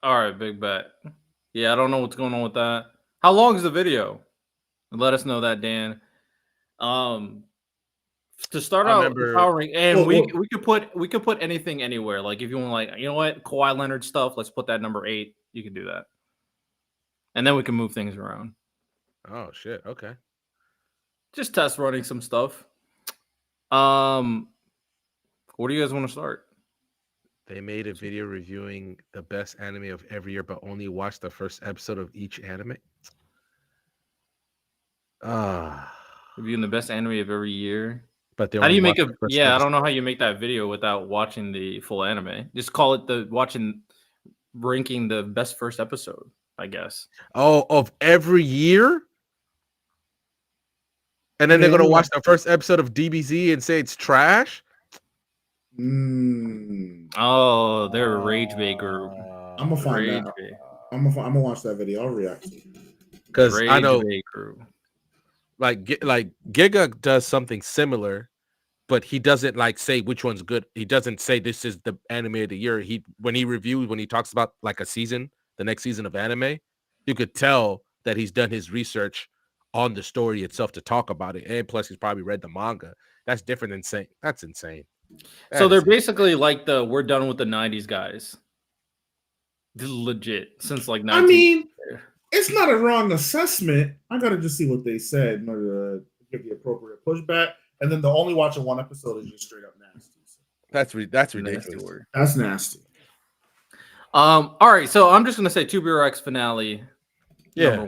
All right, big bet. Yeah, I don't know what's going on with that. How long is the video? Let us know that, Dan. To start out the power rank, and we could put anything anywhere. Like if you want, like, you know what, Kawhi Leonard stuff, let's put that number 8. You can do that, and then we can move things around. Oh shit! Okay, just test running some stuff. Where do you guys want to start? They made a video reviewing the best anime of every year, but only watched the first episode of each anime. Reviewing the best anime of every year. But how do you make a? Yeah, I don't know how you make that video without watching the full anime. Just call it ranking the best first episode, I guess. Oh, of every year. And then they're gonna watch the first episode of DBZ and say it's trash. Oh, they're a rage bait group. I'm gonna find out. I'm gonna watch that video. I'll react to it. Because I know, like Giga does something similar, but he doesn't like say which one's good. He doesn't say this is the anime of the year. When he talks about like a season, the next season of anime, you could tell that he's done his research on the story itself to talk about it, and plus he's probably read the manga. That's different than saying that's insane. So they're basically like we're done with the 90s guys. This is legit since like 90s. I mean, it's not a wrong assessment. I gotta just see what they said in order to give the appropriate pushback. And then the only watching one episode is just straight up nasty. So. That's ridiculous. That's nasty. All right, so I'm just gonna say 2BRX finale. Yeah,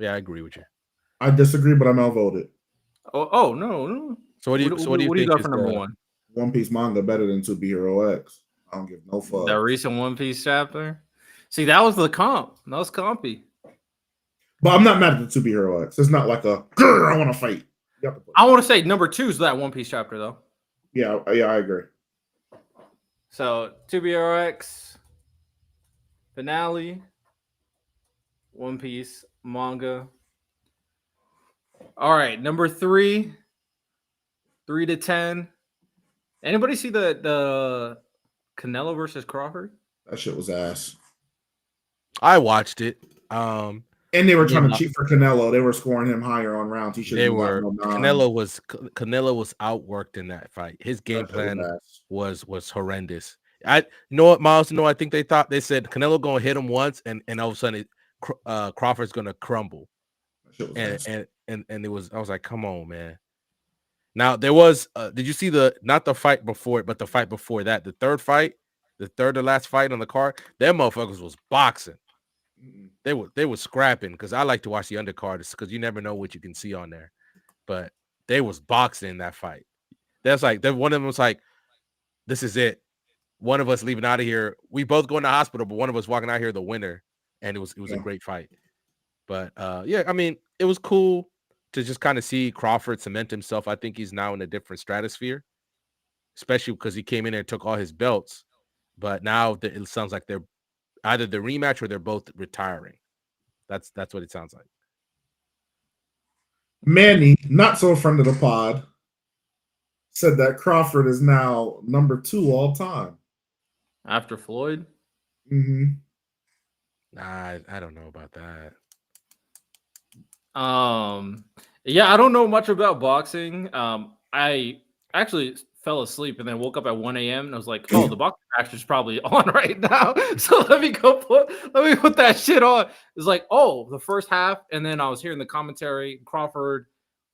I agree with you. I disagree, but I'm outvoted. Oh no. So what do you got for number 1? One Piece manga better than 2BRX. I don't give no fuck. That recent One Piece chapter. See, that was the comp. That was compy. But I'm not mad at the 2BRX. It's not like I want to fight. I want to say number 2 is that One Piece chapter, though. Yeah, I agree. So 2BRX finale, One Piece manga. All right, number 3, 3 to 10. Anybody see the Canelo versus Crawford? That shit was ass. I watched it. And they were trying to cheat for Canelo. They were scoring him higher on rounds. He should. Canelo was outworked in that fight. His game plan was horrendous. You know what, Miles? No, I think they said Canelo gonna hit him once, and all of a sudden Crawford's gonna crumble. And it was. I was like, come on, man. Now there was. Did you see not the fight before it, but the fight before that, the third to last fight on the card? Them motherfuckers was boxing. They were scrapping, because I like to watch the undercards because you never know what you can see on there. But they was boxing in that fight. That's like one of them was like, "This is it. One of us leaving out of here. We both going to the hospital, but one of us walking out here the winner." And it was a great fight. But yeah, I mean, it was cool to just kind of see Crawford cement himself. I think he's now in a different stratosphere, especially because he came in there and took all his belts. But now it sounds like they're either the rematch or they're both retiring. That's what it sounds like. Manny, not so a friend of the pod, said that Crawford is now number 2 all time after Floyd. Mm-hmm. Nah, I don't know about that. Yeah, I don't know much about boxing. I actually fell asleep and then woke up at 1 a.m. and I was like, oh, the boxing match is probably on right now. So let me put that shit on. It's like, oh, the first half. And then I was hearing the commentary. Crawford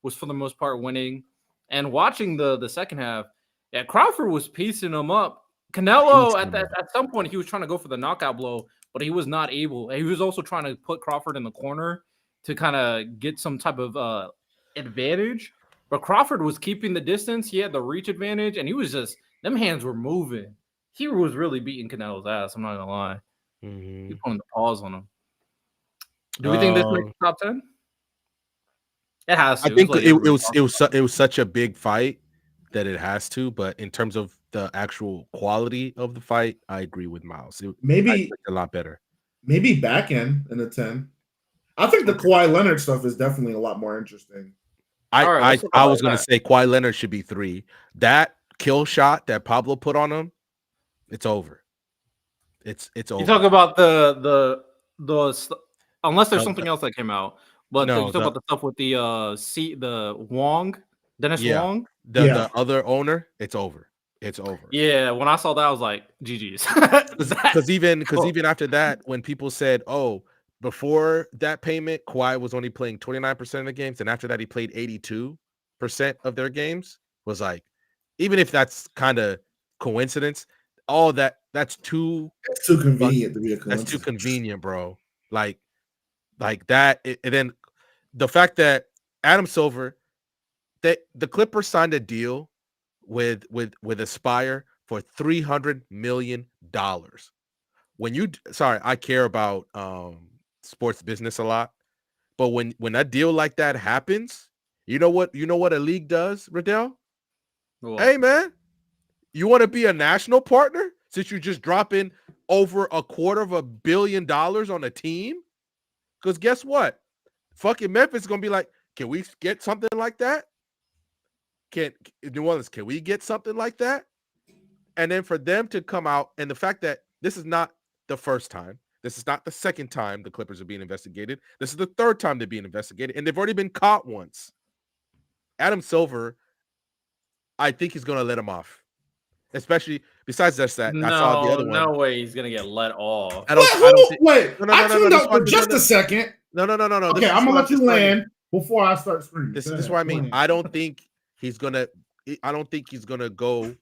was for the most part winning. And watching the second half, yeah, Crawford was piecing him up. Canelo at some point he was trying to go for the knockout blow, but he was not able. He was also trying to put Crawford in the corner to kind of get some type of advantage. But Crawford was keeping the distance. He had the reach advantage, and he was just – them hands were moving. He was really beating Canelo's ass. I'm not going to lie. Mm-hmm. He's putting the pause on him. Do we think this makes the top 10? It has to. I think it was such a big fight that it has to. But in terms of the actual quality of the fight, I agree with Miles. Maybe a lot better. Maybe back end in the 10. I think the Kawhi Leonard stuff is definitely a lot more interesting. I was going to say Kawhi Leonard should be 3. That kill shot that Pablo put on him, it's over. It's over. You talk about the unless there's something else that came out, but you talk about the stuff with the Wong, Dennis Wong. the other owner, it's over. It's over. Yeah, when I saw that, I was like, GG's. Because even after that, when people said, oh, before that payment, Kawhi was only playing 29% of the games, and after that, he played 82% of their games, was like, even if that's kind of coincidence, all that's too convenient to be a coincidence. That's too convenient, bro. Like that. And then the fact that Adam Silver, that the Clippers signed a deal with Aspire for $300 million. I care about sports business a lot, but when that deal like that happens, you know what a league does, Riddell? Hey man, you want to be a national partner since you're just dropping over $250 million on a team? Because guess what? Fucking Memphis is gonna be like, can we get something like that? New Orleans, can we get something like that? And then for them to come out, and the fact that this is not the first time, this is not the second time the Clippers are being investigated. This is the third time they're being investigated, and they've already been caught once. Adam Silver, I think he's gonna let him off. Especially besides that, I saw the other one. No way he's gonna get let off. I tuned out for just a second. No. Okay, I'm gonna let you land before I start screaming. This is what I mean. I don't think he's gonna go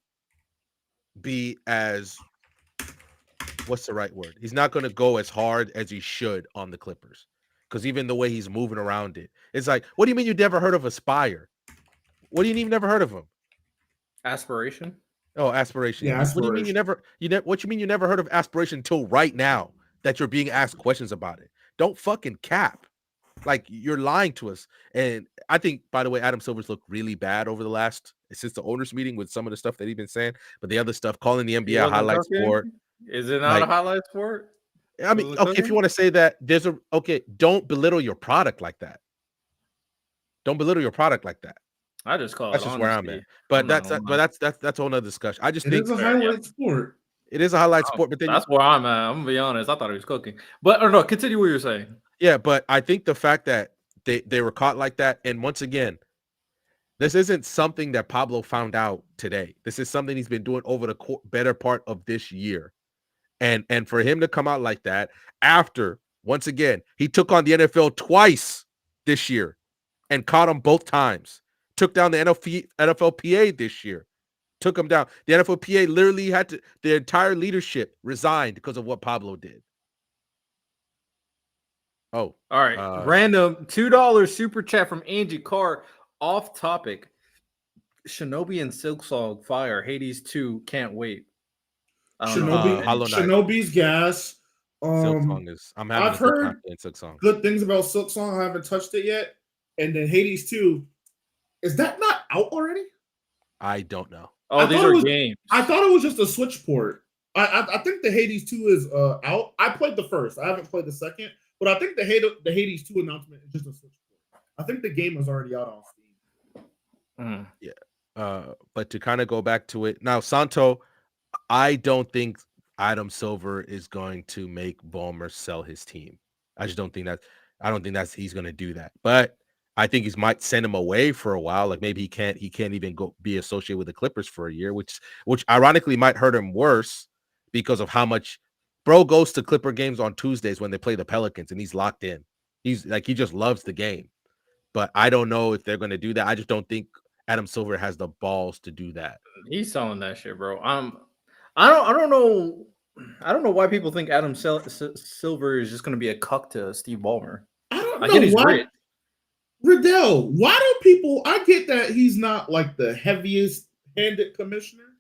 be as, what's the right word? He's not gonna go as hard as he should on the Clippers. Because even the way he's moving around it, it's like, what do you mean you never heard of Aspire? What do you mean you've never heard of him? Aspiration? Oh, Aspiration. Yeah, Aspiration. What do you mean what you mean you never heard of Aspiration until right now that you're being asked questions about it? Don't fucking cap. Like, you're lying to us. And I think, by the way, Adam Silver's looked really bad since the owners meeting with some of the stuff that he's been saying, but the other stuff, calling the NBA a highlight sport. Is it not a highlight sport? I mean, okay, if you want to say that, don't belittle your product like that. Don't belittle your product like that. I just call that's it just honesty. where I'm at. But that's a whole nother discussion. I just think it's a highlight sport. It is a highlight sport, but then that's where I'm at. I'm gonna be honest. I thought he was cooking. But no, continue what you're saying. Yeah, but I think the fact that they were caught like that, and once again, this isn't something that Pablo found out today. This is something he's been doing over the better part of this year. And for him to come out like that after, once again, he took on the NFL twice this year and caught him both times. Took down the NFLPA this year. Took him down. The NFLPA literally the entire leadership resigned because of what Pablo did. Oh. All right. Random $2 super chat from Angie Carr. Off topic. Shinobi and Silksong fire. Hades 2 can't wait. Shinobi's gas. Silksong is. I've heard good things about Silksong. I haven't touched it yet. And then Hades 2. Is that not out already? I don't know. Oh, these are games. I thought it was just a Switch port. I think the Hades 2 is out. I played the first. I haven't played the second. But I think the Hades 2 announcement is just a Switch port. I think the game is already out on Steam. Yeah. But to kind of go back to it. Now, Santo, I don't think Adam Silver is going to make Ballmer sell his team. I just don't think that he's going to do that. But I think he might send him away for a while. Like maybe he can't even go be associated with the Clippers for a year, which ironically might hurt him worse because of how much bro goes to Clipper games on Tuesdays when they play the Pelicans and he's locked in. He just loves the game. But I don't know if they're going to do that. I just don't think Adam Silver has the balls to do that. He's selling that shit, bro. I don't know why people think Adam Silver is just going to be a cuck to Steve Ballmer. I don't know he's why. rich. Riddell, why do people? I get that he's not like the heaviest-handed commissioner,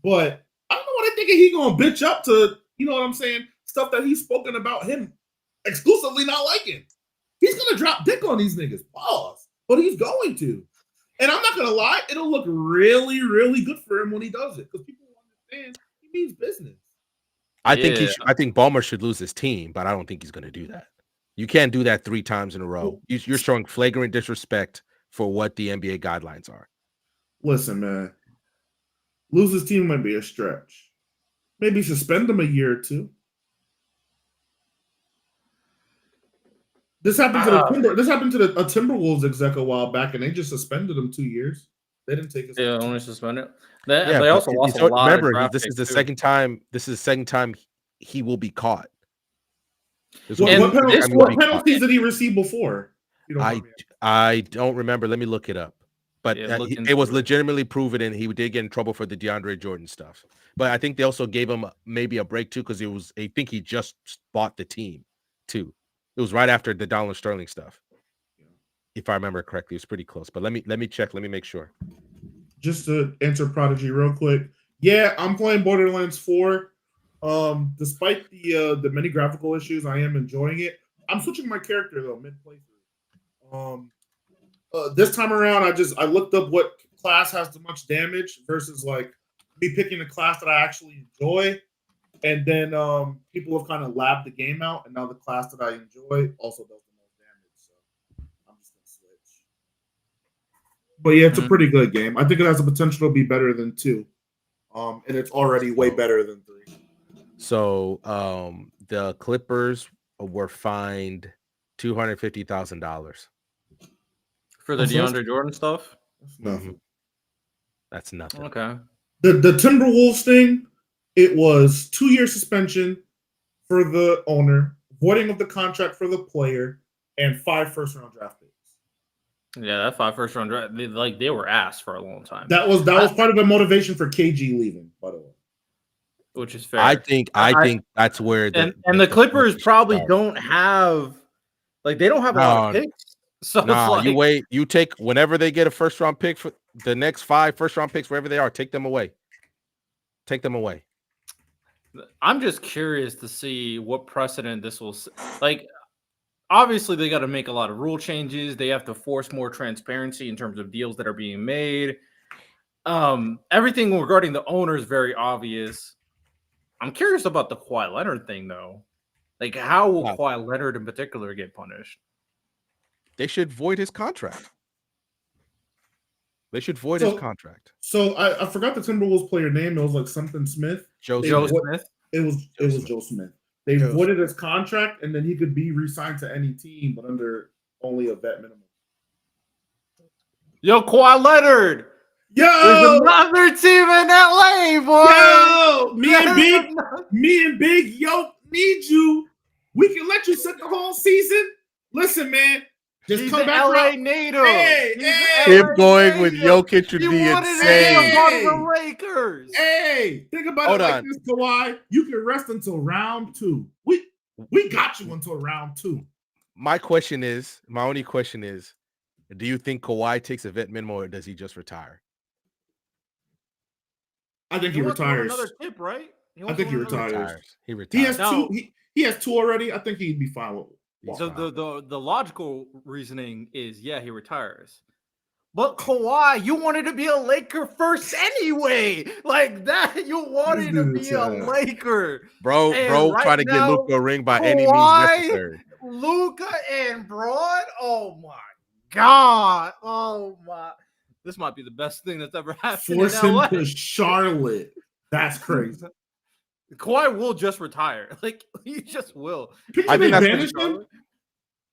but I don't know why they thinking he gonna bitch up to, you know what I'm saying, stuff that he's spoken about him exclusively not liking. He's gonna drop dick on these niggas, pause. But he's going to, and I'm not gonna lie, it'll look really, really good for him when he does it because people understand he means business. I think Ballmer should lose his team, but I don't think he's gonna do that. You can't do that 3 times in a row. You're showing flagrant disrespect for what the NBA guidelines are. Listen, man. Lose his team might be a stretch. Maybe suspend him a year or 2. This happened to a Timberwolves exec a while back, and they just suspended him 2 years. They didn't take his. Yeah, only suspended. They also lost a lot. Remember, this is the second time. This is the second time he will be caught. What penalties did he receive before? I don't remember. Let me look it up. But it was legitimately proven, and he did get in trouble for the DeAndre Jordan stuff. But I think they also gave him maybe a break too, because I think he just bought the team too. It was right after the Donald Sterling stuff, if I remember correctly. It was pretty close. But let me check. Let me make sure. Just to answer Prodigy real quick. Yeah, I'm playing Borderlands 4. Despite the many graphical issues, I am enjoying it. I'm switching my character though mid playthrough. This time around, I looked up what class has the much damage versus like me picking a class that I actually enjoy, and then people have kind of labbed the game out, and now the class that I enjoy also does the most damage. So I'm just gonna switch. But yeah, it's a pretty good game. I think it has the potential to be better than 2, and it's already way better than 3. So the Clippers were fined $250,000 for the DeAndre Jordan stuff. That's nothing. That's nothing. Okay. The Timberwolves thing, it was 2-year suspension for the owner, voiding of the contract for the player, and 5 first-round draft picks. Yeah, that 5 first-round draft, they were ass for a long time. That was part of the motivation for KG leaving, by the way. Which is fair. I think that's where the Clippers probably don't have they don't have a lot of picks. So you wait. You take whenever they get a first-round pick for the next 5 first-round picks, wherever they are, take them away. Take them away. I'm just curious to see what precedent this will like. Obviously, they got to make a lot of rule changes. They have to force more transparency in terms of deals that are being made. Everything regarding the owner is very obvious. I'm curious about the Kawhi Leonard thing, though. Like, how will Kawhi Leonard in particular get punished? They should void his contract. His contract. So I forgot the Timberwolves player name. It was like something Smith. Joe Smith. It was Joe Smith. They voided his contract, and then he could be re-signed to any team, but under only a vet minimum. Yo, Kawhi Leonard. Yo, there's another team in LA, boy. Yo, me and Big Yo need you. We can let you sit the whole season. Listen, man. Just He's come back LA native. Him going with Jokic would be insane. The Lakers. Hey, think about it like this, Kawhi. You can rest until round 2. We got you until round 2. My only question is, do you think Kawhi takes a vet minimum or does he just retire? I think he retires. Another tip, right? I think he retires. He retires. He has 2 already. I think he'd be fine with it. So the logical reasoning is, he retires. But Kawhi, you wanted to be a Laker first anyway. Like that, you wanted to be a Laker. Bro, right trying to get Luka a ring by any means necessary. Luka and Braun, oh my God. Oh my. This might be the best thing that's ever happened. Force him to Charlotte. That's crazy. Kawhi will just retire. Like, he just will. I think they banish him.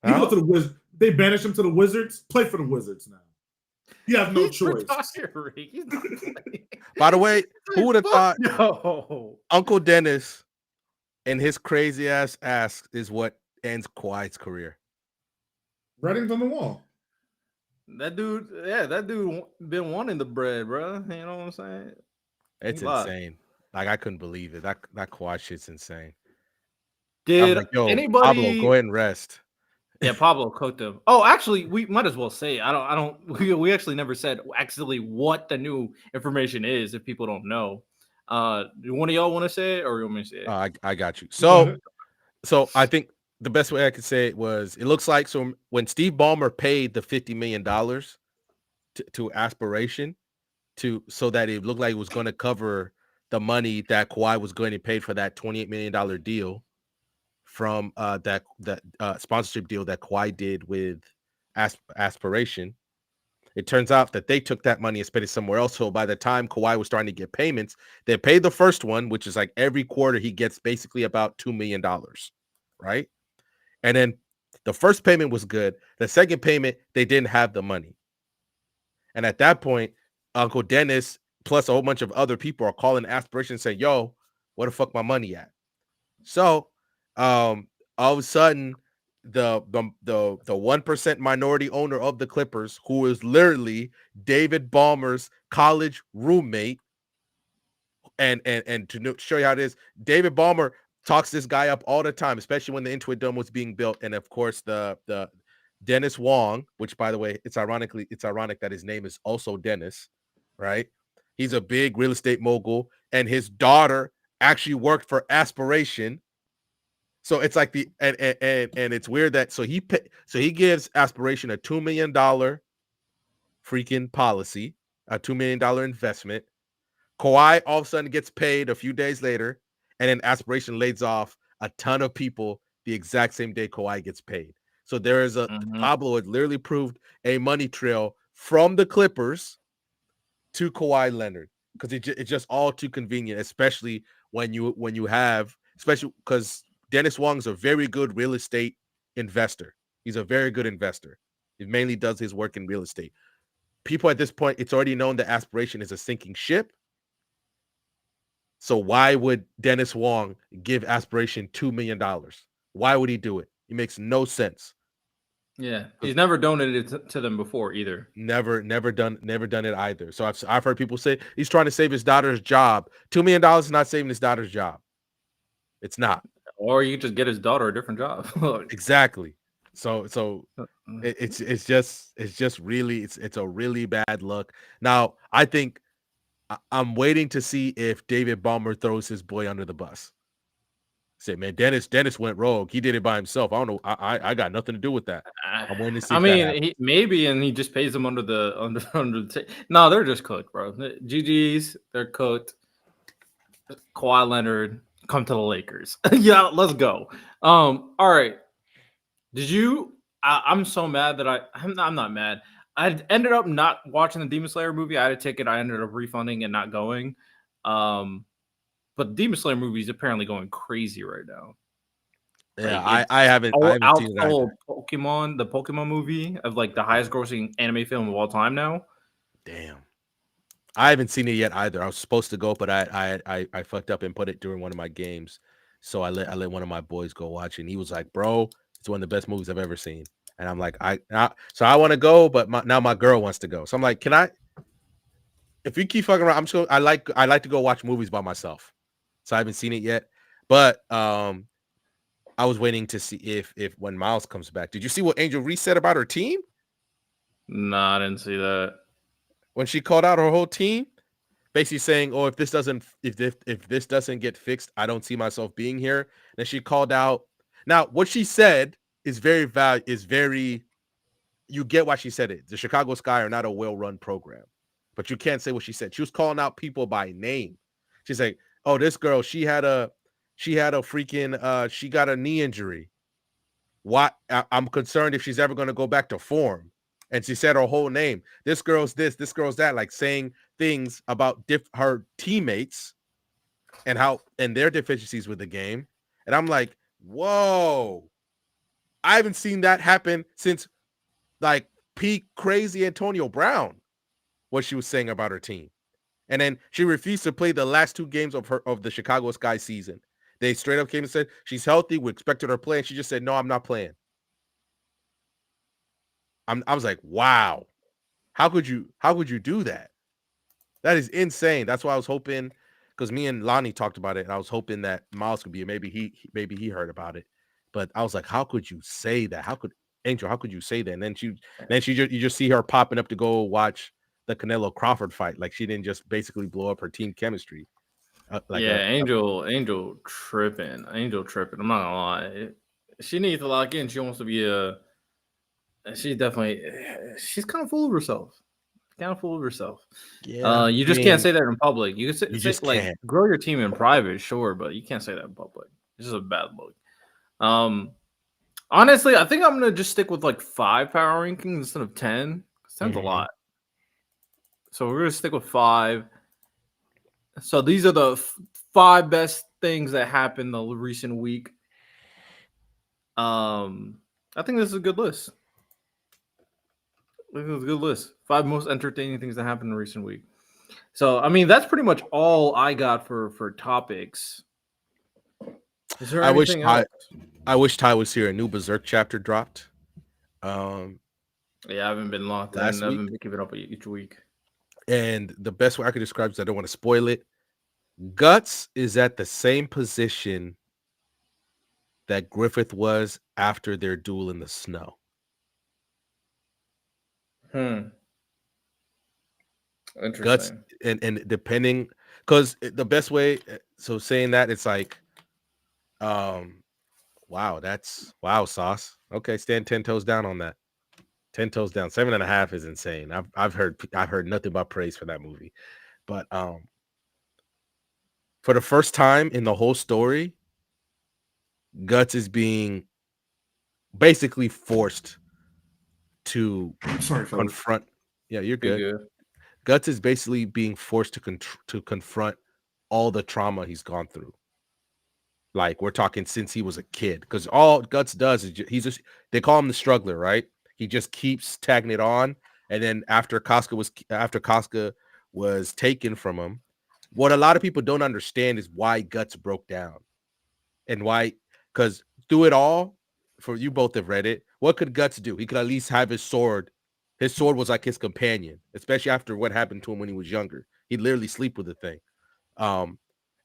He go to the Wizards. They banish him to the Wizards. Play for the Wizards now. You have no choice. By the way, who would have thought Uncle Dennis and his crazy ass is what ends Kawhi's career? Writings on the wall. That dude been wanting the bread, bro. You know what I'm saying? It's insane. Like, I couldn't believe it. That Kawhi shit's insane. Did anybody? Pablo, go ahead and rest. Yeah, Pablo cooked him. Oh, actually, we might as well say we actually never said actually what the new information is if people don't know. Do one of y'all want to say it, or you want me to say it? I got you. So I think the best way I could say it was, it looks like, so when Steve Ballmer paid the $50 million to Aspiration so that it looked like it was going to cover the money that Kawhi was going to pay for that $28 million deal from that sponsorship deal that Kawhi did with Aspiration. It turns out that they took that money and spent it somewhere else. So by the time Kawhi was starting to get payments, they paid the first one, which is like every quarter he gets basically about $2 million, right? And then the first payment was good. The second payment, they didn't have the money. And at that point, Uncle Dennis plus a whole bunch of other people are calling Aspiration and saying, yo, where the fuck my money at? So all of a sudden, the 1% minority owner of the Clippers, who is literally David Ballmer's college roommate, and to show you how it is, David Ballmer talks this guy up all the time, especially when the Intuit Dome was being built, and of course the Dennis Wong, which by the way, it's ironic that his name is also Dennis, right? He's a big real estate mogul, and his daughter actually worked for Aspiration. So it's like and it's weird that so he gives Aspiration a $2 million freaking policy, a $2 million investment. Kawhi all of a sudden gets paid a few days later, and then Aspiration lays off a ton of people the exact same day Kawhi gets paid. So there is Pablo had literally proved a money trail from the Clippers to Kawhi Leonard, because it's just all too convenient, especially when you have, especially because Dennis Wong's a very good real estate investor. He's a very good investor. He mainly does his work in real estate. People at this point, it's already known that Aspiration is a sinking ship. So why would Dennis Wong give Aspiration $2 million? Why would he do it? It makes no sense. Yeah, he's never donated to them before either. Never done it either. So I've heard people say he's trying to save his daughter's job. $2 million is not saving his daughter's job. It's not. Or you just get his daughter a different job. Exactly. So it's just really it's a really bad look. Now I think I'm waiting to see if David Ballmer throws his boy under the bus. Say, man, Dennis went rogue. He did it by himself. I don't know. I got nothing to do with that. I'm waiting to see. I mean, maybe, and he just pays them under the. No, they're just cooked, bro. GGs, they're cooked. Kawhi Leonard, come to the Lakers. Yeah, let's go. All right. Did you? I'm so mad that I'm not mad. I ended up not watching the Demon Slayer movie. I had a ticket. I ended up refunding and not going. But Demon Slayer movie is apparently going crazy right now. Yeah, like I haven't seen that. The Pokemon movie of like the highest grossing anime film of all time now. Damn. I haven't seen it yet either. I was supposed to go, but I fucked up and put it during one of my games. So I let one of my boys go watch it, and he was like, "Bro, it's one of the best movies I've ever seen." And I'm like, so I want to go, but now my girl wants to go. So I'm like, can I? If we keep fucking around, I like to go watch movies by myself. So I haven't seen it yet, but I was waiting to see if when Miles comes back. Did you see what Angel Reese said about her team? No, I didn't see that. When she called out her whole team, basically saying, "Oh, if this doesn't get fixed, I don't see myself being here." Then she called out. Now, what she said is very. You get why she said it. The Chicago Sky are not a well-run program, but you can't say what she said. She was calling out people by name. She's like, "Oh, this girl, she had a freaking she got a knee injury. What? I'm concerned if she's ever going to go back to form." And she said her whole name. This girl's this girl's that, like saying things about her teammates and their deficiencies with the game. And I'm like, whoa, I haven't seen that happen since like peak crazy Antonio Brown, what she was saying about her team. And then she refused to play the last 2 games of the Chicago Sky season. They straight up came and said, she's healthy. We expected her to play. And she just said, no, I'm not playing. I was like, wow, how could you do that? That is insane. That's why I was hoping, because me and Lonnie talked about it, and I was hoping that Miles could be, maybe he heard about it. But I was like, how could you say that? How could you say that? And then you just see her popping up to go watch the Canelo Crawford fight. Like she didn't just basically blow up her team chemistry. Angel tripping. I'm not gonna lie. She needs to lock in. She wants to be she's kind of full of herself. Yeah. You just can't say that in public. You can say like can't. Grow your team in private, sure, but you can't say that in public. It's just a bad look. Honestly, I think I'm gonna just stick with like 5 power rankings instead of 10. 10's a lot. So we're gonna stick with 5. So these are the 5 best things that happened the recent week. I think this is a good list. It was a good list. 5 most entertaining things that happened in a recent week. So, I mean, that's pretty much all I got for topics. Is there anything else? I wish Ty was here. A new Berserk chapter dropped. Yeah, I haven't been locked in. I haven't been keeping up each week. And the best way I could describe it, I don't want to spoil it. Guts is at the same position that Griffith was after their duel in the snow. Interesting. Guts and depending, because the best way, so saying that, it's like, wow, sauce. Okay, stand 10 toes down on that. 10 toes down. 7.5 is insane. I've heard nothing but praise for that movie. But for the first time in the whole story, Guts is being basically forced to confront. Yeah, you're good. Guts is basically being forced to confront all the trauma he's gone through. Like, we're talking since he was a kid, because all Guts does is they call him the struggler, right? He just keeps tagging it on, and then after Casca was taken from him, what a lot of people don't understand is why Guts broke down, and why, because through it all, for you both have read it, what could Guts do? He could at least have his sword. His sword was like his companion, especially after what happened to him when he was younger. He'd literally sleep with the thing.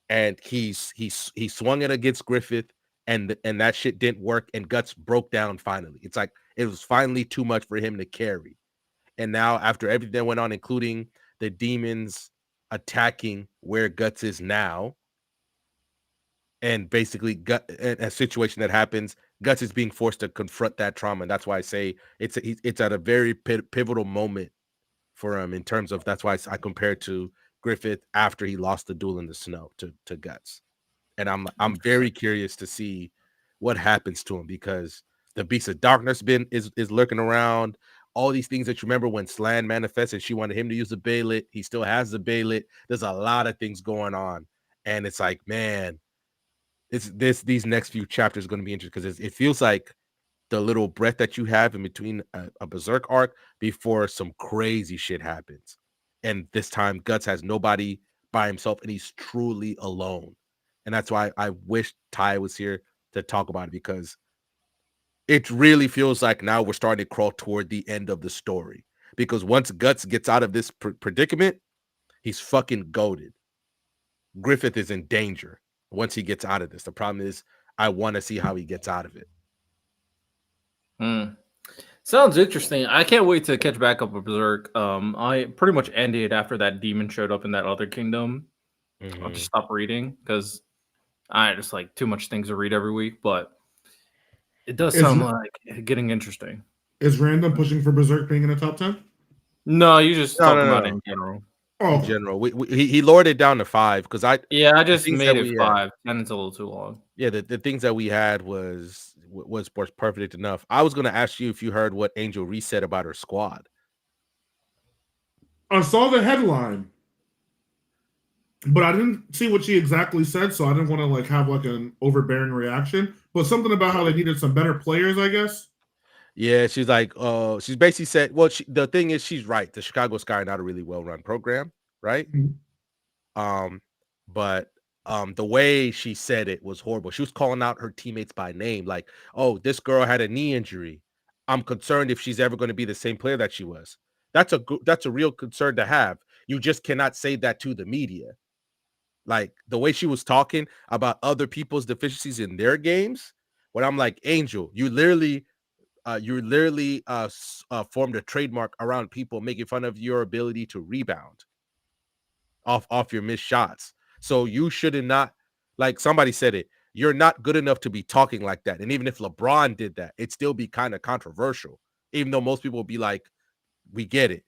And he swung it against Griffith, and that shit didn't work, and Guts broke down finally. It's like it was finally too much for him to carry. And now, after everything that went on, including the demons attacking where Guts is now, and basically a situation that happens, Guts is being forced to confront that trauma. And that's why I say it's at a very pivotal moment for him, in terms of, that's why I compare it to Griffith after he lost the duel in the snow to Guts. And I'm very curious to see what happens to him, because the Beast of Darkness is lurking around. All these things that you remember when Slan manifested, she wanted him to use the Baylet. He still has the Baylet. There's a lot of things going on, and it's like, man, these next few chapters are going to be interesting, because it feels like the little breath that you have in between a Berserk arc before some crazy shit happens. And this time Guts has nobody by himself, and he's truly alone. And that's why I wish Ty was here to talk about it, because it really feels like now we're starting to crawl toward the end of the story. Because once Guts gets out of this predicament, he's fucking goated. Griffith is in danger once he gets out of this. The problem is, I want to see how he gets out of it. Sounds interesting. I can't wait to catch back up with Berserk. I pretty much ended after that demon showed up in that other kingdom. I'll just stop reading, because I just like too much things to read every week. But it does sound like getting interesting. Is Random pushing for Berserk being in the top 10? No, you just talk about it in general. Oh. In general, he lowered it down to 5, because I just made it 5. 10 is a little too long. Yeah, the things that we had was perfect enough. I was going to ask you if you heard what Angel Reese said about her squad. I saw the headline, but I didn't see what she exactly said, so I didn't want to like have like an overbearing reaction. But something about how they needed some better players, I guess. Yeah, she's like, she's basically said, well, the thing is, she's right. The Chicago Sky are not a really well-run program, right? Mm-hmm. But the way she said it was horrible. She was calling out her teammates by name, like, oh, this girl had a knee injury. I'm concerned if she's ever going to be the same player that she was. That's a real concern to have. You just cannot say that to the media. Like, the way she was talking about other people's deficiencies in their games, when I'm like, Angel, you literally formed a trademark around people making fun of your ability to rebound off your missed shots. So you should not, like somebody said it, you're not good enough to be talking like that. And even if LeBron did that, it'd still be kind of controversial, even though most people would be like, we get it.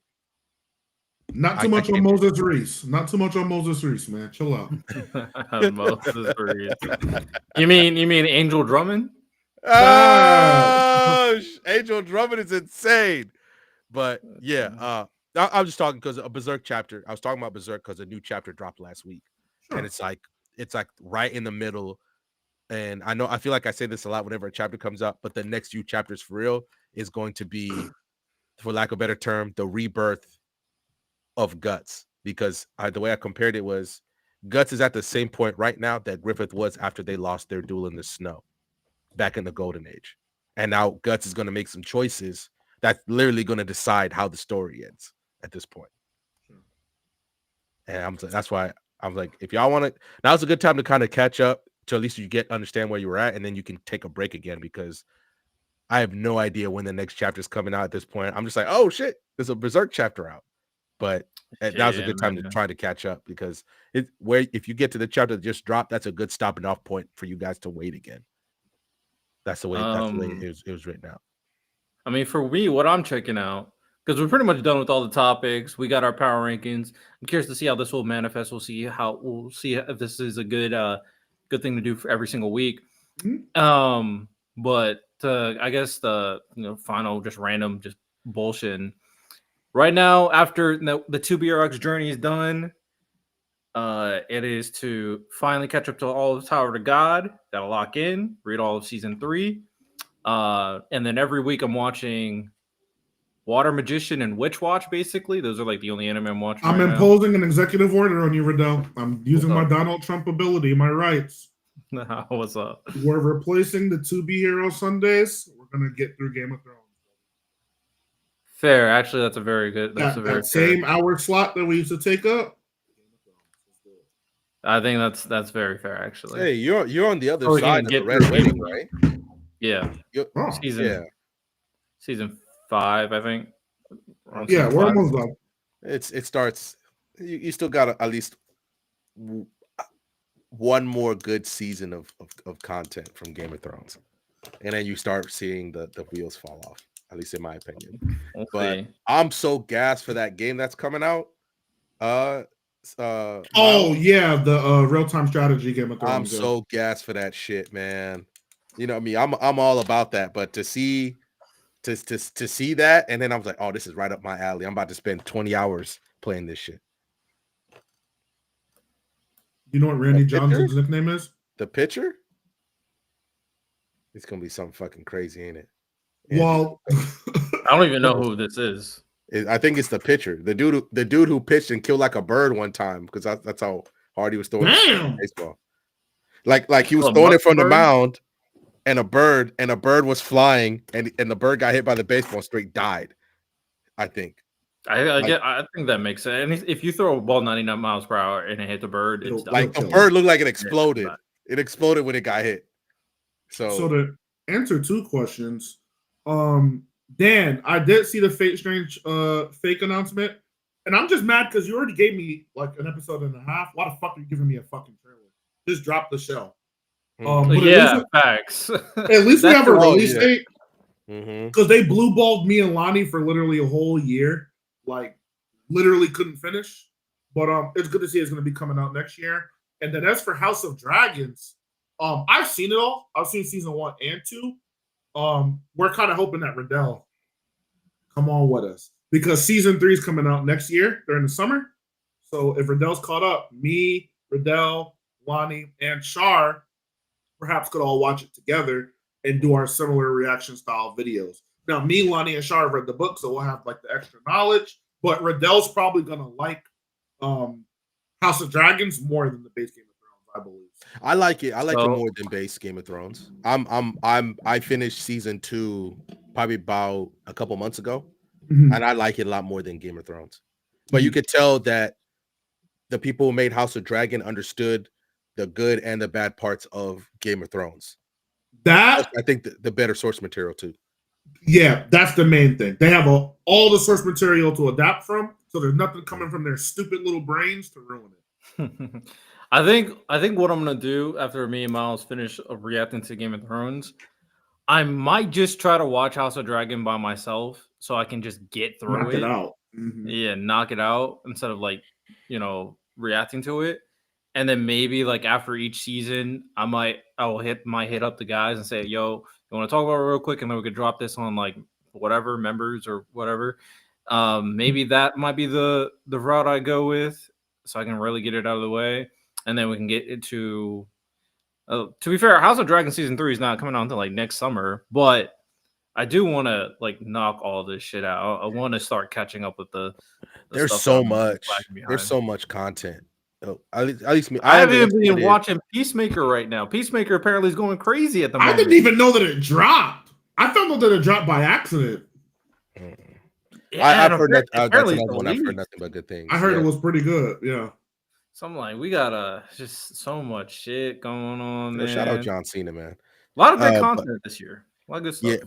Not too much on Moses Reese. Not too much on Moses Reese, man. Chill out. Moses Reese. You mean Angel Drummond? Angel Drummond is insane. But yeah, I'm just talking because a Berserk chapter. I was talking about Berserk because a new chapter dropped last week, and it's like right in the middle. And I feel like I say this a lot whenever a chapter comes up, but the next few chapters for real is going to be for lack of a better term, the rebirth of Guts, because the way I compared it was Guts is at the same point right now that Griffith was after they lost their duel in the snow back in the Golden Age. And now Guts is going to make some choices that's literally going to decide how the story ends at this point. And that's why I'm like, if y'all want to, now's a good time to kind of catch up to at least you understand where you were at, and then you can take a break again, because I have no idea when the next chapter is coming out at this point. I'm just like, oh shit, there's a Berserk chapter out. But now's a good time to try to catch up, because if you get to the chapter that just dropped, that's a good stopping off point for you guys to wait again. That's the way it was written out. I mean, for me, what I'm checking out, because we're pretty much done with all the topics. We got our power rankings. I'm curious to see how this will manifest. We'll see if this is a good thing to do for every single week. Mm-hmm. But I guess the final just random just bullshit. Right now, after the 2BRX journey is done, it is to finally catch up to all of Tower of God. Gotta lock in, read all of season 3. And then every week I'm watching Water Magician and Witch Watch, basically. Those are like the only anime I'm watching. I'm imposing an executive order on you, Riddell. I'm using my Donald Trump ability, my rights. What's up? We're replacing the 2B Hero Sundays. We're gonna get through Game of Thrones. Fair. Actually, that's a very good. That's a very same hour slot that we used to take up. I think that's very fair, actually. Hey, you're on the other side of the red waiting, right? Yeah. Season 5, I think. Yeah, we're almost done. It starts. You still got at least one more good season of content from Game of Thrones, and then you start seeing the wheels fall off. At least in my opinion. But I'm so gassed for that game that's coming out. The real-time strategy Game of Thrones. I'm so gassed for that shit, man. You know what I mean? I'm all about that, but to see that, and then I was like, oh, this is right up my alley. I'm about to spend 20 hours playing this shit. You know what Randy Johnson's nickname is? The pitcher? It's gonna be something fucking crazy, ain't it? Well, I don't even know who this is. I think it's the pitcher, the dude who pitched and killed like a bird one time, because that's how hard he was throwing baseball. Like he was throwing it from the mound, and a bird was flying, and the bird got hit by the baseball and straight died. I think. I think that makes sense. And if you throw a ball 99 miles per hour and it hit the bird, it's like the bird looked like it exploded. It exploded when it got hit. So to answer 2 questions. Dan, I did see the Fate Strange fake announcement, and I'm just mad because you already gave me like an episode and a half. Why the fuck are you giving me a fucking trailer? Just drop the show. Facts. At least we have a release date, because they blue balled me and Lonnie for literally a whole year, like literally couldn't finish. But it's good to see it's going to be coming out next year. And then as for House of Dragons, I've seen it all. I've seen season 1 and 2. We're kind of hoping that Riddell come on with us, because season 3 is coming out next year during the summer. So if Riddell's caught up, me, Riddell, Lonnie, and Shar perhaps could all watch it together and do our similar reaction style videos. Now, me, Lonnie, and Shar have read the book, so we'll have like the extra knowledge. But Riddell's probably gonna like House of Dragons more than the base Game of Thrones, I believe. I like it. I like it more than base Game of Thrones. I finished season 2 probably about a couple months ago, and I like it a lot more than Game of Thrones. But you could tell that the people who made House of Dragon understood the good and the bad parts of Game of Thrones. That I think the better source material too. Yeah, that's the main thing. They have all the source material to adapt from, so there's nothing coming from their stupid little brains to ruin it. I think what I'm gonna do after me and Miles finish reacting to Game of Thrones, I might just try to watch House of Dragon by myself, so I can just get through knock it out. Yeah, knock it out instead of like reacting to it. And then maybe like after each season, I might hit up the guys and say, "Yo, you want to talk about it real quick?" And then we could drop this on like whatever members or whatever. Maybe that might be the route I go with, so I can really get it out of the way, and then we can get into. To be fair, House of Dragon season 3 is not coming out until like next summer, but I do want to like knock all this shit out. I want to start catching up with the There's stuff so much. There's so much content. At least me. I haven't been watching Peacemaker right now. Peacemaker apparently is going crazy at the moment. I didn't even know that it dropped. I found out that it dropped by accident. Yeah, I've heard that. That's another one. I've heard nothing but good things. I heard it was pretty good. Yeah. So I'm like, we got just so much shit going on, man. Shout out John Cena, man. A lot of good content this year. A lot of good stuff. Yeah.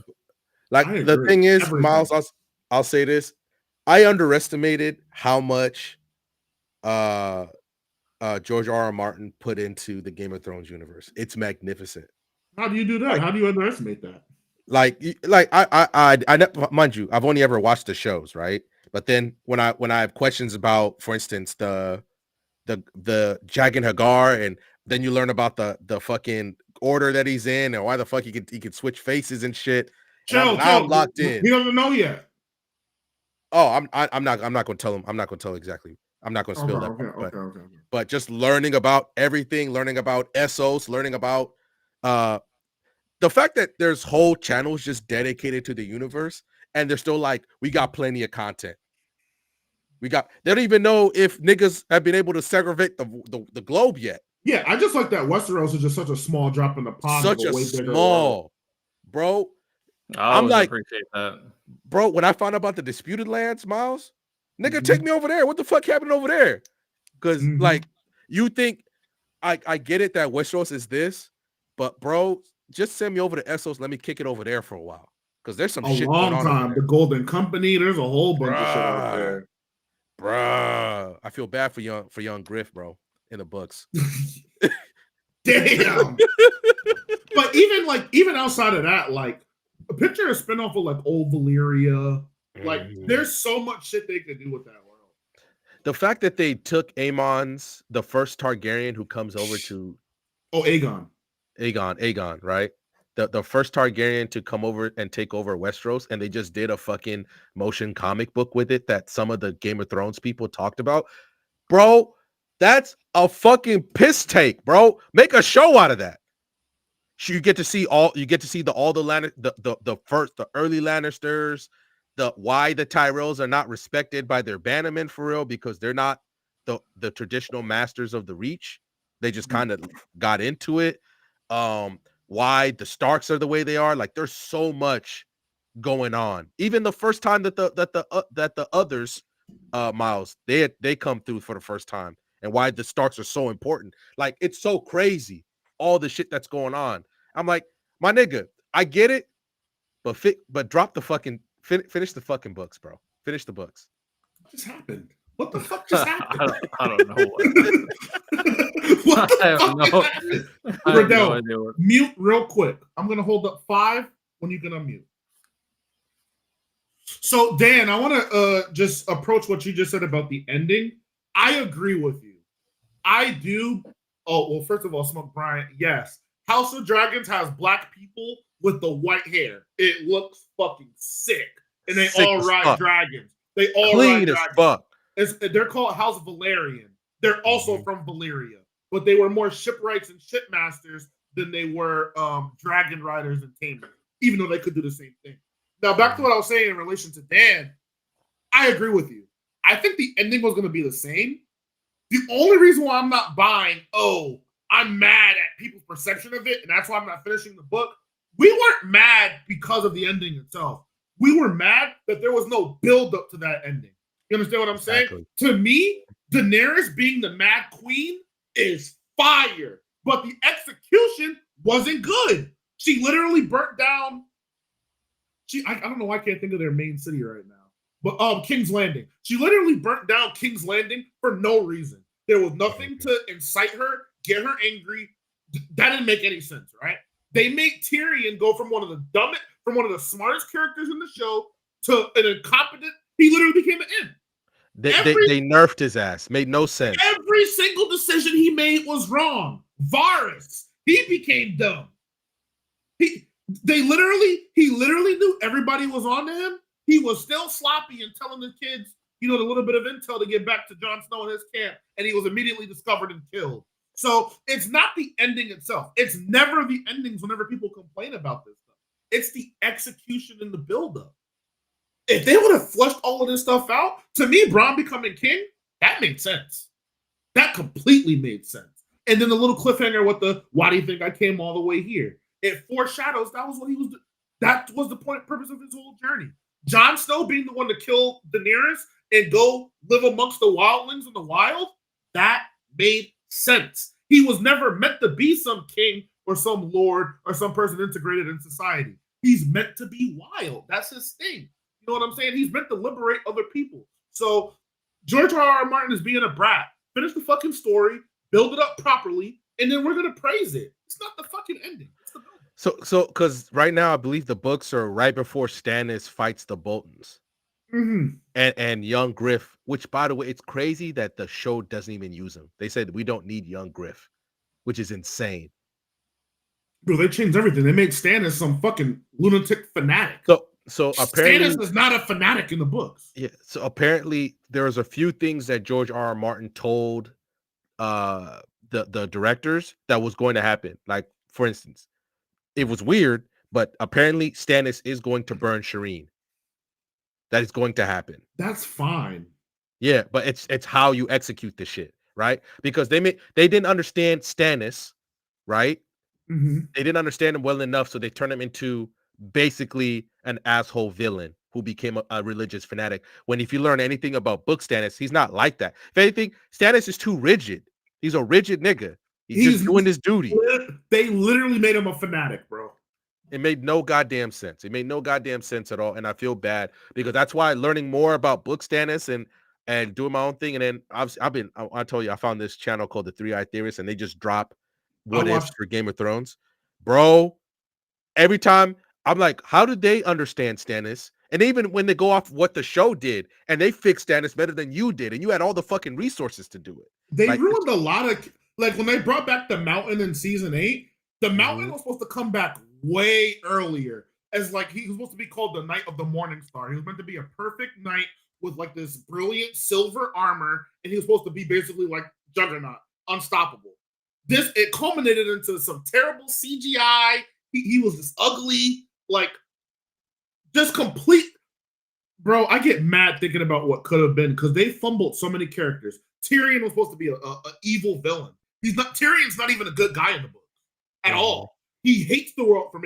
Like the thing is, Miles, I'll say this. I underestimated how much George R.R. Martin put into the Game of Thrones universe. It's magnificent. How do you do that? How do you underestimate that? Like I mind you, I've only ever watched the shows, right? But then when I have questions about, for instance, the Jagan Hagar, and then you learn about the fucking order that he's in and why the fuck he could switch faces and shit. I'm locked in. He doesn't know yet. Oh, I'm not going to tell him. I'm not going to tell exactly. I'm not going to spill that. Okay. But just learning about everything, learning about Essos, learning about the fact that there's whole channels just dedicated to the universe, and they're still like, we got plenty of content. They don't even know if niggas have been able to segregate the globe yet. Yeah, I just like that Westeros is just such a small drop in the pond. Such a small, bro. I'm like, appreciate that, bro. When I found out about the disputed lands, Miles, nigga, take me over there. What the fuck happened over there? Because like, you think I get it that Westeros is this, but bro, just send me over to Essos. Let me kick it over there for a while, because there's some shit going on. Time. The Golden Company. There's a whole bunch of shit out there. Bruh, I feel bad for young Griff, bro, in the books. Damn. But even outside of that, like, picture a spinoff of like old Valyria. Like, there's so much shit they could do with that world. The fact that they took Aemon's, the first Targaryen who comes over to Aegon, right? The first Targaryen to come over and take over Westeros, and they just did a fucking motion comic book with it that some of the Game of Thrones people talked about. Bro, that's a fucking piss take, bro. Make a show out of that. You get to see the early Lannisters, why the Tyrells are not respected by their bannermen for real, because they're not the traditional masters of the Reach. They just kind of got into it. Why the Starks are the way they are. Like, there's so much going on. Even the first time that the others, Miles, they come through for the first time, and why the Starks are so important. Like, it's so crazy, all the shit that's going on. I'm like, my nigga, I get it, but drop the fucking finish the fucking books, bro. Finish the books. What just happened? What the fuck just happened? I don't know. What the fuck? Riddell, mute real quick. I'm gonna hold up 5 when you can unmute. So, Dan, I want to just approach what you just said about the ending. I agree with you. I do. Oh, well, first of all, Smoke Bryant, yes. House of Dragons has black people with the white hair. It looks fucking sick. And they all ride dragons. They all ride dragons. They're called House Valerian. They're also from Valyria, but they were more shipwrights and shipmasters than they were dragon riders and tamers, even though they could do the same thing. Now, back to what I was saying in relation to Dan, I agree with you. I think the ending was going to be the same. The only reason why I'm not buying, I'm mad at people's perception of it, and that's why I'm not finishing the book. We weren't mad because of the ending itself. We were mad that there was no build-up to that ending. You understand what I'm saying? Exactly. To me, Daenerys being the Mad Queen is fire, but the execution wasn't good. She literally burnt down. I don't know why I can't think of their main city right now, but King's Landing. She literally burnt down King's Landing for no reason. There was nothing to incite her, get her angry. That didn't make any sense, right? They made Tyrion go from one of the smartest characters in the show to an incompetent. He literally became an imp. They nerfed his ass. Made no sense. Every single decision he made was wrong. Varys, he became dumb. He literally knew everybody was on to him. He was still sloppy and telling the kids, the little bit of intel to get back to Jon Snow and his camp, and he was immediately discovered and killed. So it's not the ending itself. It's never the endings whenever people complain about this stuff. It's the execution and the buildup. If they would have flushed all of this stuff out, to me, Bronn becoming king, that made sense. That completely made sense. And then the little cliffhanger with the why do you think I came all the way here? It foreshadows that was what he was. That was the purpose of his whole journey. Jon Snow being the one to kill Daenerys and go live amongst the wildlings in the wild, that made sense. He was never meant to be some king or some lord or some person integrated in society. He's meant to be wild. That's his thing. You know what I'm saying? He's meant to liberate other people. So George R.R. Martin is being a brat. Finish the fucking story, build it up properly, and then we're gonna praise it. It's not the fucking ending. It's the building. So because right now I believe the books are right before Stannis fights the Boltons. Mm-hmm. And young Griff, which by the way, it's crazy that the show doesn't even use him. They said we don't need young Griff, which is insane. Bro, they changed everything. They made Stannis some fucking lunatic fanatic. So apparently Stannis is not a fanatic in the books. Yeah. So apparently there's a few things that George R.R. Martin told the directors that was going to happen. Like, for instance, it was weird, but apparently Stannis is going to burn Shireen. That is going to happen. That's fine. Yeah, but it's how you execute the shit, right? Because they didn't understand Stannis, right? Mm-hmm. They didn't understand him well enough, so they turned him into basically an asshole villain who became a religious fanatic. When if you learn anything about book Stannis, he's not like that. If anything, Stannis is too rigid. He's a rigid nigga. He's just doing his duty. They literally made him a fanatic, bro. It made no goddamn sense. It made no goddamn sense at all, and I feel bad because that's why learning more about book Stannis and doing my own thing, and then I told you I found this channel called the 3-Eye Theorist, and they just drop what ifs for Game of Thrones, bro. Every time I'm like, how did they understand Stannis? And even when they go off what the show did, and they fixed Stannis better than you did, and you had all the fucking resources to do it. They ruined a lot of, like when they brought back the Mountain in season 8, the Mountain was supposed to come back way earlier as like he was supposed to be called the Knight of the Morning Star. He was meant to be a perfect knight with like this brilliant silver armor, and he was supposed to be basically like Juggernaut, unstoppable. It culminated into some terrible CGI. He was just ugly, like just complete. Bro, I get mad thinking about what could have been because they fumbled so many characters. Tyrion was supposed to be a evil villain. Tyrion's not even a good guy in the book at all. He hates the world for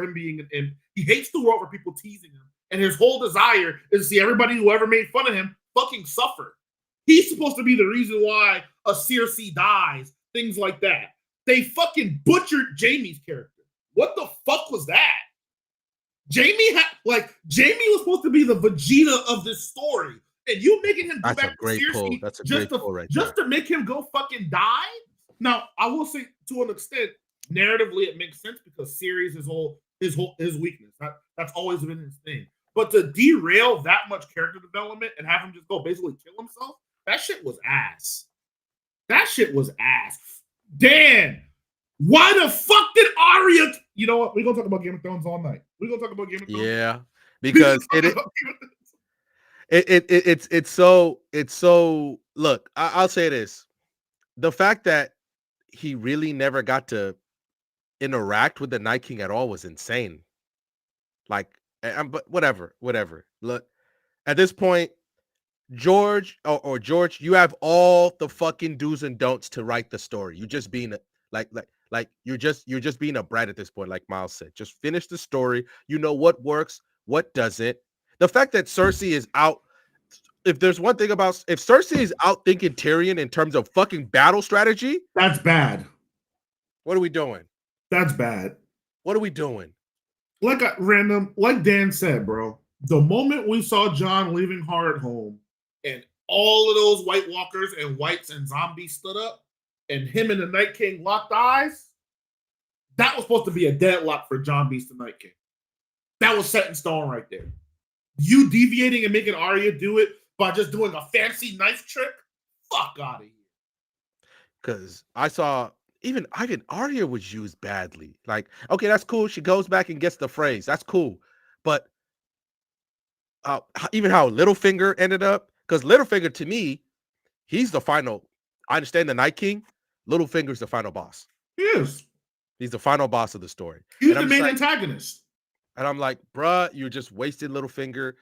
him being an imp. He hates the world for people teasing him. And his whole desire is to see everybody who ever made fun of him fucking suffer. He's supposed to be the reason why a Cersei dies, things like that. They fucking butchered Jaime's character. What the fuck was that? Jaime was supposed to be the Vegeta of this story. And you making him go back to Cersei That's a great pull right there. Just to make him go fucking die? Now, I will say to an extent, narratively it makes sense because Cersei's his weakness. That's always been his thing. But to derail that much character development and have him just go basically kill himself, that shit was ass. That shit was ass. Dan, why the fuck did Arya? You know what? We're gonna talk about Game of Thrones all night. We're gonna talk about Game of Thrones. Yeah, because it's so. Look, I'll say this: the fact that he really never got to interact with the Night King at all was insane. Like, but whatever. Look, at this point, George or George, you have all the fucking do's and don'ts to write the story. You're just being like you're just being a brat at this point, like Miles said. Just finish the story. You know what works, what doesn't. The fact that Cersei is out. If there's one thing about if Cersei is out thinking Tyrion in terms of fucking battle strategy, that's bad. What are we doing? That's bad. What are we doing? Like Dan said, bro. The moment we saw Jon leaving Hard home and all of those White Walkers and Whites and zombies stood up and him and the Night King locked eyes, that was supposed to be a deadlock for Jon Beast and Night King. That was set in stone right there. You deviating and making Arya do it by just doing a fancy knife trick? Fuck out of here. Because I saw even Arya was used badly. Like, okay, that's cool. She goes back and gets the phrase. That's cool. But even how Littlefinger ended up, because Littlefinger to me, he's the final. I understand the Night King. Littlefinger's the final boss. He is. He's the final boss of the story. He's the main antagonist. And I'm like, bruh, you're just wasted Littlefinger,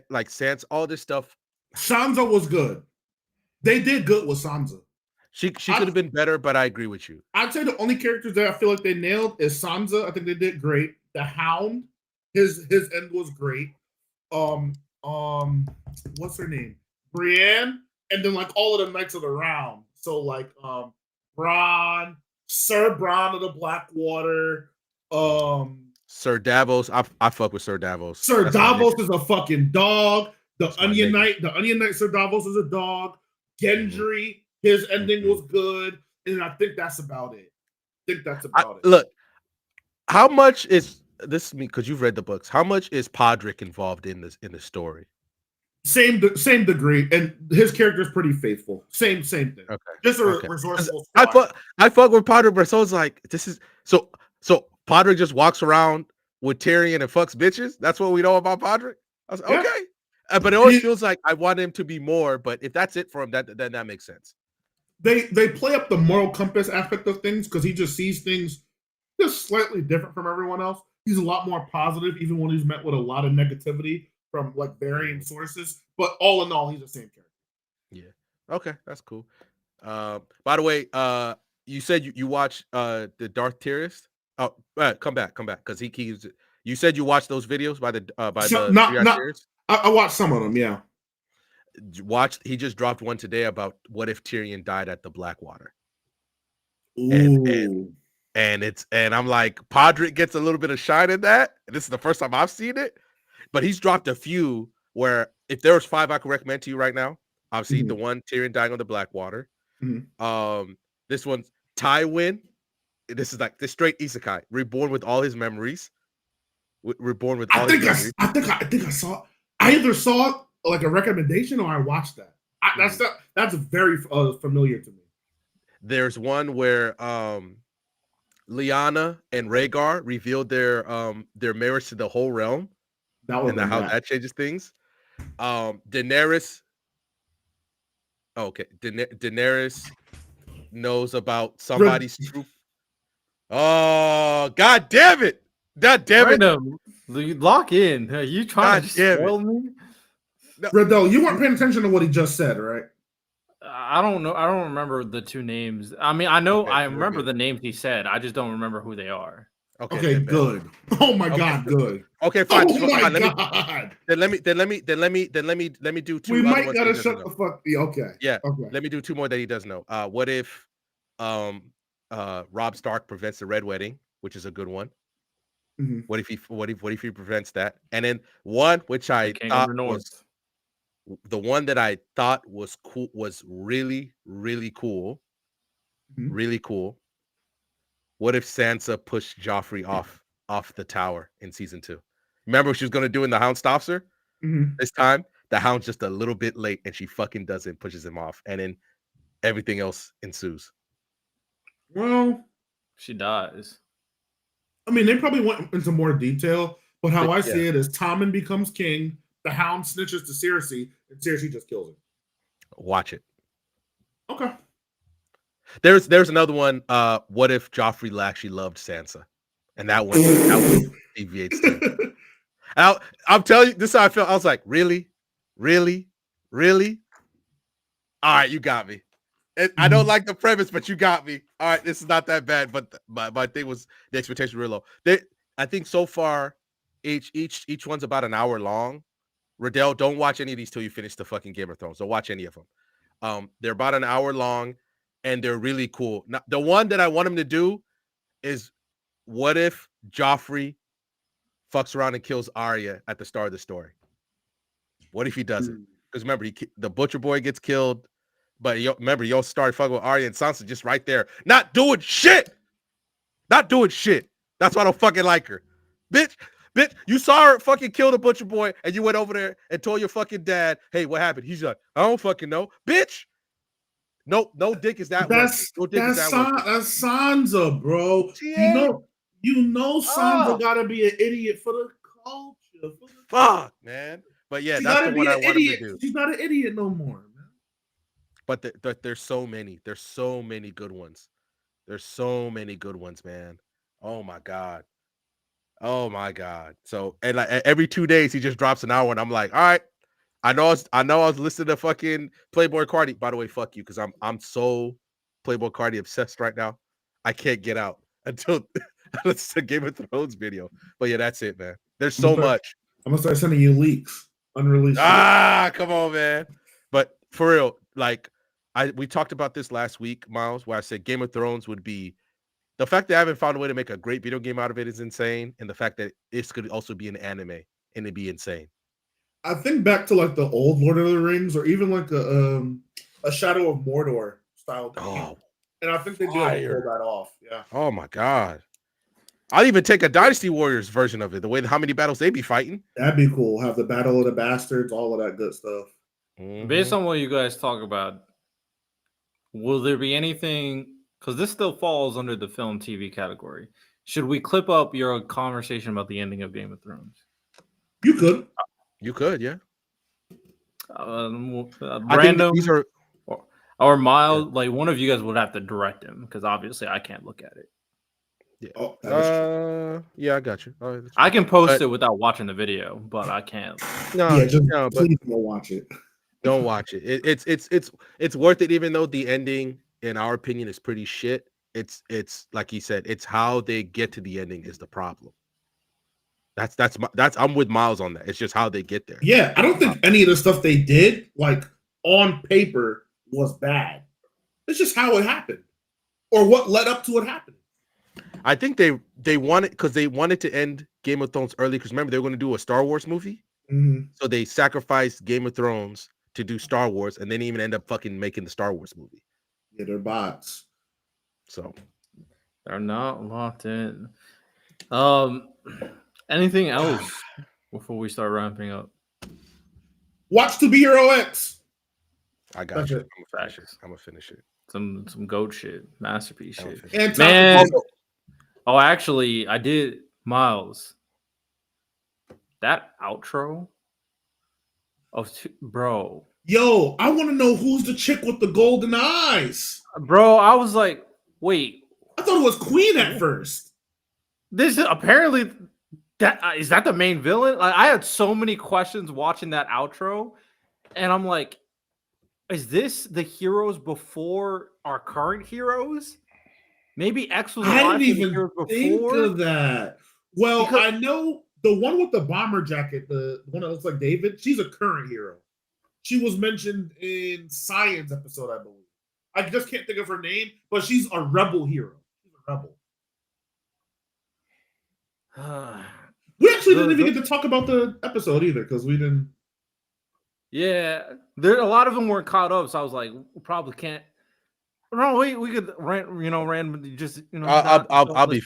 like Sans, all this stuff. Sansa was good. They did good with Sansa. She could have been better, but I agree with you. I'd say the only characters that I feel like they nailed is Sansa. I think they did great. The Hound, his end was great. What's her name? Brienne, and then like all of the Knights of the Round. So like Bronn, Sir Bronn of the Blackwater, Sir Davos. I fuck with Sir Davos. Sir Davos is a fucking dog. The Onion Knight, Sir Davos is a dog. Gendry, his ending was good, and I think that's about it. Look, how much is this? Because you've read the books. How much is Podrick involved in the story? Same degree, and his character is pretty faithful. Same thing. Okay, just a resourceful. I fuck with Podrick, but so it's like this is so Podrick just walks around with Tyrion and fucks bitches. That's what we know about Podrick. I was like, okay, but it always feels like I want him to be more. But if that's it for him, then that makes sense. They play up the moral compass aspect of things because he just sees things just slightly different from everyone else. He's a lot more positive, even when he's met with a lot of negativity from like varying sources. But all in all, he's the same character. Yeah. Okay, that's cool. By the way, you said you watched the Darth Tyrist. Oh, come back, because he's. You said you watched those videos by the I watched some of them. Yeah. He just dropped one today about what if Tyrion died at the Blackwater. Ooh. And I'm like, Podrick gets a little bit of shine in that. This is the first time I've seen it, but he's dropped a few where if there was 5 I could recommend to you right now, obviously the one Tyrion dying on the Blackwater. This one's Tywin. This is like the straight isekai, reborn with all his memories. Reborn with all his memories. I think I saw. I either saw like a recommendation or I watched that. That's very familiar to me. There's one where Lyanna and Rhaegar revealed their marriage to the whole realm, and how that changes things. Daenerys. Okay, Daenerys knows about somebody's truth. Oh, god damn it! God damn it! Lock in. Are you trying to spoil me? No. Redell, you weren't paying attention to what he just said, right? I don't know. I don't remember the 2 names. I mean, I know I remember the names he said. I just don't remember who they are. Okay, good. Oh my god, good. Okay, fine. Oh my god. Let me do 2. We might gotta shut the fuck. Okay. Yeah. Okay. Let me do 2 more that he does know. What if Robb Stark prevents the Red Wedding, which is a good one. What if he prevents that? And then one which I thought was the one that I thought was cool, was really, really cool. Really cool. What if Sansa pushed Joffrey off the tower in season 2? Remember what she was gonna do and the Hound stops her? This time the Hound's just a little bit late and she fucking does it, pushes him off, and then everything else ensues. Well, she dies. I mean, they probably went into more detail, but how I see it is Tommen becomes king, the Hound snitches to Cersei, and Cersei just kills him. Watch it. Okay. There's another one. What if Joffrey actually loved Sansa? And that one deviates. I'm telling you, this is how I felt. I was like, really? All right, you got me. I don't like the premise, but you got me. All right, this is not that bad, but my thing was the expectation real low. I think so far, each one's about an hour long. Riddell, don't watch any of these till you finish the fucking Game of Thrones. Don't watch any of them. They're about an hour long, and they're really cool. Now, the one that I want him to do is, what if Joffrey fucks around and kills Arya at the start of the story? What if he does it? Because remember, the Butcher Boy gets killed. But remember, y'all started fucking with Arya and Sansa just right there. Not doing shit. That's why I don't fucking like her. Bitch, you saw her fucking kill the Butcher Boy and you went over there and told your fucking dad, hey, what happened? He's like, I don't fucking know. Bitch. No dick is that way. That's Sansa, bro. You know Sansa gotta be an idiot for the culture. Fuck, man. But yeah, that's the one I want him to do. She's not an idiot no more, man. But there's so many. There's so many good ones. There's so many good ones, man. Oh my god. Oh my god! So and like every 2 days he just drops an hour, and I'm like, all right, I know I was listening to fucking Playboy Cardi. By the way, fuck you, because I'm so Playboy Cardi obsessed right now. I can't get out until it's a Game of Thrones video. But yeah, that's it, man. There's so much. I'm gonna start sending you leaks, unreleased. Come on, man. But for real, like we talked about this last week, Miles, where I said Game of Thrones would be. The fact that I haven't found a way to make a great video game out of it is insane, and the fact that this could also be an anime and it'd be insane. I think back to like the old Lord of the Rings, or even like a Shadow of Mordor style game, and I think they do pull that off. Yeah. Oh my god! I'd even take a Dynasty Warriors version of it. The way how many battles they be fighting. That'd be cool. Have the Battle of the Bastards, all of that good stuff. Mm-hmm. Based on what you guys talk about, will there be anything? Because this still falls under the film TV category. Should we clip up your conversation about the ending of Game of Thrones? You could. You could, yeah. Random these are or Miles, like one of you guys would have to direct him because obviously I can't look at it. Yeah. Yeah, I got you. I can post it without watching the video, but I can't. Please don't watch it. Don't watch it. It's worth it, even though the ending, in our opinion, is pretty shit. It's like he said, it's how they get to the ending is the problem. That's I'm with Miles on that. It's just how they get there. Yeah, I don't think any of the stuff they did, like on paper, was bad. It's just how it happened, or what led up to it happening. I think they wanted to end Game of Thrones early because remember they were going to do a Star Wars movie, so they sacrificed Game of Thrones to do Star Wars, and then even end up fucking making the Star Wars movie. Yeah, they're bots. So they're not locked in. Anything else before we start ramping up? Watch To Be Hero X. I got you. I'm gonna finish it. Some goat shit, masterpiece shit. And man. Oh, actually, I did, Miles. That outro of bro. Yo, I want to know who's the chick with the golden eyes. Bro, I was like, wait. I thought it was Queen at first. This is apparently that is that the main villain? Like, I had so many questions watching that outro, and I'm like, is this the heroes before our current heroes? Maybe X was alive. I didn't even think of that. Well, I know the one with the bomber jacket, the one that looks like David, she's a current hero. She was mentioned in Science episode, I believe. I just can't think of her name, but she's a rebel hero. She's a rebel. We actually didn't even get to talk about the episode either because we didn't. Yeah, a lot of them weren't caught up, so I was like, we probably can't. No, we could randomly just I'll be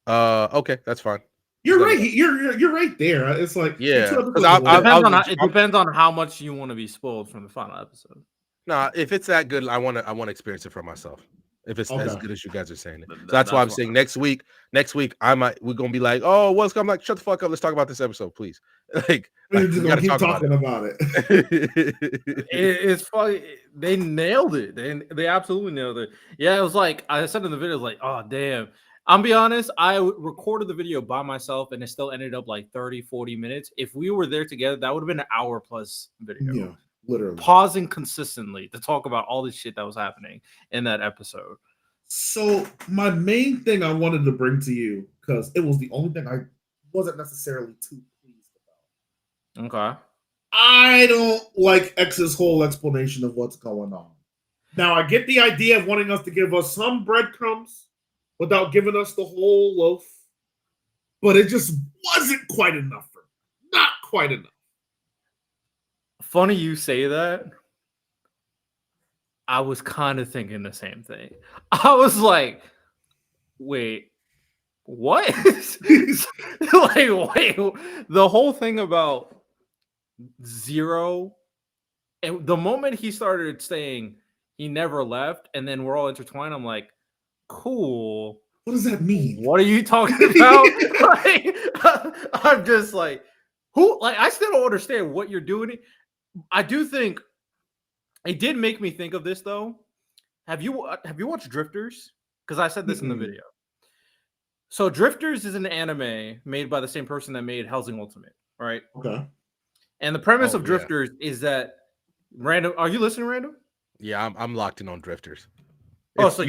okay, that's fine. You're right. You're right there. It's like it depends on how much you want to be spoiled from the final episode. Nah, if it's that good, I want to experience it for myself. If it's as good as you guys are saying it, so that's why I'm saying next week we're gonna be like, oh, what's I'm like, shut the fuck up. Let's talk about this episode, please. Like we're just gonna keep talking about it. It's funny. They nailed it. They absolutely nailed it. Yeah, it was like I said in the video, it was like, oh damn. I'll be honest, I recorded the video by myself and it still ended up like 30-40 minutes. If we were there together, that would have been an hour plus video. Yeah, literally. Pausing consistently to talk about all this shit that was happening in that episode. So my main thing I wanted to bring to you, because it was the only thing I wasn't necessarily too pleased about. Okay. I don't like X's whole explanation of what's going on. Now, I get the idea of wanting us to give us some breadcrumbs without giving us the whole loaf, but it just wasn't quite enough for me. Not quite enough. Funny you say that. I was kind of thinking the same thing. I was like, wait, what? Like, wait, the whole thing about Zero, and the moment he started saying he never left, and then we're all intertwined, I'm like, cool. What does that mean? What are you talking about? Like, I'm just like, who? Like, I still don't understand what you're doing. I do think it did make me think of this though. Have you watched Drifters? Because I said this in the video. So Drifters is an anime made by the same person that made Hellsing Ultimate, right? Okay. And the premise of Drifters is that random. Are you listening, Random? Yeah, I'm locked in on Drifters. So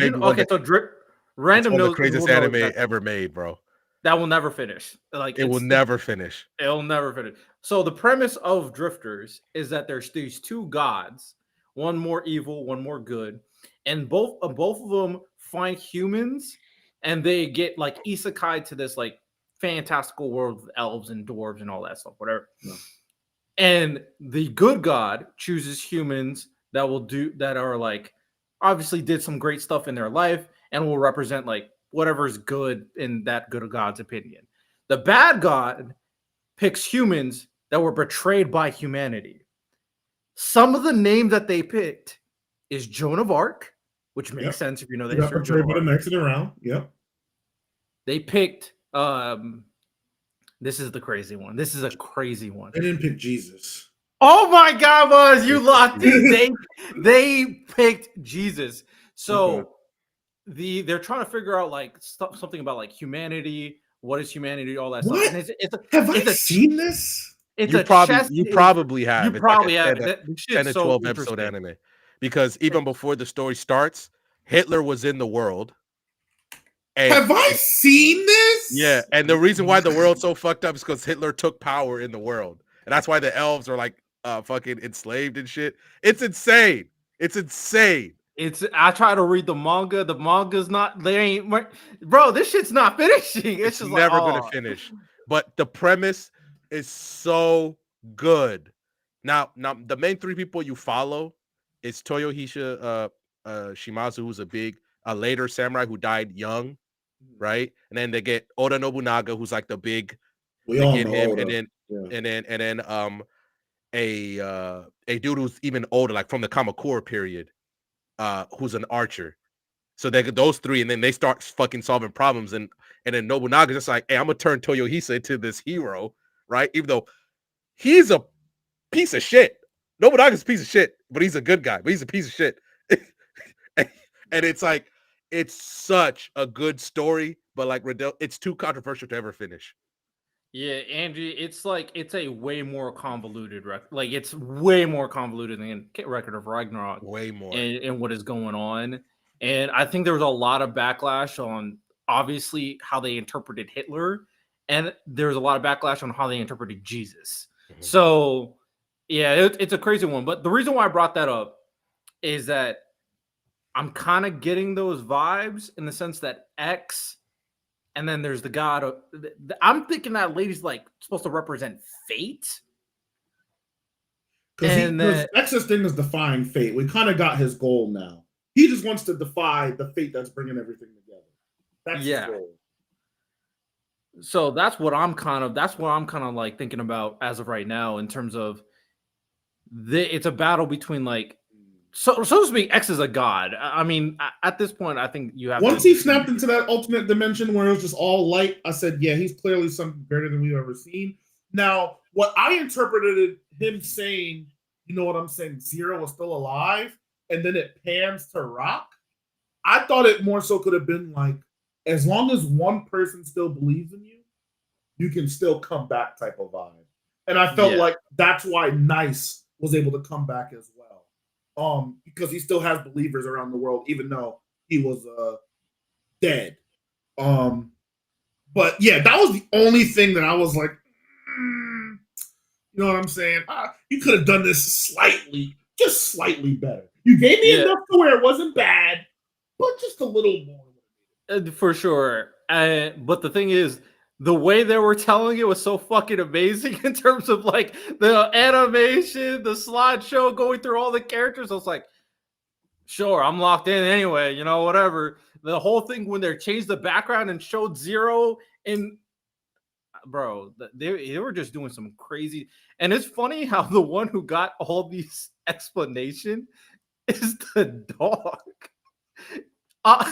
Random knows the craziest anime ever made, bro. That will never finish. Like it will never finish. It'll never finish. So the premise of Drifters is that there's these two gods, one more evil, one more good, and both of them find humans, and they get like isekai to this like fantastical world of elves and dwarves and all that stuff, whatever. Yeah. And the good god chooses humans that are like obviously did some great stuff in their life and will represent like whatever's good in that good god's opinion. The bad god picks humans that were betrayed by humanity. Some of the names that they picked is Joan of Arc, which makes sense if you know that. Got betrayed by the next round. Yep. They picked. This is the crazy one. This is a crazy one. They didn't pick Jesus. Oh my God, Buzz, you locked it. They picked Jesus. So they're trying to figure out like something about like humanity. What is humanity? All that stuff. And have I seen this? You probably have. You probably have. 10 to 12 episode anime. Because even before the story starts, Hitler was in the world. And have I seen this? Yeah, and the reason why the world's so fucked up is because Hitler took power in the world. And that's why the elves are like fucking enslaved and shit. It's insane. It's insane. I try to read the manga. The manga's not. They ain't. Bro, this shit's not finishing. It's just never gonna finish. But the premise is so good. Now the main three people you follow is Toyohisa Shimazu, who's a later samurai who died young, right? And then they get Oda Nobunaga, who's like the big. We all know him, Oda. and then a dude who's even older, like from the Kamakura period, who's an archer. So they get those three, and then they start fucking solving problems, and then Nobunaga's just like, hey, I'm gonna turn Toyohisa into this hero, right? Even though he's a piece of shit. Nobunaga's a piece of shit, but he's a good guy, but he's a piece of shit. And it's like, it's such a good story, but like it's too controversial to ever finish. Yeah, Angie, it's like it's a way more convoluted record. Like it's way more convoluted than Record of Ragnarok. Way more. And what is going on. And I think there was a lot of backlash on obviously how they interpreted Hitler, and there's a lot of backlash on how they interpreted Jesus. Mm-hmm. So yeah, it's a crazy one. But the reason why I brought that up is that I'm kind of getting those vibes in the sense that X, and then there's the god of, I'm thinking that lady's like supposed to represent fate. Because X's thing is defying fate. We kind of got his goal now. He just wants to defy the fate that's bringing everything together. That's his goal. So that's what I'm kind of like thinking about as of right now in terms of it's a battle between like, so to speak, X is a god. I mean, at this point, I think you have. Once he snapped into that ultimate dimension where it was just all light, I said, yeah, he's clearly something greater than we've ever seen. Now, what I interpreted him saying, you know what I'm saying, Zero was still alive, and then it pans to Rock. I thought it more so could have been like, as long as one person still believes in you, you can still come back type of vibe. And I felt like that's why Nice was able to come back as well. Because he still has believers around the world, even though he was dead. But yeah, that was the only thing that I was like, you know what I'm saying? You could have done this just slightly better. You gave me enough to where it wasn't bad, but just a little more. For sure. But the thing is, the way they were telling it was so fucking amazing in terms of like the animation, the slideshow, going through all the characters. I was like, sure, I'm locked in anyway, you know, whatever. The whole thing when they changed the background and showed Zero in, bro, they were just doing some crazy. And it's funny how the one who got all these explanation is the dog.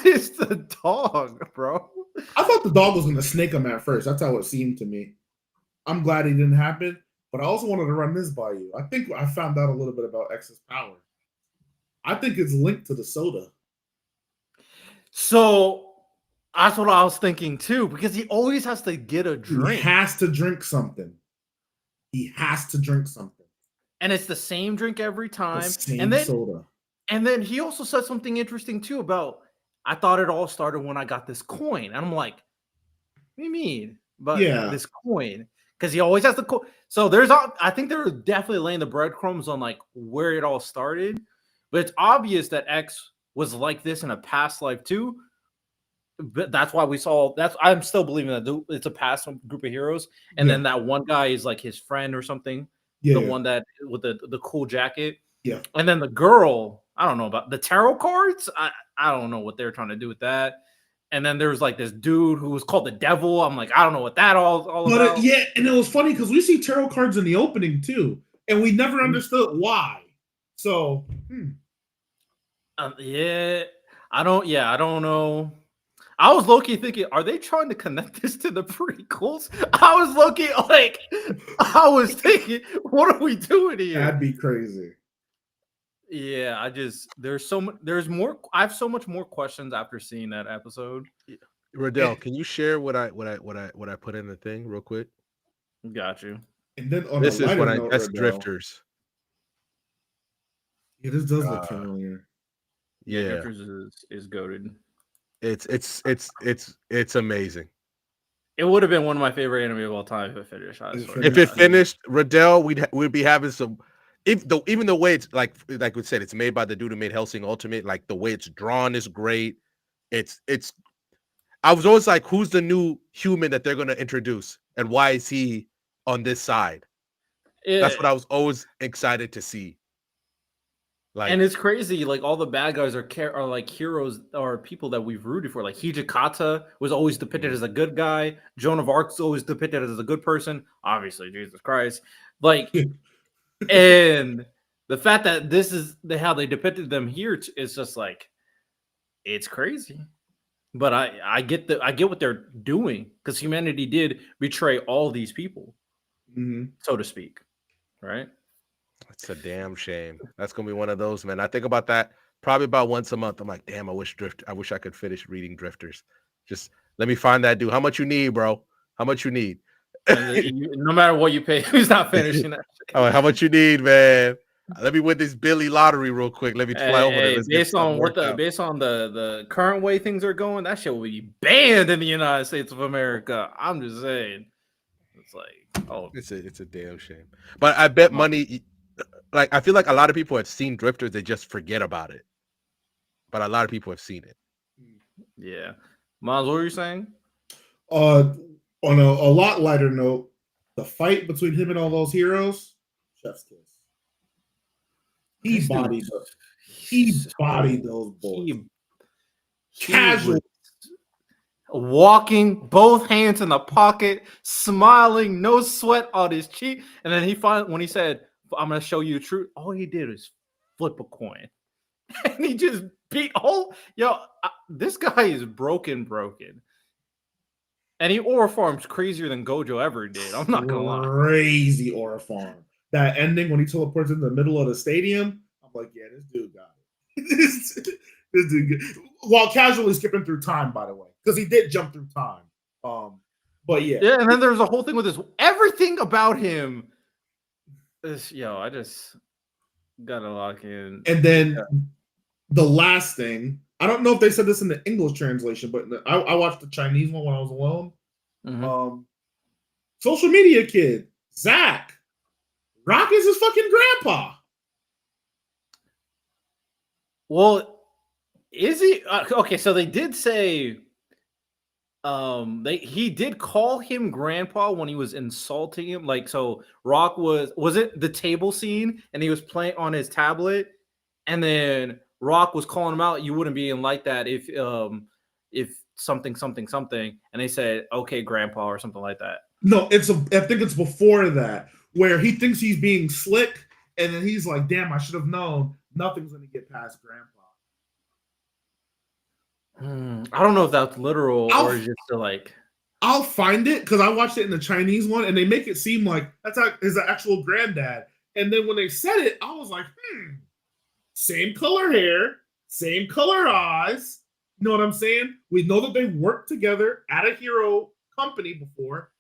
It's the dog, bro. I thought the dog was going to snake him at first. That's how it seemed to me. I'm glad it didn't happen, but I also wanted to run this by you. I think I found out a little bit about X's power. I think it's linked to the soda. So That's what I was thinking too, because he always has to get a drink. He has to drink something. And it's the same drink every time. The same and then soda. And then he also said something interesting too about, I thought it all started when I got this coin. And I'm like, what do you mean? But this coin, because he always has the coin. So I think they're definitely laying the breadcrumbs on like where it all started. But it's obvious that X was like this in a past life too. But that's why I'm still believing that it's a past group of heroes. And then that one guy is like his friend or something. The one that with the cool jacket. Yeah. And then the girl, I don't know about the tarot cards. I don't know what they're trying to do with that. And then there was like this dude who was called the devil. I'm like, I don't know what that all about. And it was funny because we see tarot cards in the opening too, and we never understood why. So, I don't know. I was low-key thinking, are they trying to connect this to the prequels? I was low-key like, I was thinking, what are we doing here? That'd be crazy. Yeah, there's more. I have so much more questions after seeing that episode. Riddell, can you share what I put in the thing real quick? Got you. And then this is what that's Drifters. Yeah, this does look familiar. Yeah, Drifters is goated. It's amazing. It would have been one of my favorite anime of all time if it finished. If it finished, Riddell, we'd be having some. Even the way it's like we said, it's made by the dude who made Hellsing Ultimate. Like the way it's drawn is great. It's. I was always like, who's the new human that they're going to introduce, and why is he on this side? That's what I was always excited to see. Like, and it's crazy. Like all the bad guys are like heroes or people that we've rooted for. Like Hijikata was always depicted as a good guy. Joan of Arc's always depicted as a good person. Obviously, Jesus Christ. Like. And the fact that this is how they depicted them here is just like, it's crazy. But I get what they're doing, because humanity did betray all these people, so to speak, right? It's a damn shame. That's gonna be one of those, man. I think about that probably about once a month. I'm like, damn, I wish I could finish reading Drifters. Just let me find that dude. How much you need, bro? How much you need? No matter what you pay, who's not finishing that? Oh, how much you need, man? Let me win this Billy lottery real quick. Let me fly over there. Based on the current way things are going, that shit will be banned in the United States of America. I'm just saying, it's like, oh, it's a damn shame. But I bet money. Like I feel like a lot of people have seen Drifters, they just forget about it. But a lot of people have seen it. Yeah, Miles, what were you saying? On a lot lighter note, the fight between him and all those heroes, chef's kiss. He bodied those boys. Casual. Walking, both hands in the pocket, smiling, no sweat on his cheek. And then when he said, I'm going to show you the truth, all he did was flip a coin. And he just beat this guy is broken. And he aura farms crazier than Gojo ever did. I'm not gonna lie. Crazy aura farm. That ending when he teleports in the middle of the stadium, I'm like, yeah, this dude got it. this dude good. While casually skipping through time, by the way, because he did jump through time. But yeah. Yeah, and then there's a whole thing with this. Everything about him is, I just gotta lock in. And then the last thing. I don't know if they said this in the English translation, but I watched the Chinese one when I was alone. Social media kid, Zach. Rock is his fucking grandpa. Well, is he? Okay, so they did say he did call him grandpa when he was insulting him. Like, so Rock was it the table scene, and he was playing on his tablet, and then Rock was calling him out. You wouldn't be in like that if something, and they said, okay, grandpa, or something like that. No, I think it's before that, where he thinks he's being slick, and then he's like, damn, I should have known nothing's going to get past grandpa. I don't know if that's literal or just like. I'll find it, because I watched it in the Chinese one, and they make it seem like that's his actual granddad. And then when they said it, I was like, same color hair, same color eyes. You know what I'm saying? We know that they worked together at a hero company before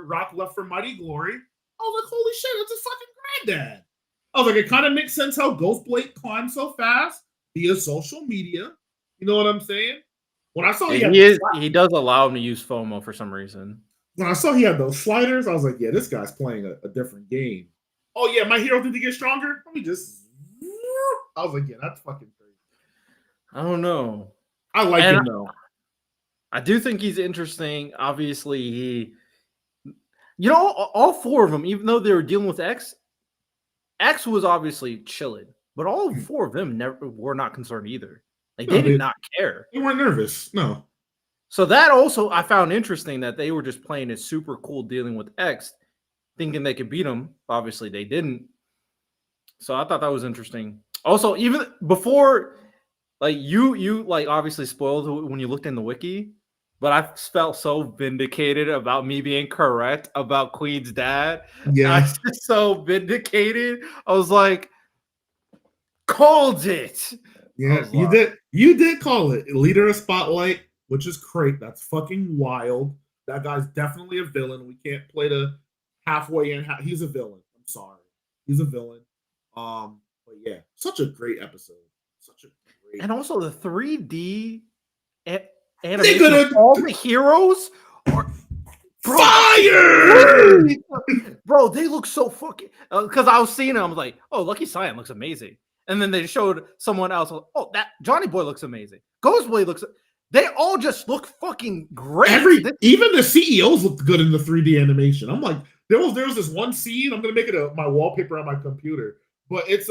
Rock left for Mighty Glory. I was like, holy shit, that's his fucking granddad. I was like, it kind of makes sense how Ghostblade climbed so fast via social media. You know what I'm saying? When I saw he does allow him to use FOMO for some reason. When I saw he had those sliders, I was like, yeah, this guy's playing a different game. Oh yeah, my hero did get stronger. Let me just. I was like, yeah, that's fucking crazy. I don't know. I like him though. I do think he's interesting. Obviously, all four of them, even though they were dealing with X was obviously chilling, but all four of them were not concerned either. Like they did not care. They weren't nervous. No. So that also I found interesting that they were just playing it super cool dealing with X, thinking they could beat him. Obviously, they didn't. So I thought that was interesting. Also, even before, like you like obviously spoiled when you looked in the wiki, but I felt so vindicated about me being correct about Queen's dad. Yeah, I was just so vindicated. I was like, called it. Yeah, you did. You did call it leader of Spotlight, which is great. That's fucking wild. That guy's definitely a villain. We can't play the halfway in. He's a villain. I'm sorry, he's a villain. But yeah, such a great episode. Such a great. And also the 3D animation of all the heroes are fire. Bro, they look so fucking. Because I was seeing it, I was like, "Oh, Lucky Cyan looks amazing." And then they showed someone else. Oh, that Johnny Boy looks amazing. Ghostblade looks. They all just look fucking great. Even the CEOs looked good in the 3D animation. I'm like, there was this one scene. I'm gonna make it my wallpaper on my computer. But it's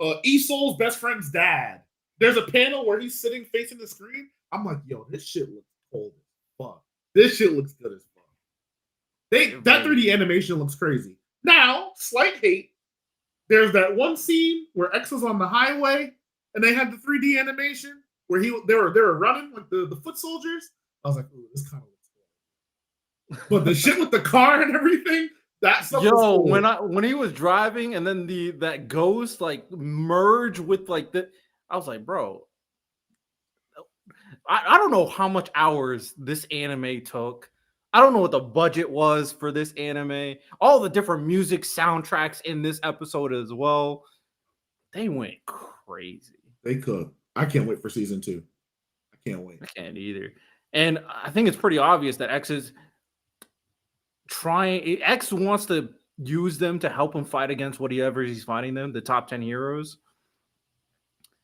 Isol's best friend's dad. There's a panel where he's sitting facing the screen. I'm like, yo, this shit looks cold as fuck. This shit looks good as fuck. That 3D animation looks crazy. Now, slight hate. There's that one scene where X was on the highway and they had the 3D animation where they were running like the foot soldiers. I was like, ooh, this kind of looks cool. But the shit with the car and everything. That's cool. when he was driving and then that ghost like merge with like I was like, bro, I don't know how much hours this anime took. I don't know what the budget was for this anime. All the different music soundtracks in this episode as well. They went crazy. They could. I can't wait for season 2. I can't wait. I can't either. And I think it's pretty obvious that X wants to use them to help him fight against whatever he's fighting them, the top 10 heroes.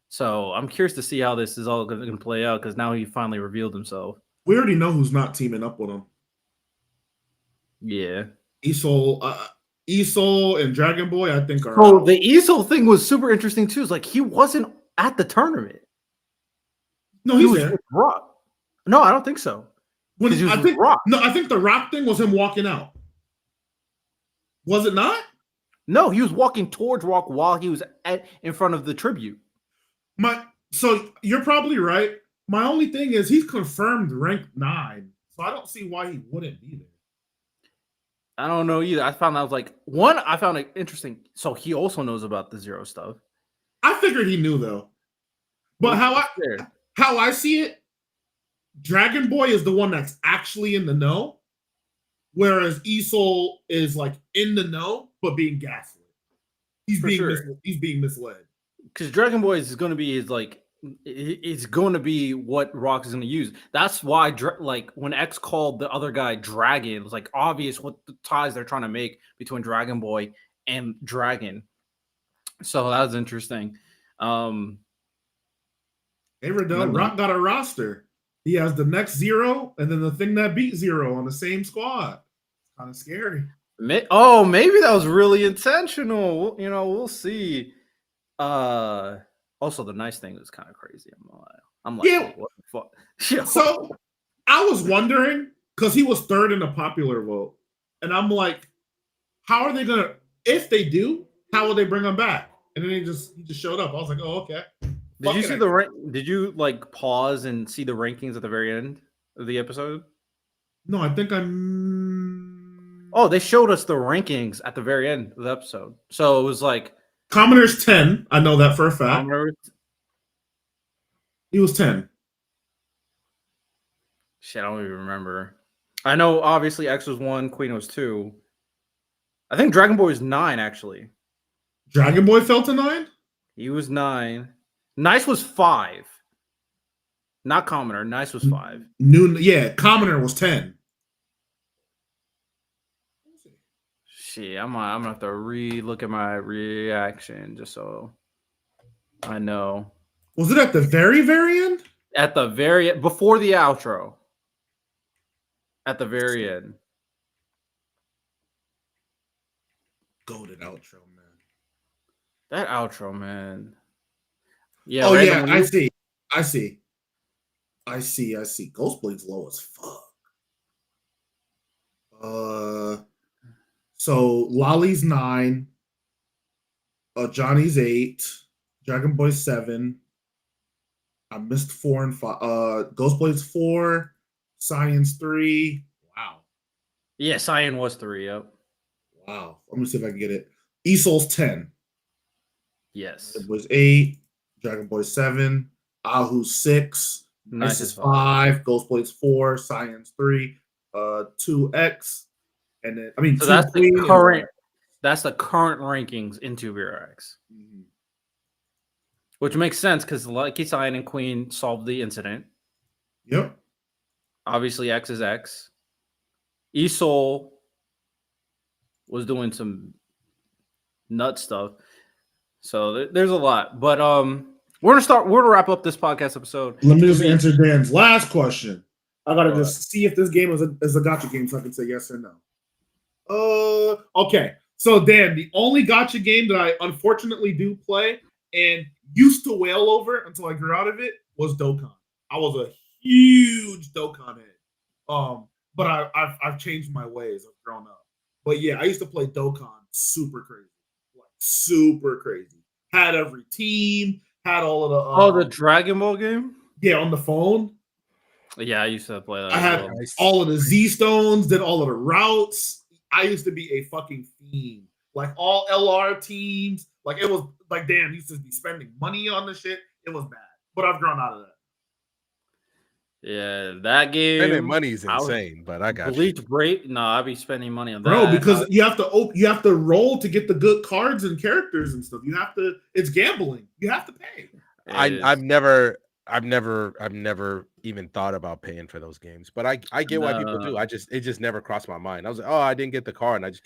So I'm curious to see how this is all going to play out because now he finally revealed himself. We already know who's not teaming up with him. Yeah. Isol and Dragon Boy, I think are. Oh, the Isol thing was super interesting too. It's like he wasn't at the tournament. No, he was there. Rock. No, I don't think so. I think the Rock thing was him walking out. Was it not? No, he was walking towards Rock while he was in front of the tribute. So you're probably right. My only thing is he's confirmed rank 9, so I don't see why he wouldn't be there. I don't know either. I found it interesting. So he also knows about the Zero stuff. I figured he knew though. But how I see it, Dragon Boy is the one that's actually in the know, whereas Isol is like in the know but being gaslit. He's being misled. Because Dragon Boy is going to be it's going to be what Rock is going to use. That's why, like, when X called the other guy Dragon, it was like obvious what the ties they're trying to make between Dragon Boy and Dragon. So that was interesting. Hey, Riddell, Rock got a roster. He has the next Zero and then the thing that beat Zero on the same squad. Kind of scary. Oh, maybe that was really intentional. We'll see. Also, the nice thing was kind of crazy. I'm like, yeah. What the fuck? Yeah. So I was wondering because he was third in the popular vote, and I'm like, how are they gonna? If they do, how will they bring him back? And then he just showed up. I was like, oh, okay. Did you see Did you like pause and see the rankings at the very end of the episode? No, I think Oh, they showed us the rankings at the very end of the episode. So it was like. Commoner's 10. I know that for a fact. He was 10. Shit, I don't even remember. I know obviously X was 1, Queen was 2. I think Dragon Boy was 9 actually. Dragon Boy fell to 9? He was 9. Nice was 5. Not Commoner. Nice was 5. Commoner was 10. Shit, I'm gonna have to re-look at my reaction just so I know. Was it at the very end? At the very before the outro. At the very end. Golden outro, man. That outro, man. Yeah. Oh yeah, I see. Ghostblade's low as fuck. So Lolly's 9, Johnny's 8, Dragon Boy 7. I missed 4 and 5. Ghostblade's 4, Science 3. Wow. Yeah, Cyan was 3. Yep. Wow. Let me see if I can get it. Esol's 10. Yes. It was 8. Dragon Boy 7. Ahu's 6. Nice is 5. Ghostblade's 4. Science 3. 2X. And then so that's the current. That's the current rankings in 2BRX. Mm-hmm. Which makes sense because Lucky Cyan and Queen solved the incident. Yep. Obviously, X is X. Esol was doing some nut stuff. So there's a lot. But we're gonna wrap up this podcast episode. Let me just answer Dan's last question. I gotta just see if this game is a gacha game so I can say yes or no. Okay. So Dan, the only gacha game that I unfortunately do play and used to wail over until I grew out of it was Dokkan. I was a huge Dokkan head. But I've changed my ways. I've grown up. But yeah, I used to play Dokkan super crazy. Like super crazy. Had every team, had all of the the Dragon Ball game? Yeah, on the phone. Yeah, I used to play that. I had all of the Z stones, did all of the routes. I used to be a fucking fiend. Like all LR teams. Like it was like damn, used to be spending money on the shit. It was bad. But I've grown out of that. Yeah, that game. Spending money is insane, but I got Bleach Brave. No, I'd be spending money on that. Bro, because you have to roll to get the good cards and characters and stuff. You have to. It's gambling. You have to pay. I've never even thought about paying for those games, but I get why people do. It just never crossed my mind. I was like, oh, I didn't get the card, and I just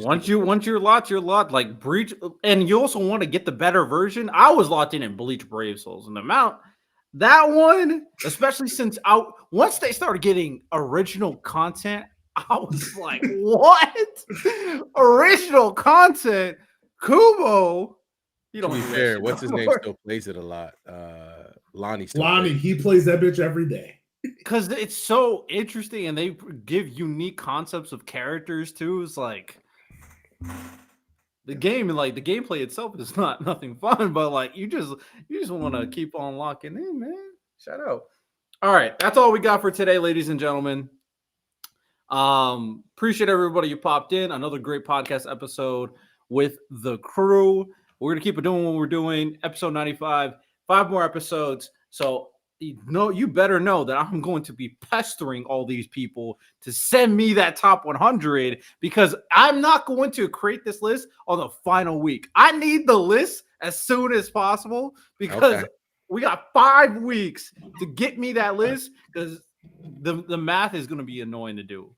once you're locked, you're locked. Like Breach, and you also want to get the better version. I was locked in Bleach Brave Souls, and the amount that one, especially since once they started getting original content, I was like, what? Original content, Kubo. You don't to be fair, what's his name still plays it a lot. Lonnie, he plays that bitch every day because it's so interesting, and they give unique concepts of characters too. It's like the game, and like the gameplay itself is nothing fun, but like you just want to keep on locking in, man. Shout out. All right, that's all we got for today, ladies and gentlemen. Appreciate everybody you popped in. Another great podcast episode with the crew. We're gonna keep doing what we're doing. Episode 95, 5 more episodes. So you better know that I'm going to be pestering all these people to send me that top 100 because I'm not going to create this list on the final week. I need the list as soon as possible because we got 5 weeks to get me that list because the math is going to be annoying to do.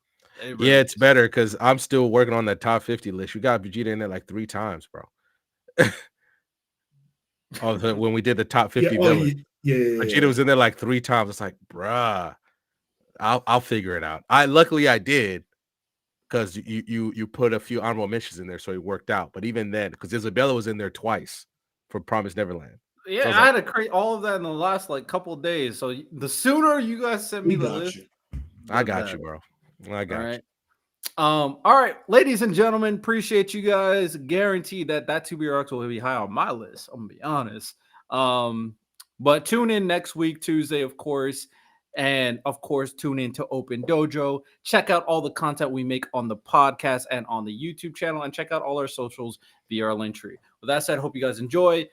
Yeah, it's better because I'm still working on that top 50 list. You got Vegeta in there like 3 times, bro. When we did the top 50 villains. Vegeta was in there like 3 times. It's like, bruh, I'll figure it out. Luckily I did because you put a few honorable mentions in there, so it worked out. But even then, because Isabella was in there twice for Promised Neverland. Yeah, so I had to create all of that in the last like couple of days. So the sooner you guys send me the list, I got you, bro. I got you. All right, ladies and gentlemen, appreciate you guys. Guarantee that 2BRX will be high on my list. I'm gonna be honest. But tune in next week, Tuesday, of course. And of course, tune in to Open Dojo. Check out all the content we make on the podcast and on the YouTube channel, and check out all our socials via our link tree. With that said, hope you guys enjoy.